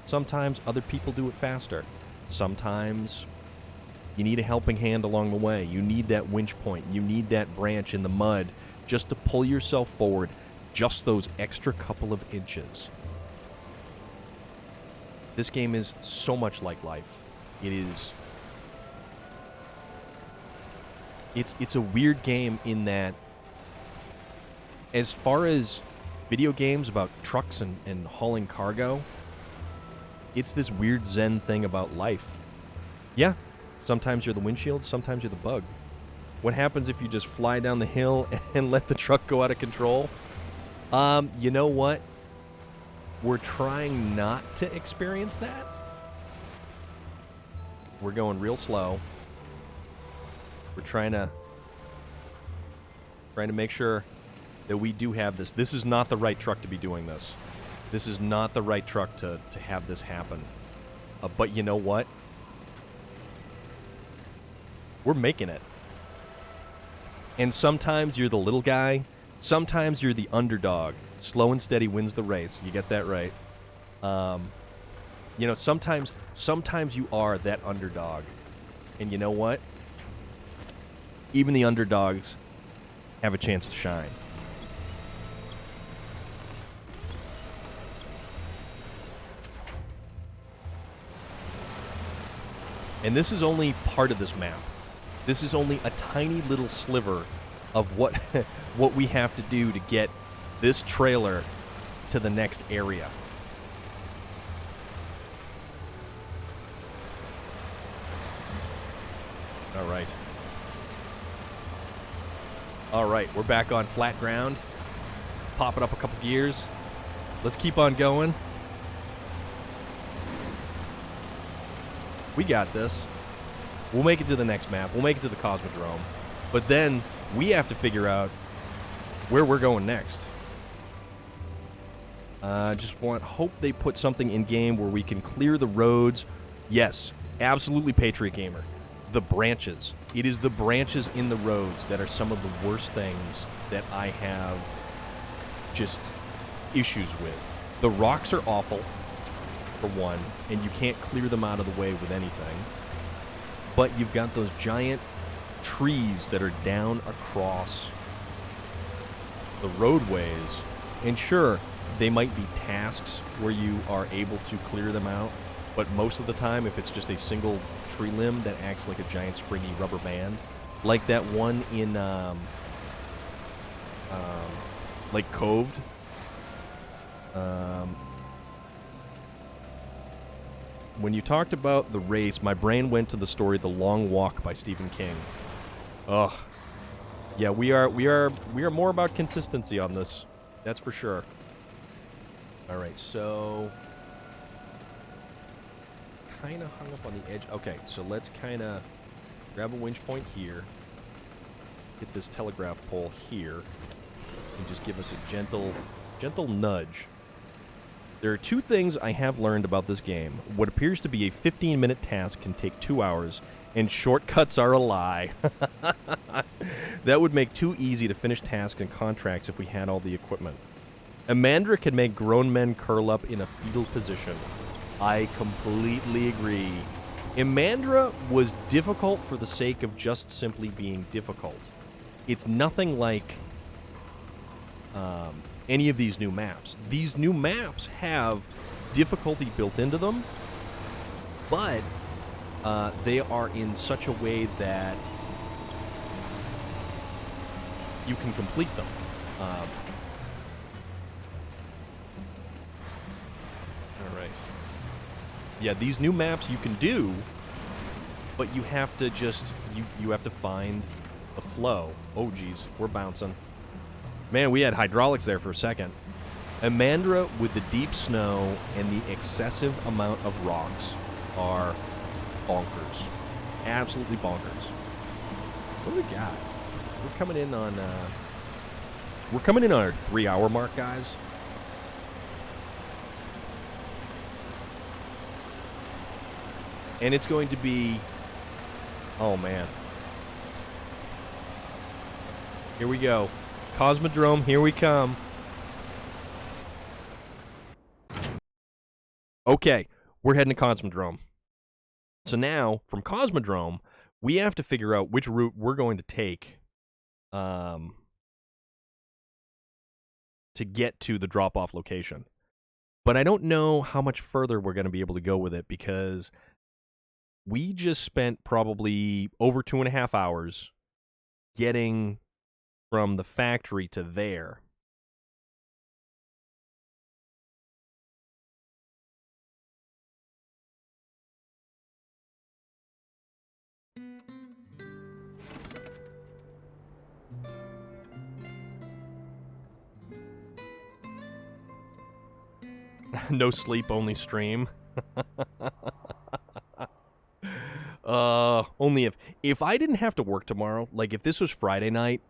Sometimes other people do it faster. Sometimes you need a helping hand along the way. You need that winch point. You need that branch in the mud just to pull yourself forward just those extra couple of inches. This game is so much like life. It is... It's a weird game in that as far as video games about trucks and hauling cargo, it's this weird zen thing about life. Yeah, sometimes you're the windshield, sometimes you're the bug. What happens if you just fly down the hill and let the truck go out of control? You know what? We're trying not to experience that. We're going real slow. We're trying to make sure that we do have this. This is not the right truck to be doing this. This is not the right truck to have this happen. But you know what? We're making it. And sometimes you're the little guy. Sometimes you're the underdog. Slow and steady wins the race. You get that right. You know, sometimes you are that underdog. And you know what? Even the underdogs have a chance to shine. And this is only part of this map. This is only a tiny little sliver of what what we have to do to get this trailer to the next area. All right. All right, we're back on flat ground. Popping up a couple gears. Let's keep on going. We got this. We'll make it to the next map. We'll make it to the Cosmodrome. But then we have to figure out where we're going next. Hope they put something in game where we can clear the roads. Yes, absolutely, Patriot Gamer. The branches. It is the branches in the roads that are some of the worst things that I have just issues with. The rocks are awful, for one, and you can't clear them out of the way with anything. But you've got those giant trees that are down across the roadways. And sure, they might be tasks where you are able to clear them out, but most of the time, if it's just a single tree limb that acts like a giant springy rubber band, like that one in Lake Coved, when you talked about the race, my brain went to the story The Long Walk by Stephen King. Ugh. Yeah, we are more about consistency on this. That's for sure. All right, so kind of hung up on the edge. Okay, so let's kind of grab a winch point here. Get this telegraph pole here. And just give us a gentle nudge. There are two things I have learned about this game. What appears to be a 15-minute task can take 2 hours, and shortcuts are a lie. That would make too easy to finish tasks and contracts if we had all the equipment. Amandra can make grown men curl up in a fetal position. I completely agree. Amandra was difficult for the sake of just simply being difficult. It's nothing like any of these new maps. These new maps have difficulty built into them, but they are in such a way that you can complete them. All right. Yeah, these new maps you can do, but you have to just you have to find the flow. Oh geez, we're bouncing. Man, we had hydraulics there for a second. Amandra with the deep snow and the excessive amount of rocks are bonkers. Absolutely bonkers. What do we got? We're coming in on our 3-hour mark, guys. And it's going to be, oh man. Here we go. Cosmodrome, here we come. Okay, we're heading to Cosmodrome. So now, from Cosmodrome, we have to figure out which route we're going to take to get to the drop-off location. But I don't know how much further we're going to be able to go with it, because we just spent probably over 2.5 hours getting from the factory to there. No sleep, only stream. Only if I didn't have to work tomorrow, like if this was Friday night,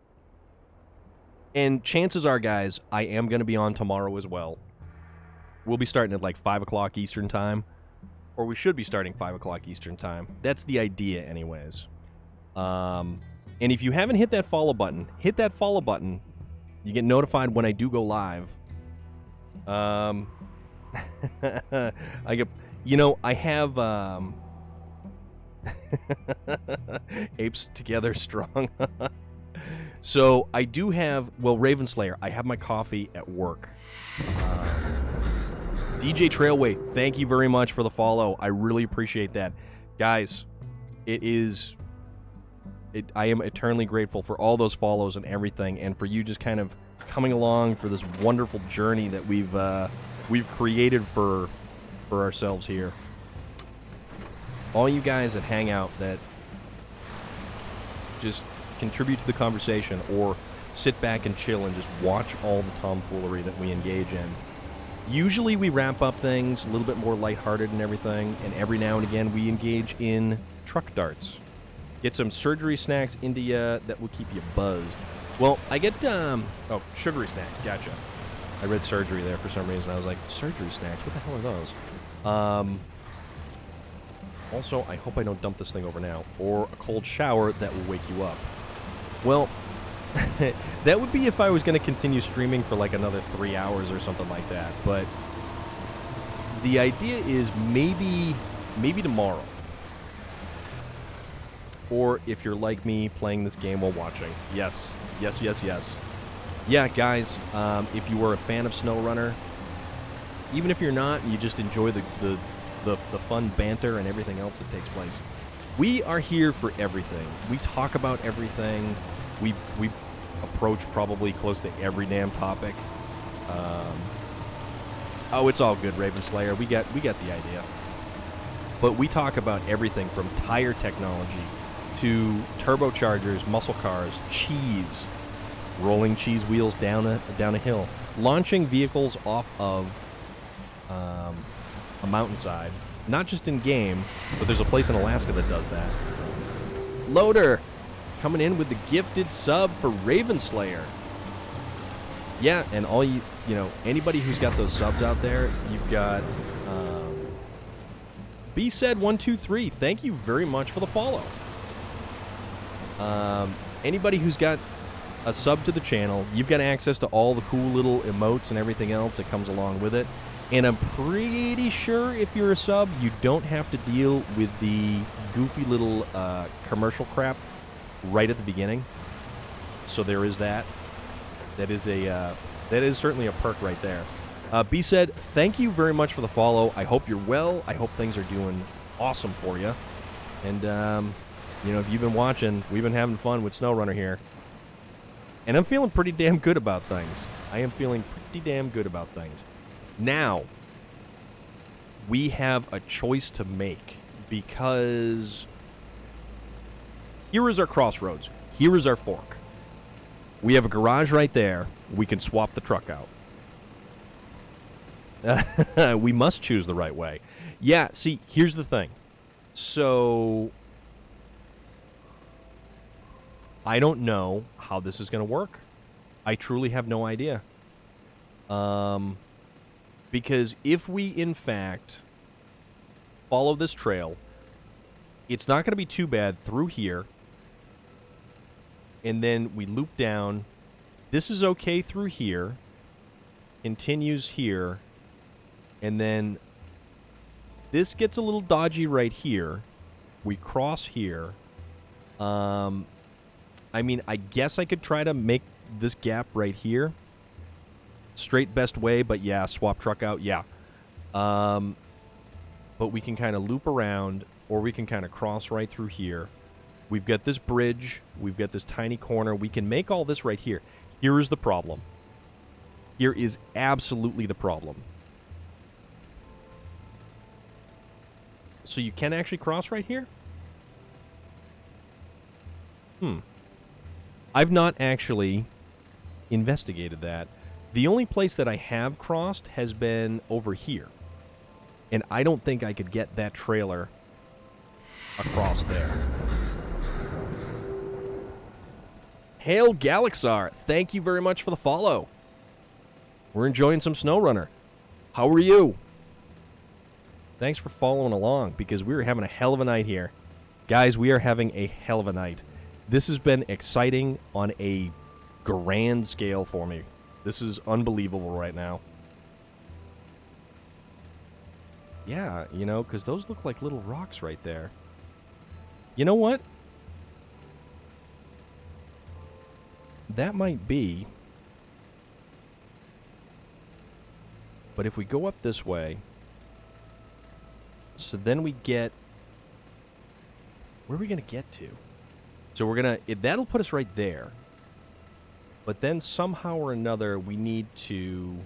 and chances are, guys, I am going to be on tomorrow as well. We'll be starting at like 5 o'clock Eastern time. Or we should be starting 5 o'clock Eastern time. That's the idea anyways. And if you haven't hit that follow button, hit that follow button. You get notified when I do go live. I get, I have apes together strong. So I do have, Raven Slayer, I have my coffee at work. DJ Trailway, thank you very much for the follow. I really appreciate that. Guys, I am eternally grateful for all those follows and everything, and for you just kind of coming along for this wonderful journey that we've created for ourselves here. All you guys that hang out, that just contribute to the conversation, or sit back and chill and just watch all the tomfoolery that we engage in. Usually we wrap up things a little bit more lighthearted and everything, and every now and again we engage in truck darts. Get some surgery snacks into you that will keep you buzzed. Well, I get, sugary snacks, gotcha. I read surgery there for some reason. I was like, surgery snacks, what the hell are those? Also, I hope I don't dump this thing over now, or a cold shower that will wake you up. Well, that would be if I was going to continue streaming for like another 3 hours or something like that, but the idea is maybe tomorrow. Or if you're like me, playing this game while watching. Yes. Yeah, guys, if you were a fan of SnowRunner, even if you're not, and you just enjoy the fun banter and everything else that takes place, we are here for everything. We talk about everything. We approach probably close to every damn topic. It's all good, Raven Slayer. We get the idea. But we talk about everything from tire technology to turbochargers, muscle cars, cheese, rolling cheese wheels down a hill, launching vehicles off of a mountainside. Not just in game, but there's a place in Alaska that does that. Loader coming in with the gifted sub for Raven Slayer. Yeah, and all anybody who's got those subs out there, you've got B said 123. Thank you very much for the follow. Anybody who's got a sub to the channel, you've got access to all the cool little emotes and everything else that comes along with it. And I'm pretty sure if you're a sub, you don't have to deal with the goofy little commercial crap right at the beginning. So there is that. That is certainly a perk right there. B said, thank you very much for the follow. I hope you're well. I hope things are doing awesome for you. And, if you've been watching, we've been having fun with SnowRunner here. And I'm feeling pretty damn good about things. I am feeling pretty damn good about things. Now, we have a choice to make, because here is our crossroads. Here is our fork. We have a garage right there. We can swap the truck out. We must choose the right way. Yeah, see, here's the thing. So, I don't know how this is going to work. I truly have no idea. Because if we, in fact, follow this trail, it's not going to be too bad through here. And then we loop down. This is okay through here. Continues here. And then this gets a little dodgy right here. We cross here. I guess I could try to make this gap right here straight best way, but yeah, swap truck out, yeah. But we can kind of loop around, or we can kind of cross right through here. We've got this bridge. We've got this tiny corner. We can make all this right here. Here is the problem. Here is absolutely the problem. So you can actually cross right here? I've not actually investigated that. The only place that I have crossed has been over here. And I don't think I could get that trailer across there. Hail Galaxar, thank you very much for the follow. We're enjoying some SnowRunner. How are you? Thanks for following along, because we're having a hell of a night here. Guys, we are having a hell of a night. This has been exciting on a grand scale for me. This is unbelievable right now. Yeah, you know, because those look like little rocks right there. You know what? That might be. But if we go up this way, so then we get... Where are we going to get to? So we're going to... That'll put us right there. But then somehow or another, we need to...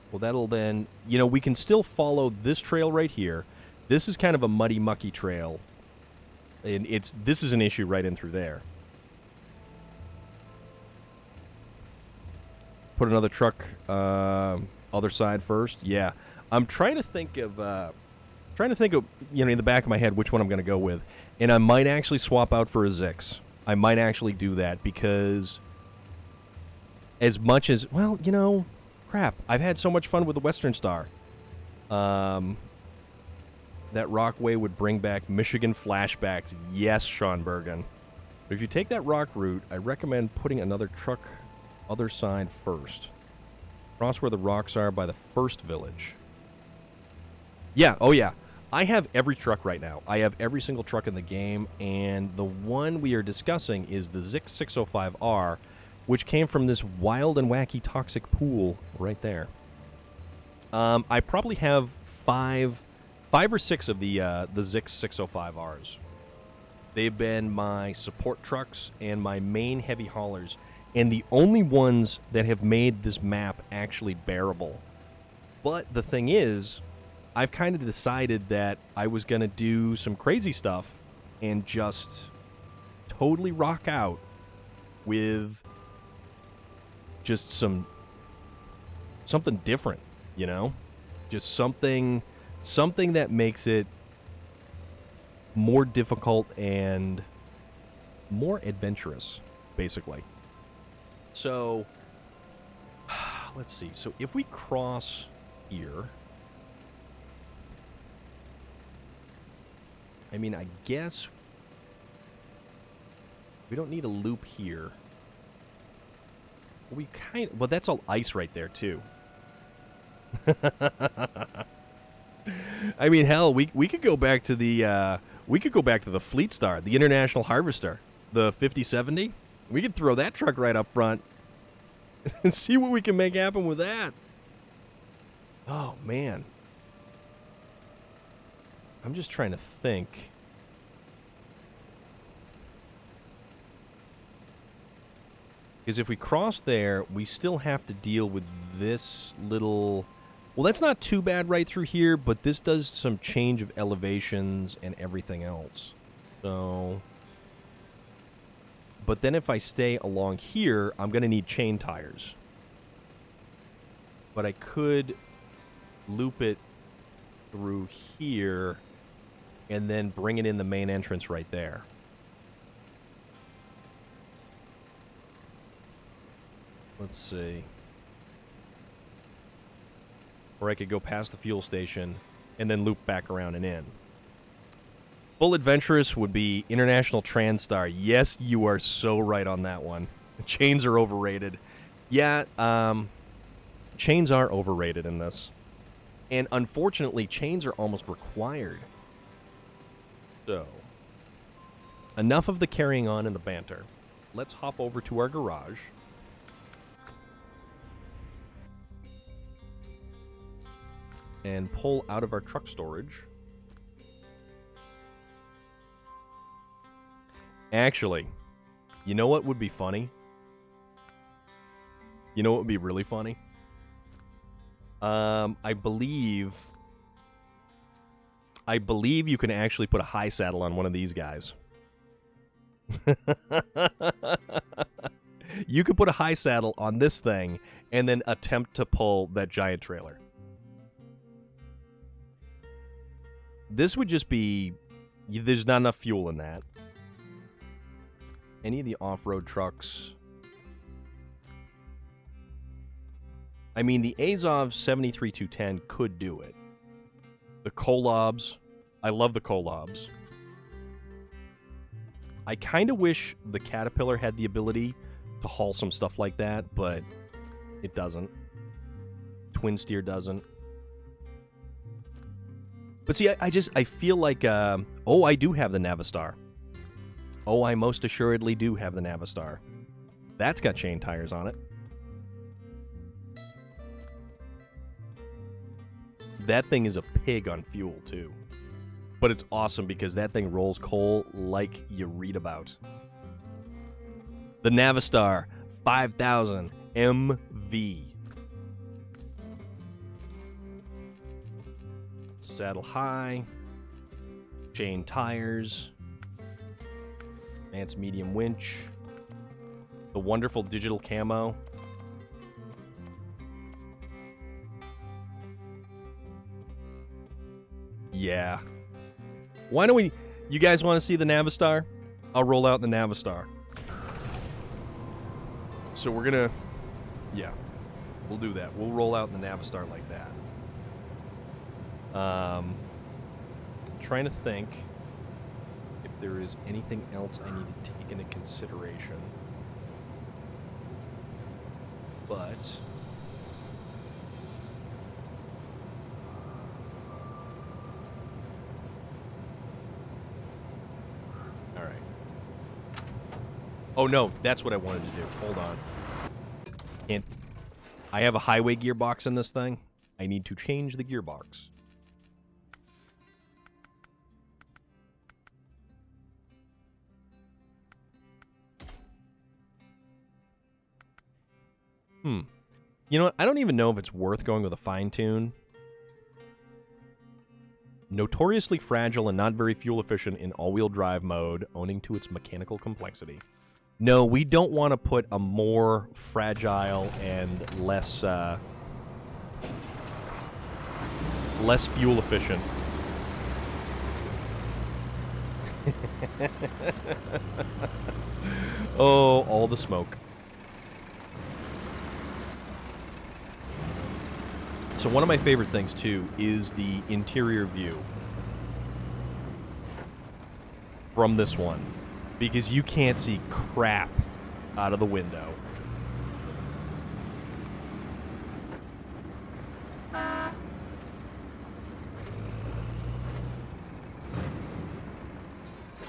Well, that'll then... You know, we can still follow this trail right here. This is kind of a muddy, mucky trail. And this is an issue right in through there. Put another truck other side first. Yeah. I'm trying to think of... you know, in the back of my head, which one I'm going to go with. And I might actually swap out for a Zix. I might actually do that, because as much as... Well, you know... Crap. I've had so much fun with the Western Star. That Rockway would bring back Michigan flashbacks. Yes, Sean Bergen. But if you take that rock route, I recommend putting another truck other side first. Cross where the rocks are by the first village. Yeah, oh yeah. I have every truck right now. I have every single truck in the game, and the one we are discussing is the Zix 605R, which came from this wild and wacky toxic pool right there. I probably have five or six of the Zix 605Rs. They've been my support trucks and my main heavy haulers, and the only ones that have made this map actually bearable. But the thing is, I've kind of decided that I was going to do some crazy stuff and just totally rock out with just something different, you know? Just something that makes it more difficult and more adventurous, basically. So, let's see. So if we cross here... I mean, I guess we don't need a loop here. We kind of... Well, that's all ice right there, too. I mean, hell, we could go back to the Fleet Star, the International Harvester, the 5070. We could throw that truck right up front and see what we can make happen with that. Oh, man. I'm just trying to think. Because if we cross there, we still have to deal with this little... Well, that's not too bad right through here, but this does some change of elevations and everything else. So... But then if I stay along here, I'm going to need chain tires. But I could loop it through here and then bring it in the main entrance right there. Let's see. Or I could go past the fuel station and then loop back around and in. Full adventurous would be International Transstar. Yes, you are so right on that one. Chains are overrated. Yeah, chains are overrated in this. And unfortunately, chains are almost required. So, enough of the carrying on and the banter. Let's hop over to our garage. And pull out of our truck storage. Actually, you know what would be funny? You know what would be really funny? I believe you can actually put a high saddle on one of these guys. You could put a high saddle on this thing and then attempt to pull that giant trailer. This would just be... There's not enough fuel in that. Any of the off-road trucks... I mean, the Azov 73210 could do it. The Kolobs, I love the Kolobs. I kind of wish the Caterpillar had the ability to haul some stuff like that, but it doesn't. Twin Steer doesn't. But see, I feel like, oh, I do have the Navistar. Oh, I most assuredly do have the Navistar. That's got chain tires on it. That thing is a pig on fuel, too. But it's awesome because that thing rolls coal like you read about. The Navistar 5000 MV. Saddle high. Chain tires. Advanced medium winch. The wonderful digital camo. Yeah. Why don't we... You guys want to see the Navistar? I'll roll out the Navistar. So we're gonna... Yeah. We'll do that. We'll roll out the Navistar like that. Trying to think if there is anything else I need to take into consideration. But... Oh, no, that's what I wanted to do. Hold on. And I have a highway gearbox in this thing. I need to change the gearbox. You know what? I don't even know if it's worth going with a fine tune. Notoriously fragile and not very fuel efficient in all-wheel drive mode, owing to its mechanical complexity. No, we don't want to put a more fragile and less fuel efficient. Oh, all the smoke. So one of my favorite things, too, is the interior view from this one. Because you can't see crap out of the window.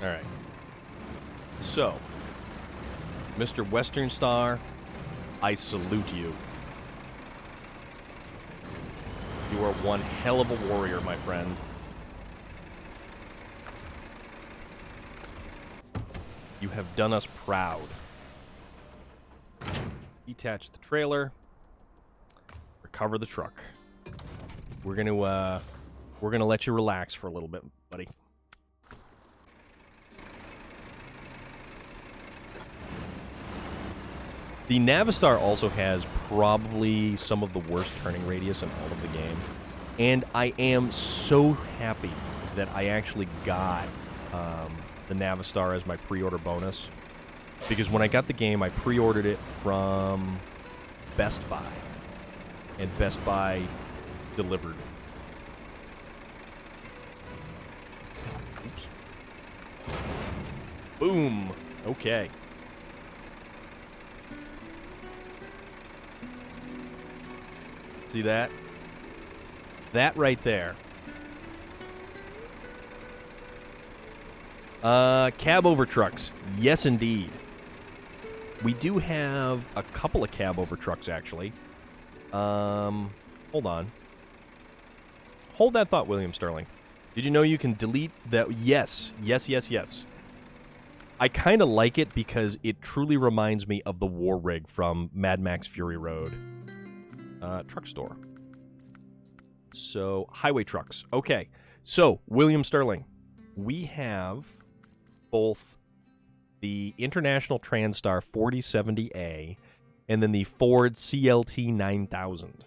Alright. So, Mr. Western Star, I salute you. You are one hell of a warrior, my friend. You have done us proud. Detach the trailer. Recover the truck. We're gonna let you relax for a little bit, buddy. The Navistar also has probably some of the worst turning radius in all of the game. And I am so happy that I actually got the Navistar as my pre-order bonus. Because when I got the game, I pre-ordered it from Best Buy. And Best Buy delivered. Oops. Boom. Okay. See that? That right there. Cab over trucks. Yes, indeed. We do have a couple of cab over trucks, actually. Hold on. Hold that thought, William Sterling. Did you know you can delete that? Yes. Yes, yes, yes. I kind of like it because it truly reminds me of the war rig from Mad Max Fury Road. Truck store. So, highway trucks. Okay. So, William Sterling, we have both the International Transtar 4070A and then the Ford CLT 9000.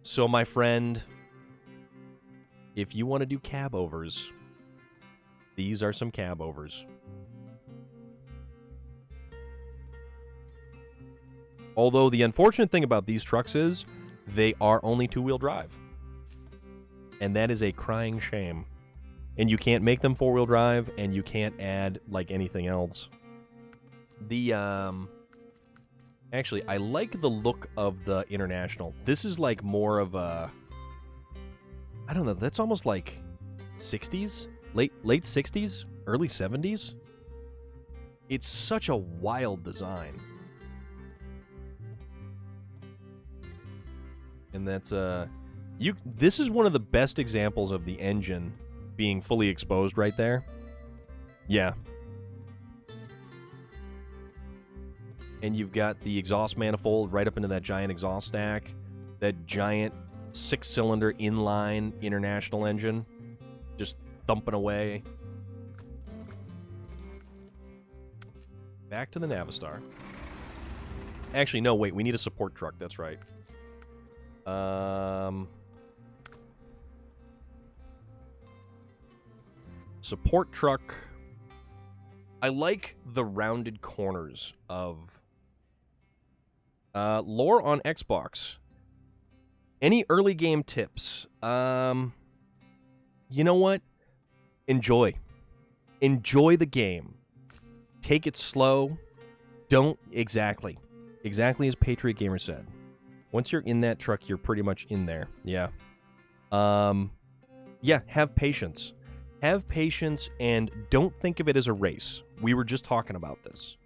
So, my friend, if you want to do cab overs, these are some cab overs. Although the unfortunate thing about these trucks is they are only two-wheel drive. And that is a crying shame. And you can't make them four-wheel drive, and you can't add, like, anything else. Actually, I like the look of the International. This is, like, more of a... I don't know, that's almost like 60s? Late 60s? Early 70s? It's such a wild design. And that's, this is one of the best examples of the engine being fully exposed right there. Yeah. And you've got the exhaust manifold right up into that giant exhaust stack. That giant 6-cylinder inline International engine. Just thumping away. Back to the Navistar. Actually, no, wait. We need a support truck. That's right. Support truck. I like the rounded corners of lore on Xbox. Any early game tips? You know what? Enjoy the game. Take it slow. Don't exactly as Patriot Gamer said. Once you're in that truck, you're pretty much in there. Yeah. Yeah, have patience. Have patience and don't think of it as a race. We were just talking about this.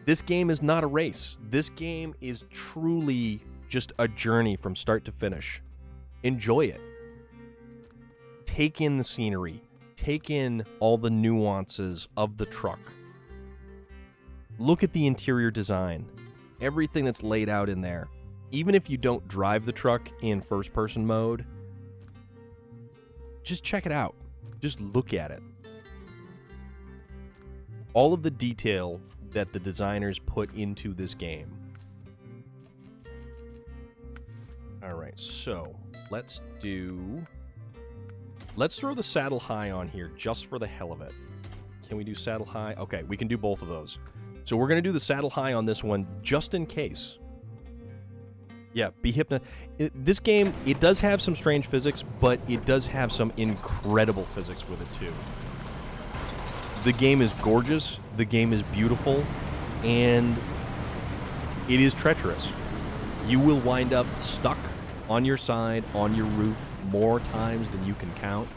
This game is not a race. This game is truly just a journey from start to finish. Enjoy it. Take in the scenery. Take in all the nuances of the truck. Look at the interior design. Everything that's laid out in there. Even if you don't drive the truck in first-person mode, just check it out. Just look at it. All of the detail that the designers put into this game. Alright, so let's throw the saddle high on here just for the hell of it. Can we do saddle high? Okay, we can do both of those. So we're going to do the saddle high on this one just in case. Yeah, be hypnotized. This game, it does have some strange physics, but it does have some incredible physics with it, too. The game is gorgeous, the game is beautiful, and it is treacherous. You will wind up stuck on your side, on your roof, more times than you can count,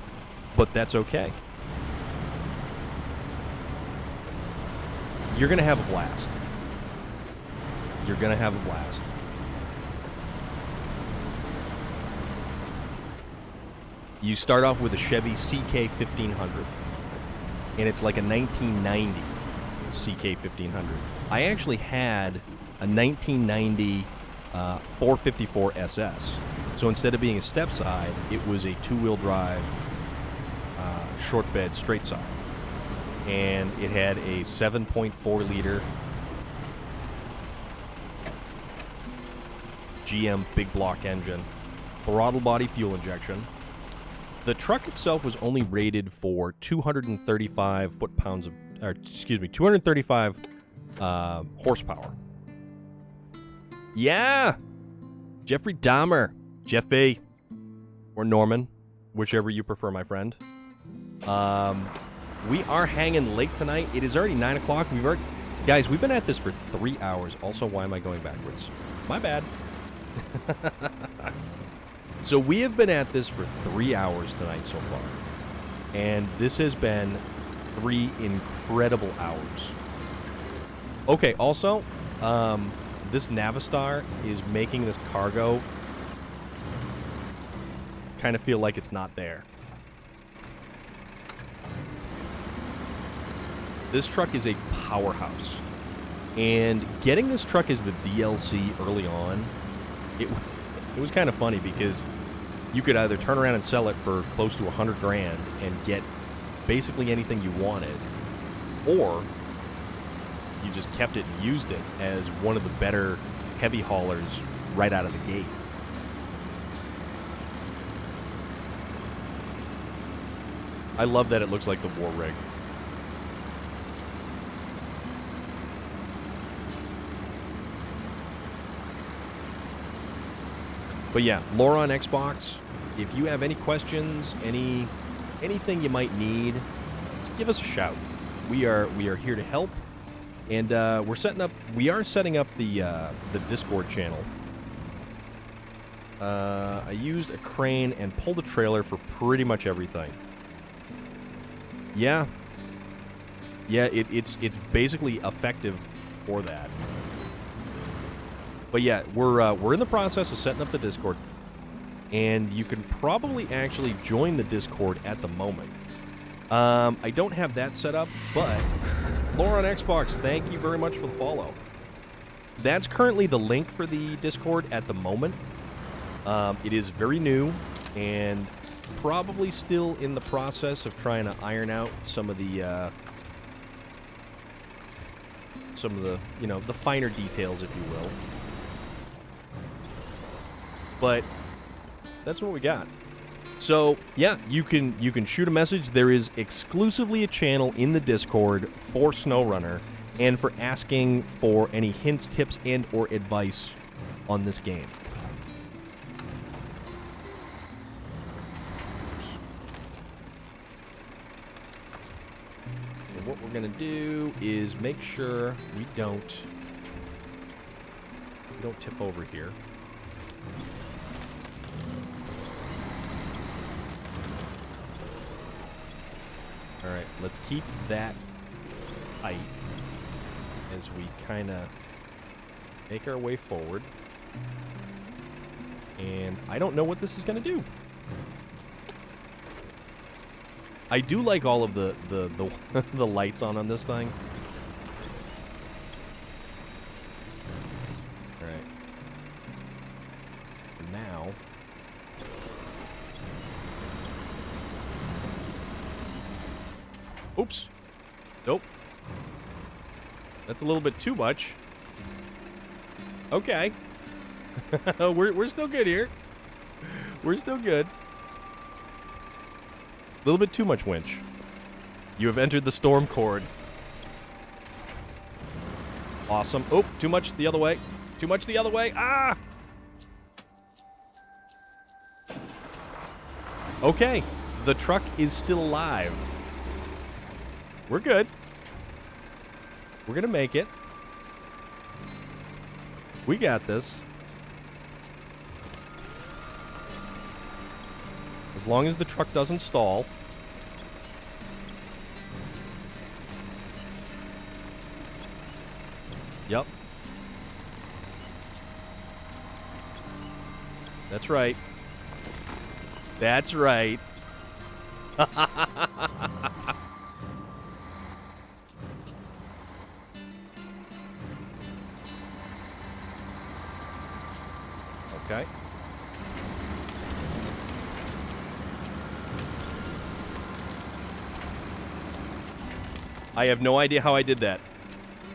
but that's okay. You're going to have a blast. You're going to have a blast. You start off with a Chevy CK 1500, and it's like a 1990 CK 1500. I actually had a 1990 454 SS. So instead of being a step side, it was a two-wheel drive short bed straight side. And it had a 7.4 liter GM big block engine, throttle body fuel injection. The truck itself was only rated for 235 foot-pounds of, or excuse me, 235 horsepower. Yeah, Jeffrey Dahmer, Jeffy, or Norman, whichever you prefer, my friend. We are hanging late tonight. It is already 9 o'clock. Guys, we've been at this for 3 hours. Also, why am I going backwards? My bad. So we have been at this for 3 hours tonight so far. And this has been 3 incredible hours. Okay, also, this Navistar is making this cargo kind of feel like it's not there. This truck is a powerhouse. And getting this truck as the DLC early on, it was kind of funny because you could either turn around and sell it for close to $100 grand and get basically anything you wanted, or you just kept it and used it as one of the better heavy haulers right out of the gate. I love that it looks like the war rig. But yeah, lore on Xbox. If you have any questions, anything you might need, just give us a shout. We are here to help, and we are setting up the Discord channel. I used a crane and pulled a trailer for pretty much everything. Yeah, it's basically effective for that. But yeah, we're in the process of setting up the Discord, and you can probably actually join the Discord at the moment. I don't have that set up, but Lore on Xbox, thank you very much for the follow. That's currently the link for the Discord at the moment. It is very new, and probably still in the process of trying to iron out some of the, you know, the finer details, if you will. But that's what we got. So, yeah, you can shoot a message. There is exclusively a channel in the Discord for SnowRunner and for asking for any hints, tips, and or advice on this game. And what we're going to do is make sure we don't tip over here. Alright, let's keep that tight as we kind of make our way forward. And I don't know what this is going to do. I do like all of the the lights on this thing. Alright. Now... Oops. Nope. That's a little bit too much. Okay. we're still good here. We're still good. A little bit too much winch. You have entered the storm chord. Awesome. Oh, too much the other way. Too much the other way. Ah! Okay. The truck is still alive. We're good. We're gonna make it. We got this. As long as the truck doesn't stall. Yep. That's right. That's right. Okay. I have no idea how I did that.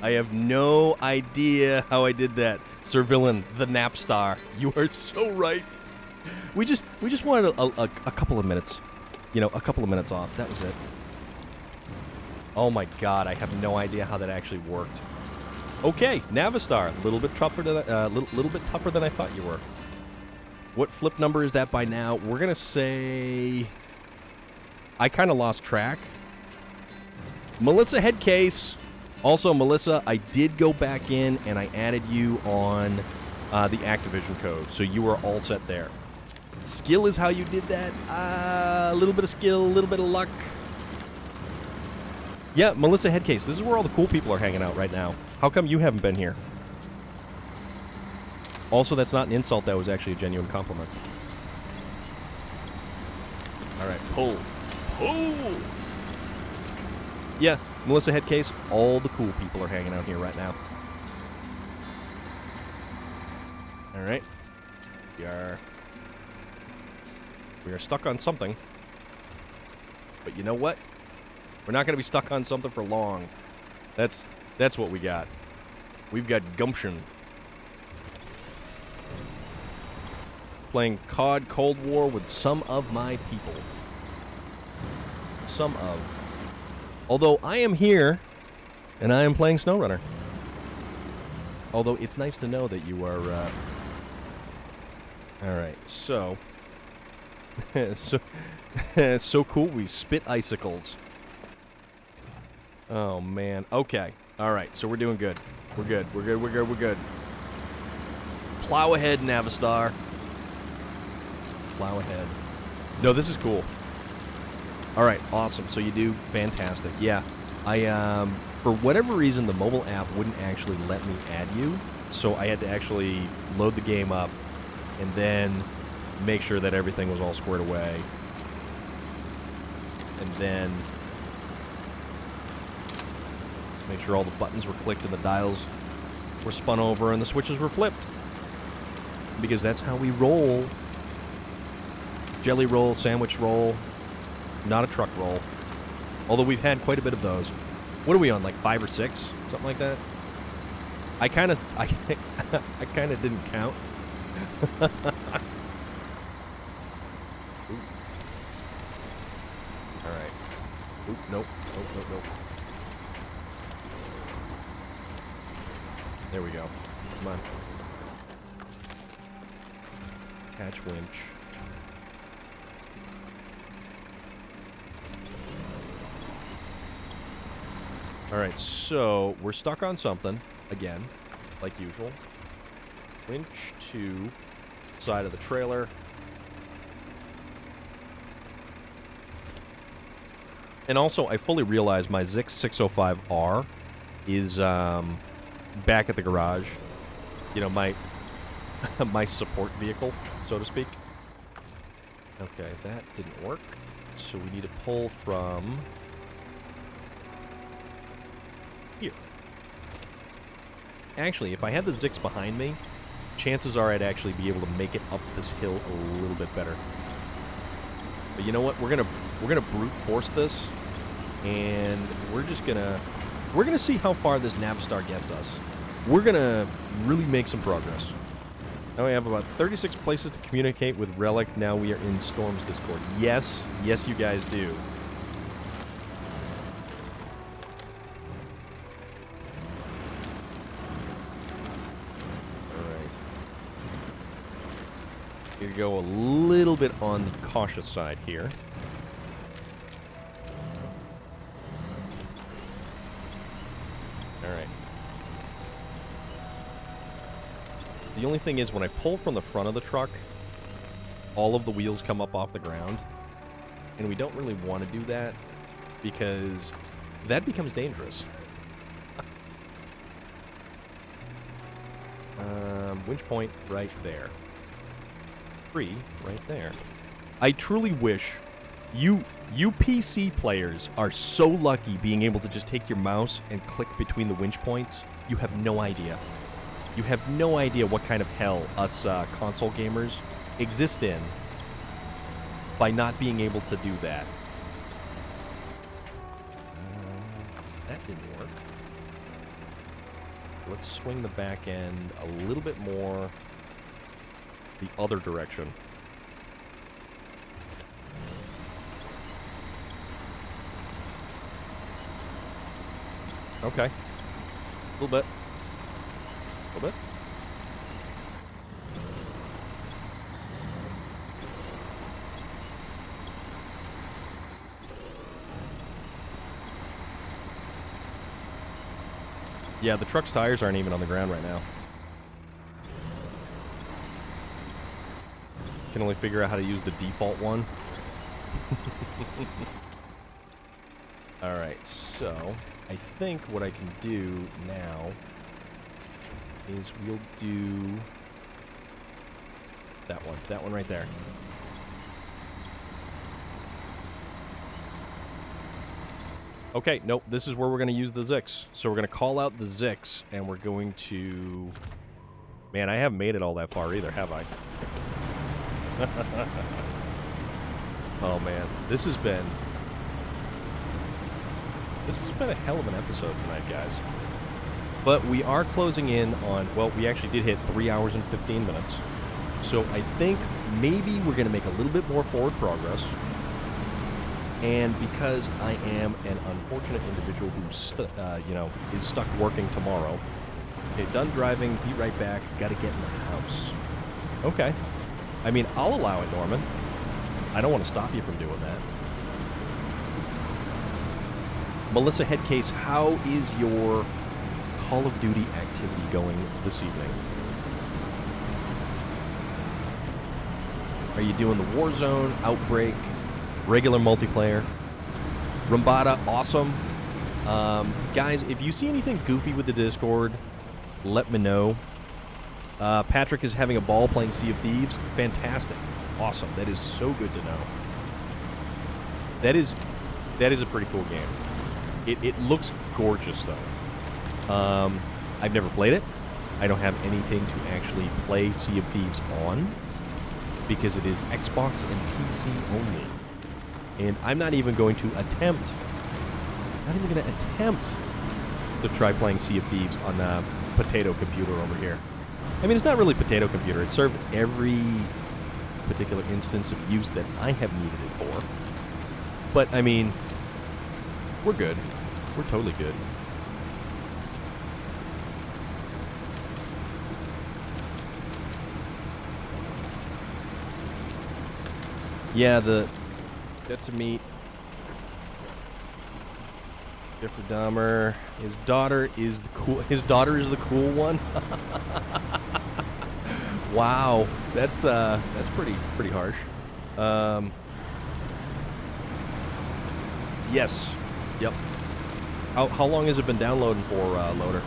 I have no idea how I did that. Sir Villain, the Napstar. You are so right. We just wanted a couple of minutes. You know, a couple of minutes off. That was it. Oh my god, I have no idea how that actually worked. Okay, Navistar, a little bit tougher than little bit tougher than I thought you were. What flip number is that by now? We're gonna say I kind of lost track. Melissa Headcase. Also, Melissa, I did go back in and I added you on the Activision code, so you are all set there. Skill is how you did that. A little bit of skill, a little bit of luck. Yeah, Melissa Headcase. This is where all the cool people are hanging out right now. How come you haven't been here? Also, that's not an insult. That was actually a genuine compliment. All right, pull. Pull! Yeah, Melissa Headcase, all the cool people are hanging out here right now. All right. We are stuck on something. But you know what? We're not going to be stuck on something for long. That's what we got. We've got gumption. Playing COD Cold War with some of my people. Some of. Although I am here, and I am playing SnowRunner. Although it's nice to know that you are All right, so... it's so cool, we spit icicles. Oh, man. Okay. All right, so we're doing good. We're good. We're good. We're good. We're good. Plow ahead, Navistar. Plow ahead. No, this is cool. All right, awesome. So you do fantastic. Yeah, for whatever reason, the mobile app wouldn't actually let me add you, so I had to actually load the game up and then make sure that everything was all squared away, and then make sure all the buttons were clicked and the dials were spun over and the switches were flipped, because that's how we roll. Jelly roll, sandwich roll, not a truck roll. Although we've had quite a bit of those. What are we on, like 5 or 6? Something like that? I kind of didn't count. Alright. Oop, nope. Nope. There we go. Come on. Catch winch. Alright, so we're stuck on something, again, like usual. Winch to side of the trailer. And also, I fully realize my Zix 605R is back at the garage. You know, my my support vehicle, so to speak. Okay, that didn't work. So we need to pull from here. Actually, if I had the Zix behind me, chances are I'd actually be able to make it up this hill a little bit better. But you know what? We're gonna brute force this, and we're gonna see how far this Navistar gets us. We're gonna really make some progress. Now we have about 36 places to communicate with Relic. Now we are in Storm's Discord. Yes, you guys do. Alright. Here we go, a little bit on the cautious side here. Alright. The only thing is, when I pull from the front of the truck, all of the wheels come up off the ground. And we don't really want to do that, because that becomes dangerous. Winch point right there. 3 right there. I truly wish you PC players are so lucky being able to just take your mouse and click between the winch points. You have no idea. You have no idea what kind of hell us console gamers exist in by not being able to do that. That didn't work. Let's swing the back end a little bit more the other direction. Okay. A little bit. A little bit. Yeah, the truck's tires aren't even on the ground right now. Can only figure out how to use the default one. Alright, so I think what I can do now is we'll do that one right there. Okay, nope, this is where we're going to use the Zix. So we're going to call out the Zix, and we're going to... Man, I haven't made it all that far either, have I? Oh, man. This has been a hell of an episode tonight, guys. But we are closing in on... Well, we actually did hit 3 hours and 15 minutes. So I think maybe we're going to make a little bit more forward progress. And because I am an unfortunate individual who, you know, is stuck working tomorrow. Okay, done driving, be right back. Got to get in the house. Okay. I mean, I'll allow it, Norman. I don't want to stop you from doing that. Melissa Headcase, how is your Call of Duty activity going this evening? Are you doing the Warzone, Outbreak, regular multiplayer? Rumbada, awesome. Guys, if you see anything goofy with the Discord, let me know. Patrick is having a ball playing Sea of Thieves. Fantastic. Awesome. That is so good to know. That is a pretty cool game. It looks gorgeous, though. I've never played it. I don't have anything to actually play Sea of Thieves on because it is Xbox and PC only. And I'm not even going to attempt to try playing Sea of Thieves on a potato computer over here. I mean, it's not really potato computer. It served every particular instance of use that I have needed it for. But, I mean, we're good. We're totally good. Yeah, get to meet Jeffrey Dahmer. His daughter is the cool one. Wow, that's pretty harsh. Yes. Yep. How long has it been downloading for, Loader?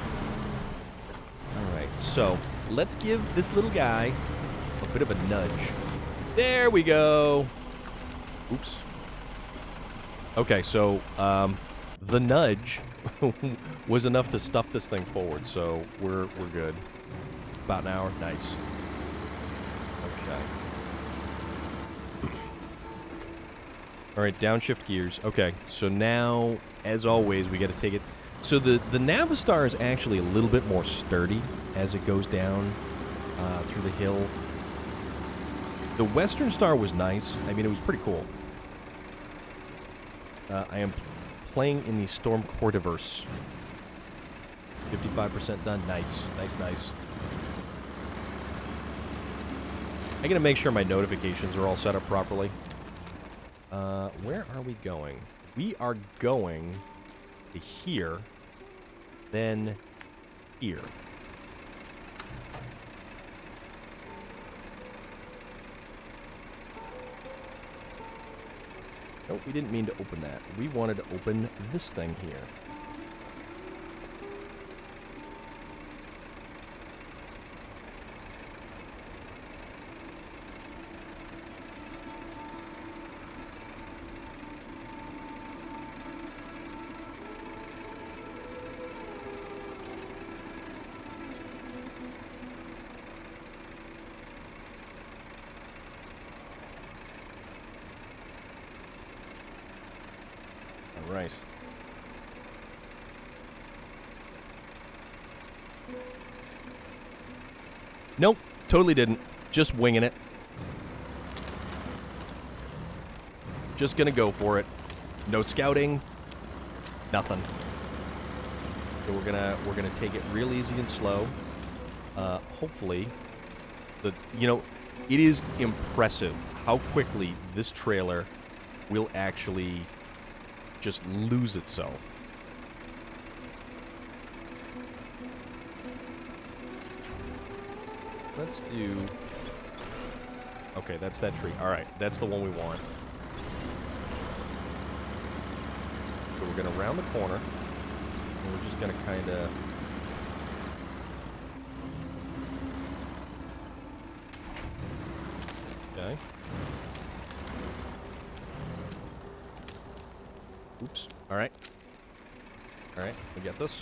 All right, so let's give this little guy a bit of a nudge. There we go. Oops. Okay, so the nudge was enough to stuff this thing forward, so we're good. About an hour. Nice. Okay. All right, downshift gears. Okay, so now, as always, we got to take it. So the Navistar is actually a little bit more sturdy as it goes down through the hill. The Western Star was nice. I mean, it was pretty cool. I am playing in the Storm Cordiverse. 55% done. Nice. Nice. I gotta make sure my notifications are all set up properly. Where are we going? We are going to here, then here. Nope, we didn't mean to open that. We wanted to open this thing here. Right. Nope, totally didn't. Just winging it. Just gonna go for it. No scouting. Nothing. So we're gonna take it real easy and slow. Hopefully, it is impressive how quickly this trailer will actually just lose itself. Let's do... Okay, that's that tree. Alright, that's the one we want. So we're going to round the corner. And we're just going to kind of... Okay. Oops. Alright. Alright, we get this.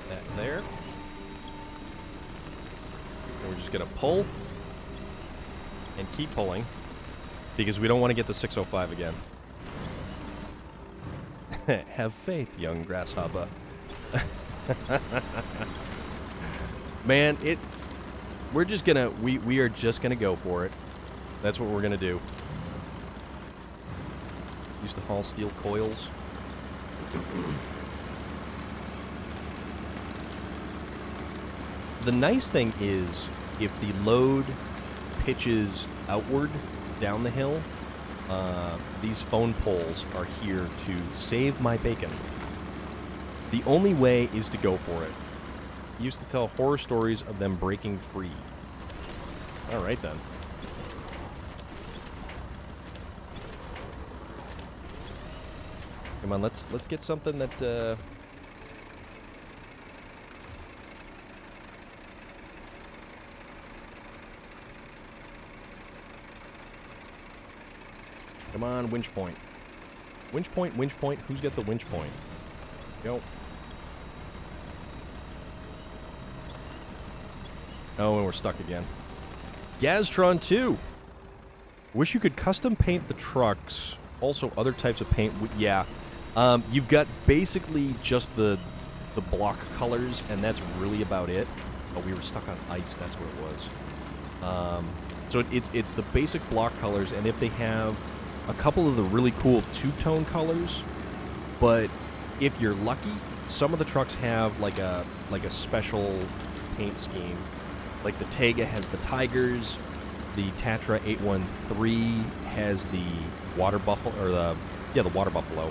That there. And we're just gonna pull. And keep pulling. Because we don't want to get the 605 again. Have faith, young grasshopper. Man, we're just gonna... We are just gonna go for it. That's what we're gonna do. Used to haul steel coils. the nice thing is, if the load pitches outward down the hill, these phone poles are here to save my bacon. The only way is to go for it. I used to tell horror stories of them breaking free. All right, then. Come on, let's get something that... Come on, winch point. Winch point, winch point. Who's got the winch point? Go. Oh, and we're stuck again. Gaztron 2! Wish you could custom paint the trucks. Also, other types of paint. Yeah. You've got basically just the block colors, and that's really about it. Oh, we were stuck on ice. That's what it was. So it's the basic block colors, and if they have a couple of the really cool two-tone colors, but if you're lucky, some of the trucks have like a special paint scheme. Like the Tega has the tigers, the Tatra 813 has the water buffalo, or the water buffalo.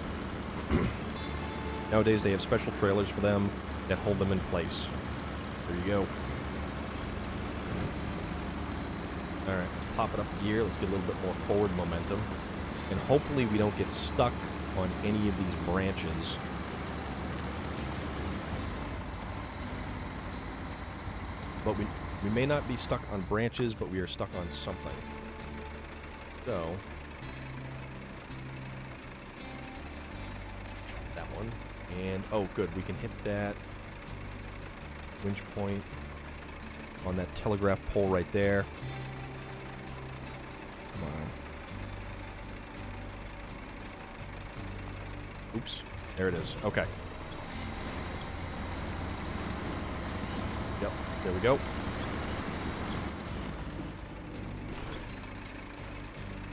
Nowadays they have special trailers for them that hold them in place. There you go. All right, let's pop it up a gear. Let's get a little bit more forward momentum. And hopefully we don't get stuck on any of these branches. But we may not be stuck on branches, but we are stuck on something. So... that one. And, oh good, we can hit that winch point on that telegraph pole right there. Come on. Oops. There it is. Okay. Yep. There we go.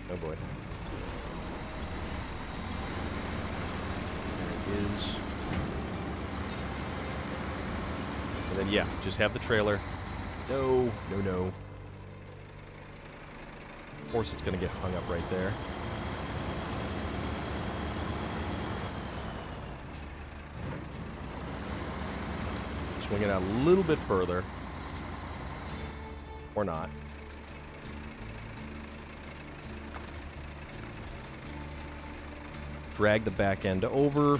Oh boy. There it is. And then, yeah, just have the trailer. No, no, no. Of course it's going to get hung up right there. Swing it out a little bit further. Or not. Drag the back end over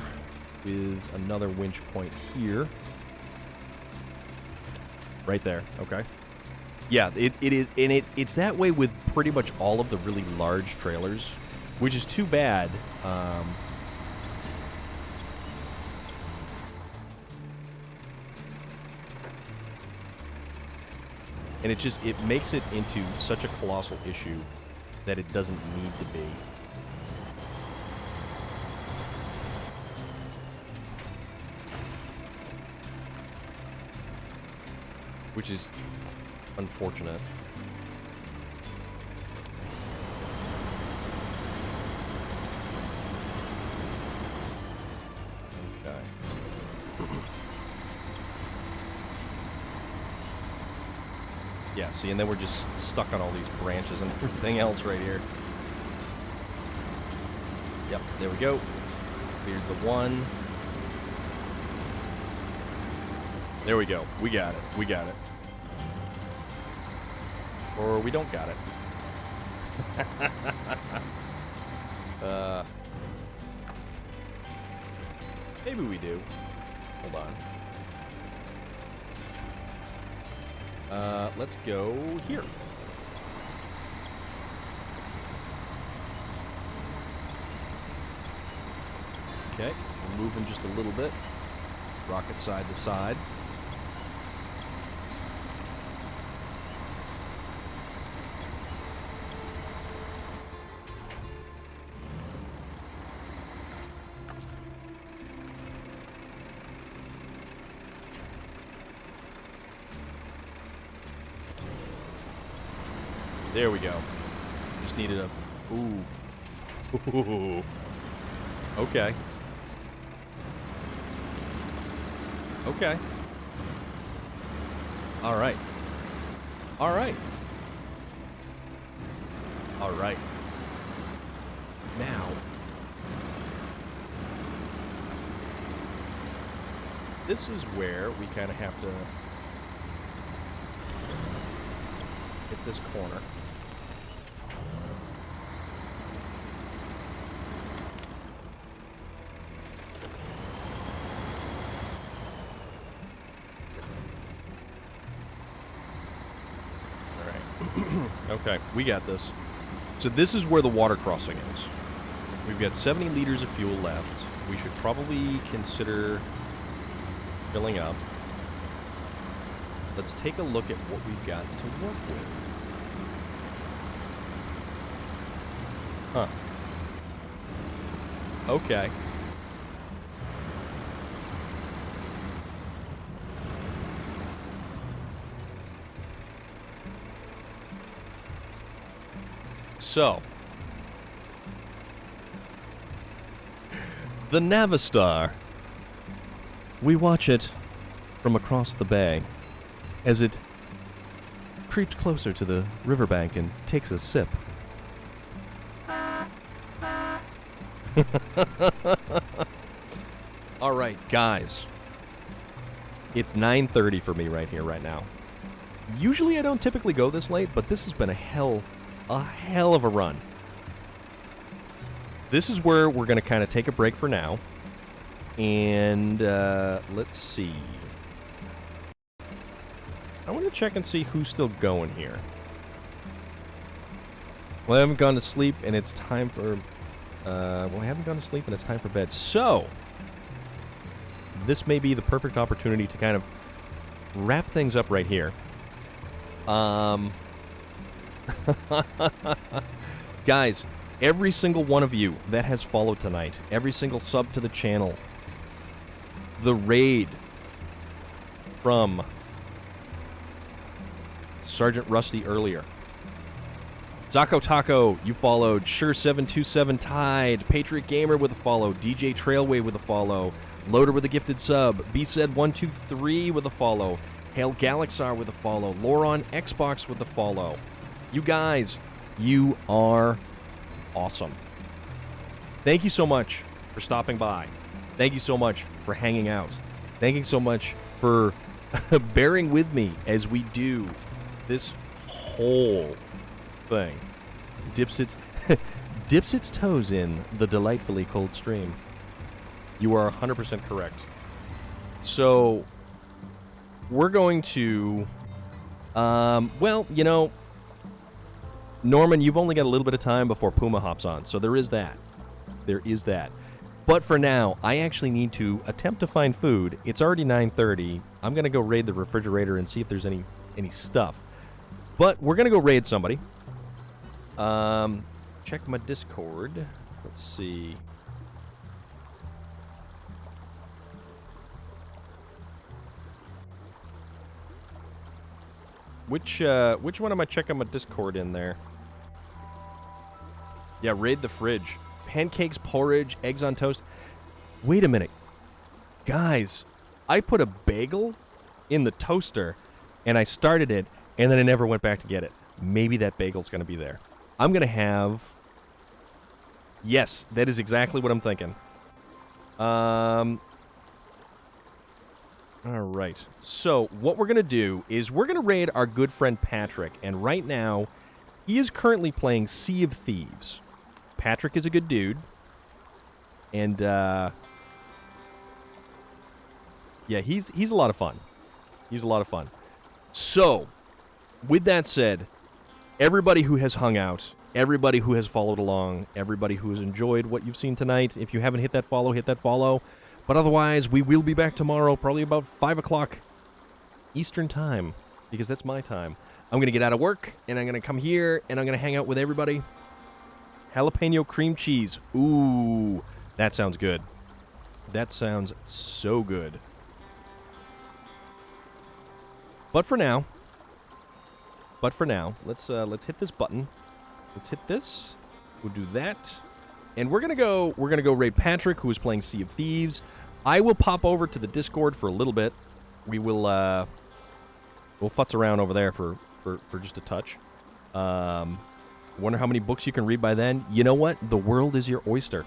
with another winch point here. Right there. Okay. Yeah, it is, and it's that way with pretty much all of the really large trailers, which is too bad. And it makes it into such a colossal issue that it doesn't need to be. Which is unfortunate. Okay. Yeah, see, and then we're just stuck on all these branches and everything else right here. Yep, there we go. Here's the one. There we go. We got it. We got it. Or we don't got it. Maybe we do. Hold on. Let's go here. Okay, we're moving just a little bit. Rocket side to side. There we go. Just needed a... Ooh. Ooh. Okay. Okay. All right. All right. All right. Now, this is where we kind of have to hit this corner. All right. Okay, we got this. So this is where the water crossing is. We've got 70 liters of fuel left. We should probably consider filling up. Let's take a look at what we've got to work with. Huh. Okay. So, the Navistar. We watch it from across the bay as it creeps closer to the riverbank and takes a sip. All right, guys. It's 9:30 for me right here, right now. Usually I don't typically go this late, but this has been a hell of a run. This is where we're going to kind of take a break for now. And let's see. I want to check and see who's still going here. Well, I haven't gone to sleep, and it's time for... I haven't gone to sleep, and it's time for bed. So, this may be the perfect opportunity to kind of wrap things up right here. Guys, every single one of you that has followed tonight, every single sub to the channel, the raid from Sergeant Rusty earlier. Zako Taco, you followed. Sure727 Tide. Patriot Gamer with a follow. DJ Trailway with a follow. Loader with a gifted sub. B-Said123 with a follow. Hail Galaxar with a follow. Loron Xbox with a follow. You guys, you are awesome. Thank you so much for stopping by. Thank you so much for hanging out. Thank you so much for bearing with me as we do this whole thing. Dips its toes in the delightfully cold stream. You are 100% correct. So, we're going to... well, you know... Norman, you've only got a little bit of time before Puma hops on, so there is that. There is that. But for now, I actually need to attempt to find food. It's already 9:30. I'm going to go raid the refrigerator and see if there's any stuff. But we're going to go raid somebody. Check my Discord. Let's see. Which one am I checking my Discord in there? Yeah, raid the fridge. Pancakes, porridge, eggs on toast. Wait a minute. Guys, I put a bagel in the toaster, and I started it, and then I never went back to get it. Maybe that bagel's going to be there. I'm going to have... Yes, that is exactly what I'm thinking. All right. So, what we're going to do is we're going to raid our good friend Patrick, and right now, he is currently playing Sea of Thieves. Patrick is a good dude, and, yeah, he's a lot of fun. He's a lot of fun. So, with that said, everybody who has hung out, everybody who has followed along, everybody who has enjoyed what you've seen tonight, if you haven't hit that follow, hit that follow. But otherwise, we will be back tomorrow, probably about 5 o'clock Eastern Time, because that's my time. I'm going to get out of work, and I'm going to come here, and I'm going to hang out with everybody. Jalapeno cream cheese. Ooh, that sounds good. That sounds so good. But for now, let's hit this button. Let's hit this. We'll do that. And we're gonna go raid Patrick, who is playing Sea of Thieves. I will pop over to the Discord for a little bit. We will We'll futz around over there for just a touch. Wonder how many books you can read by then. You know what? The world is your oyster.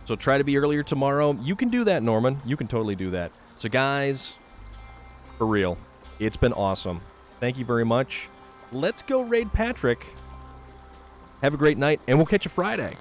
So try to be earlier tomorrow. You can do that, Norman. You can totally do that. So guys, for real, it's been awesome. Thank you very much. Let's go raid Patrick. Have a great night, and we'll catch you Friday.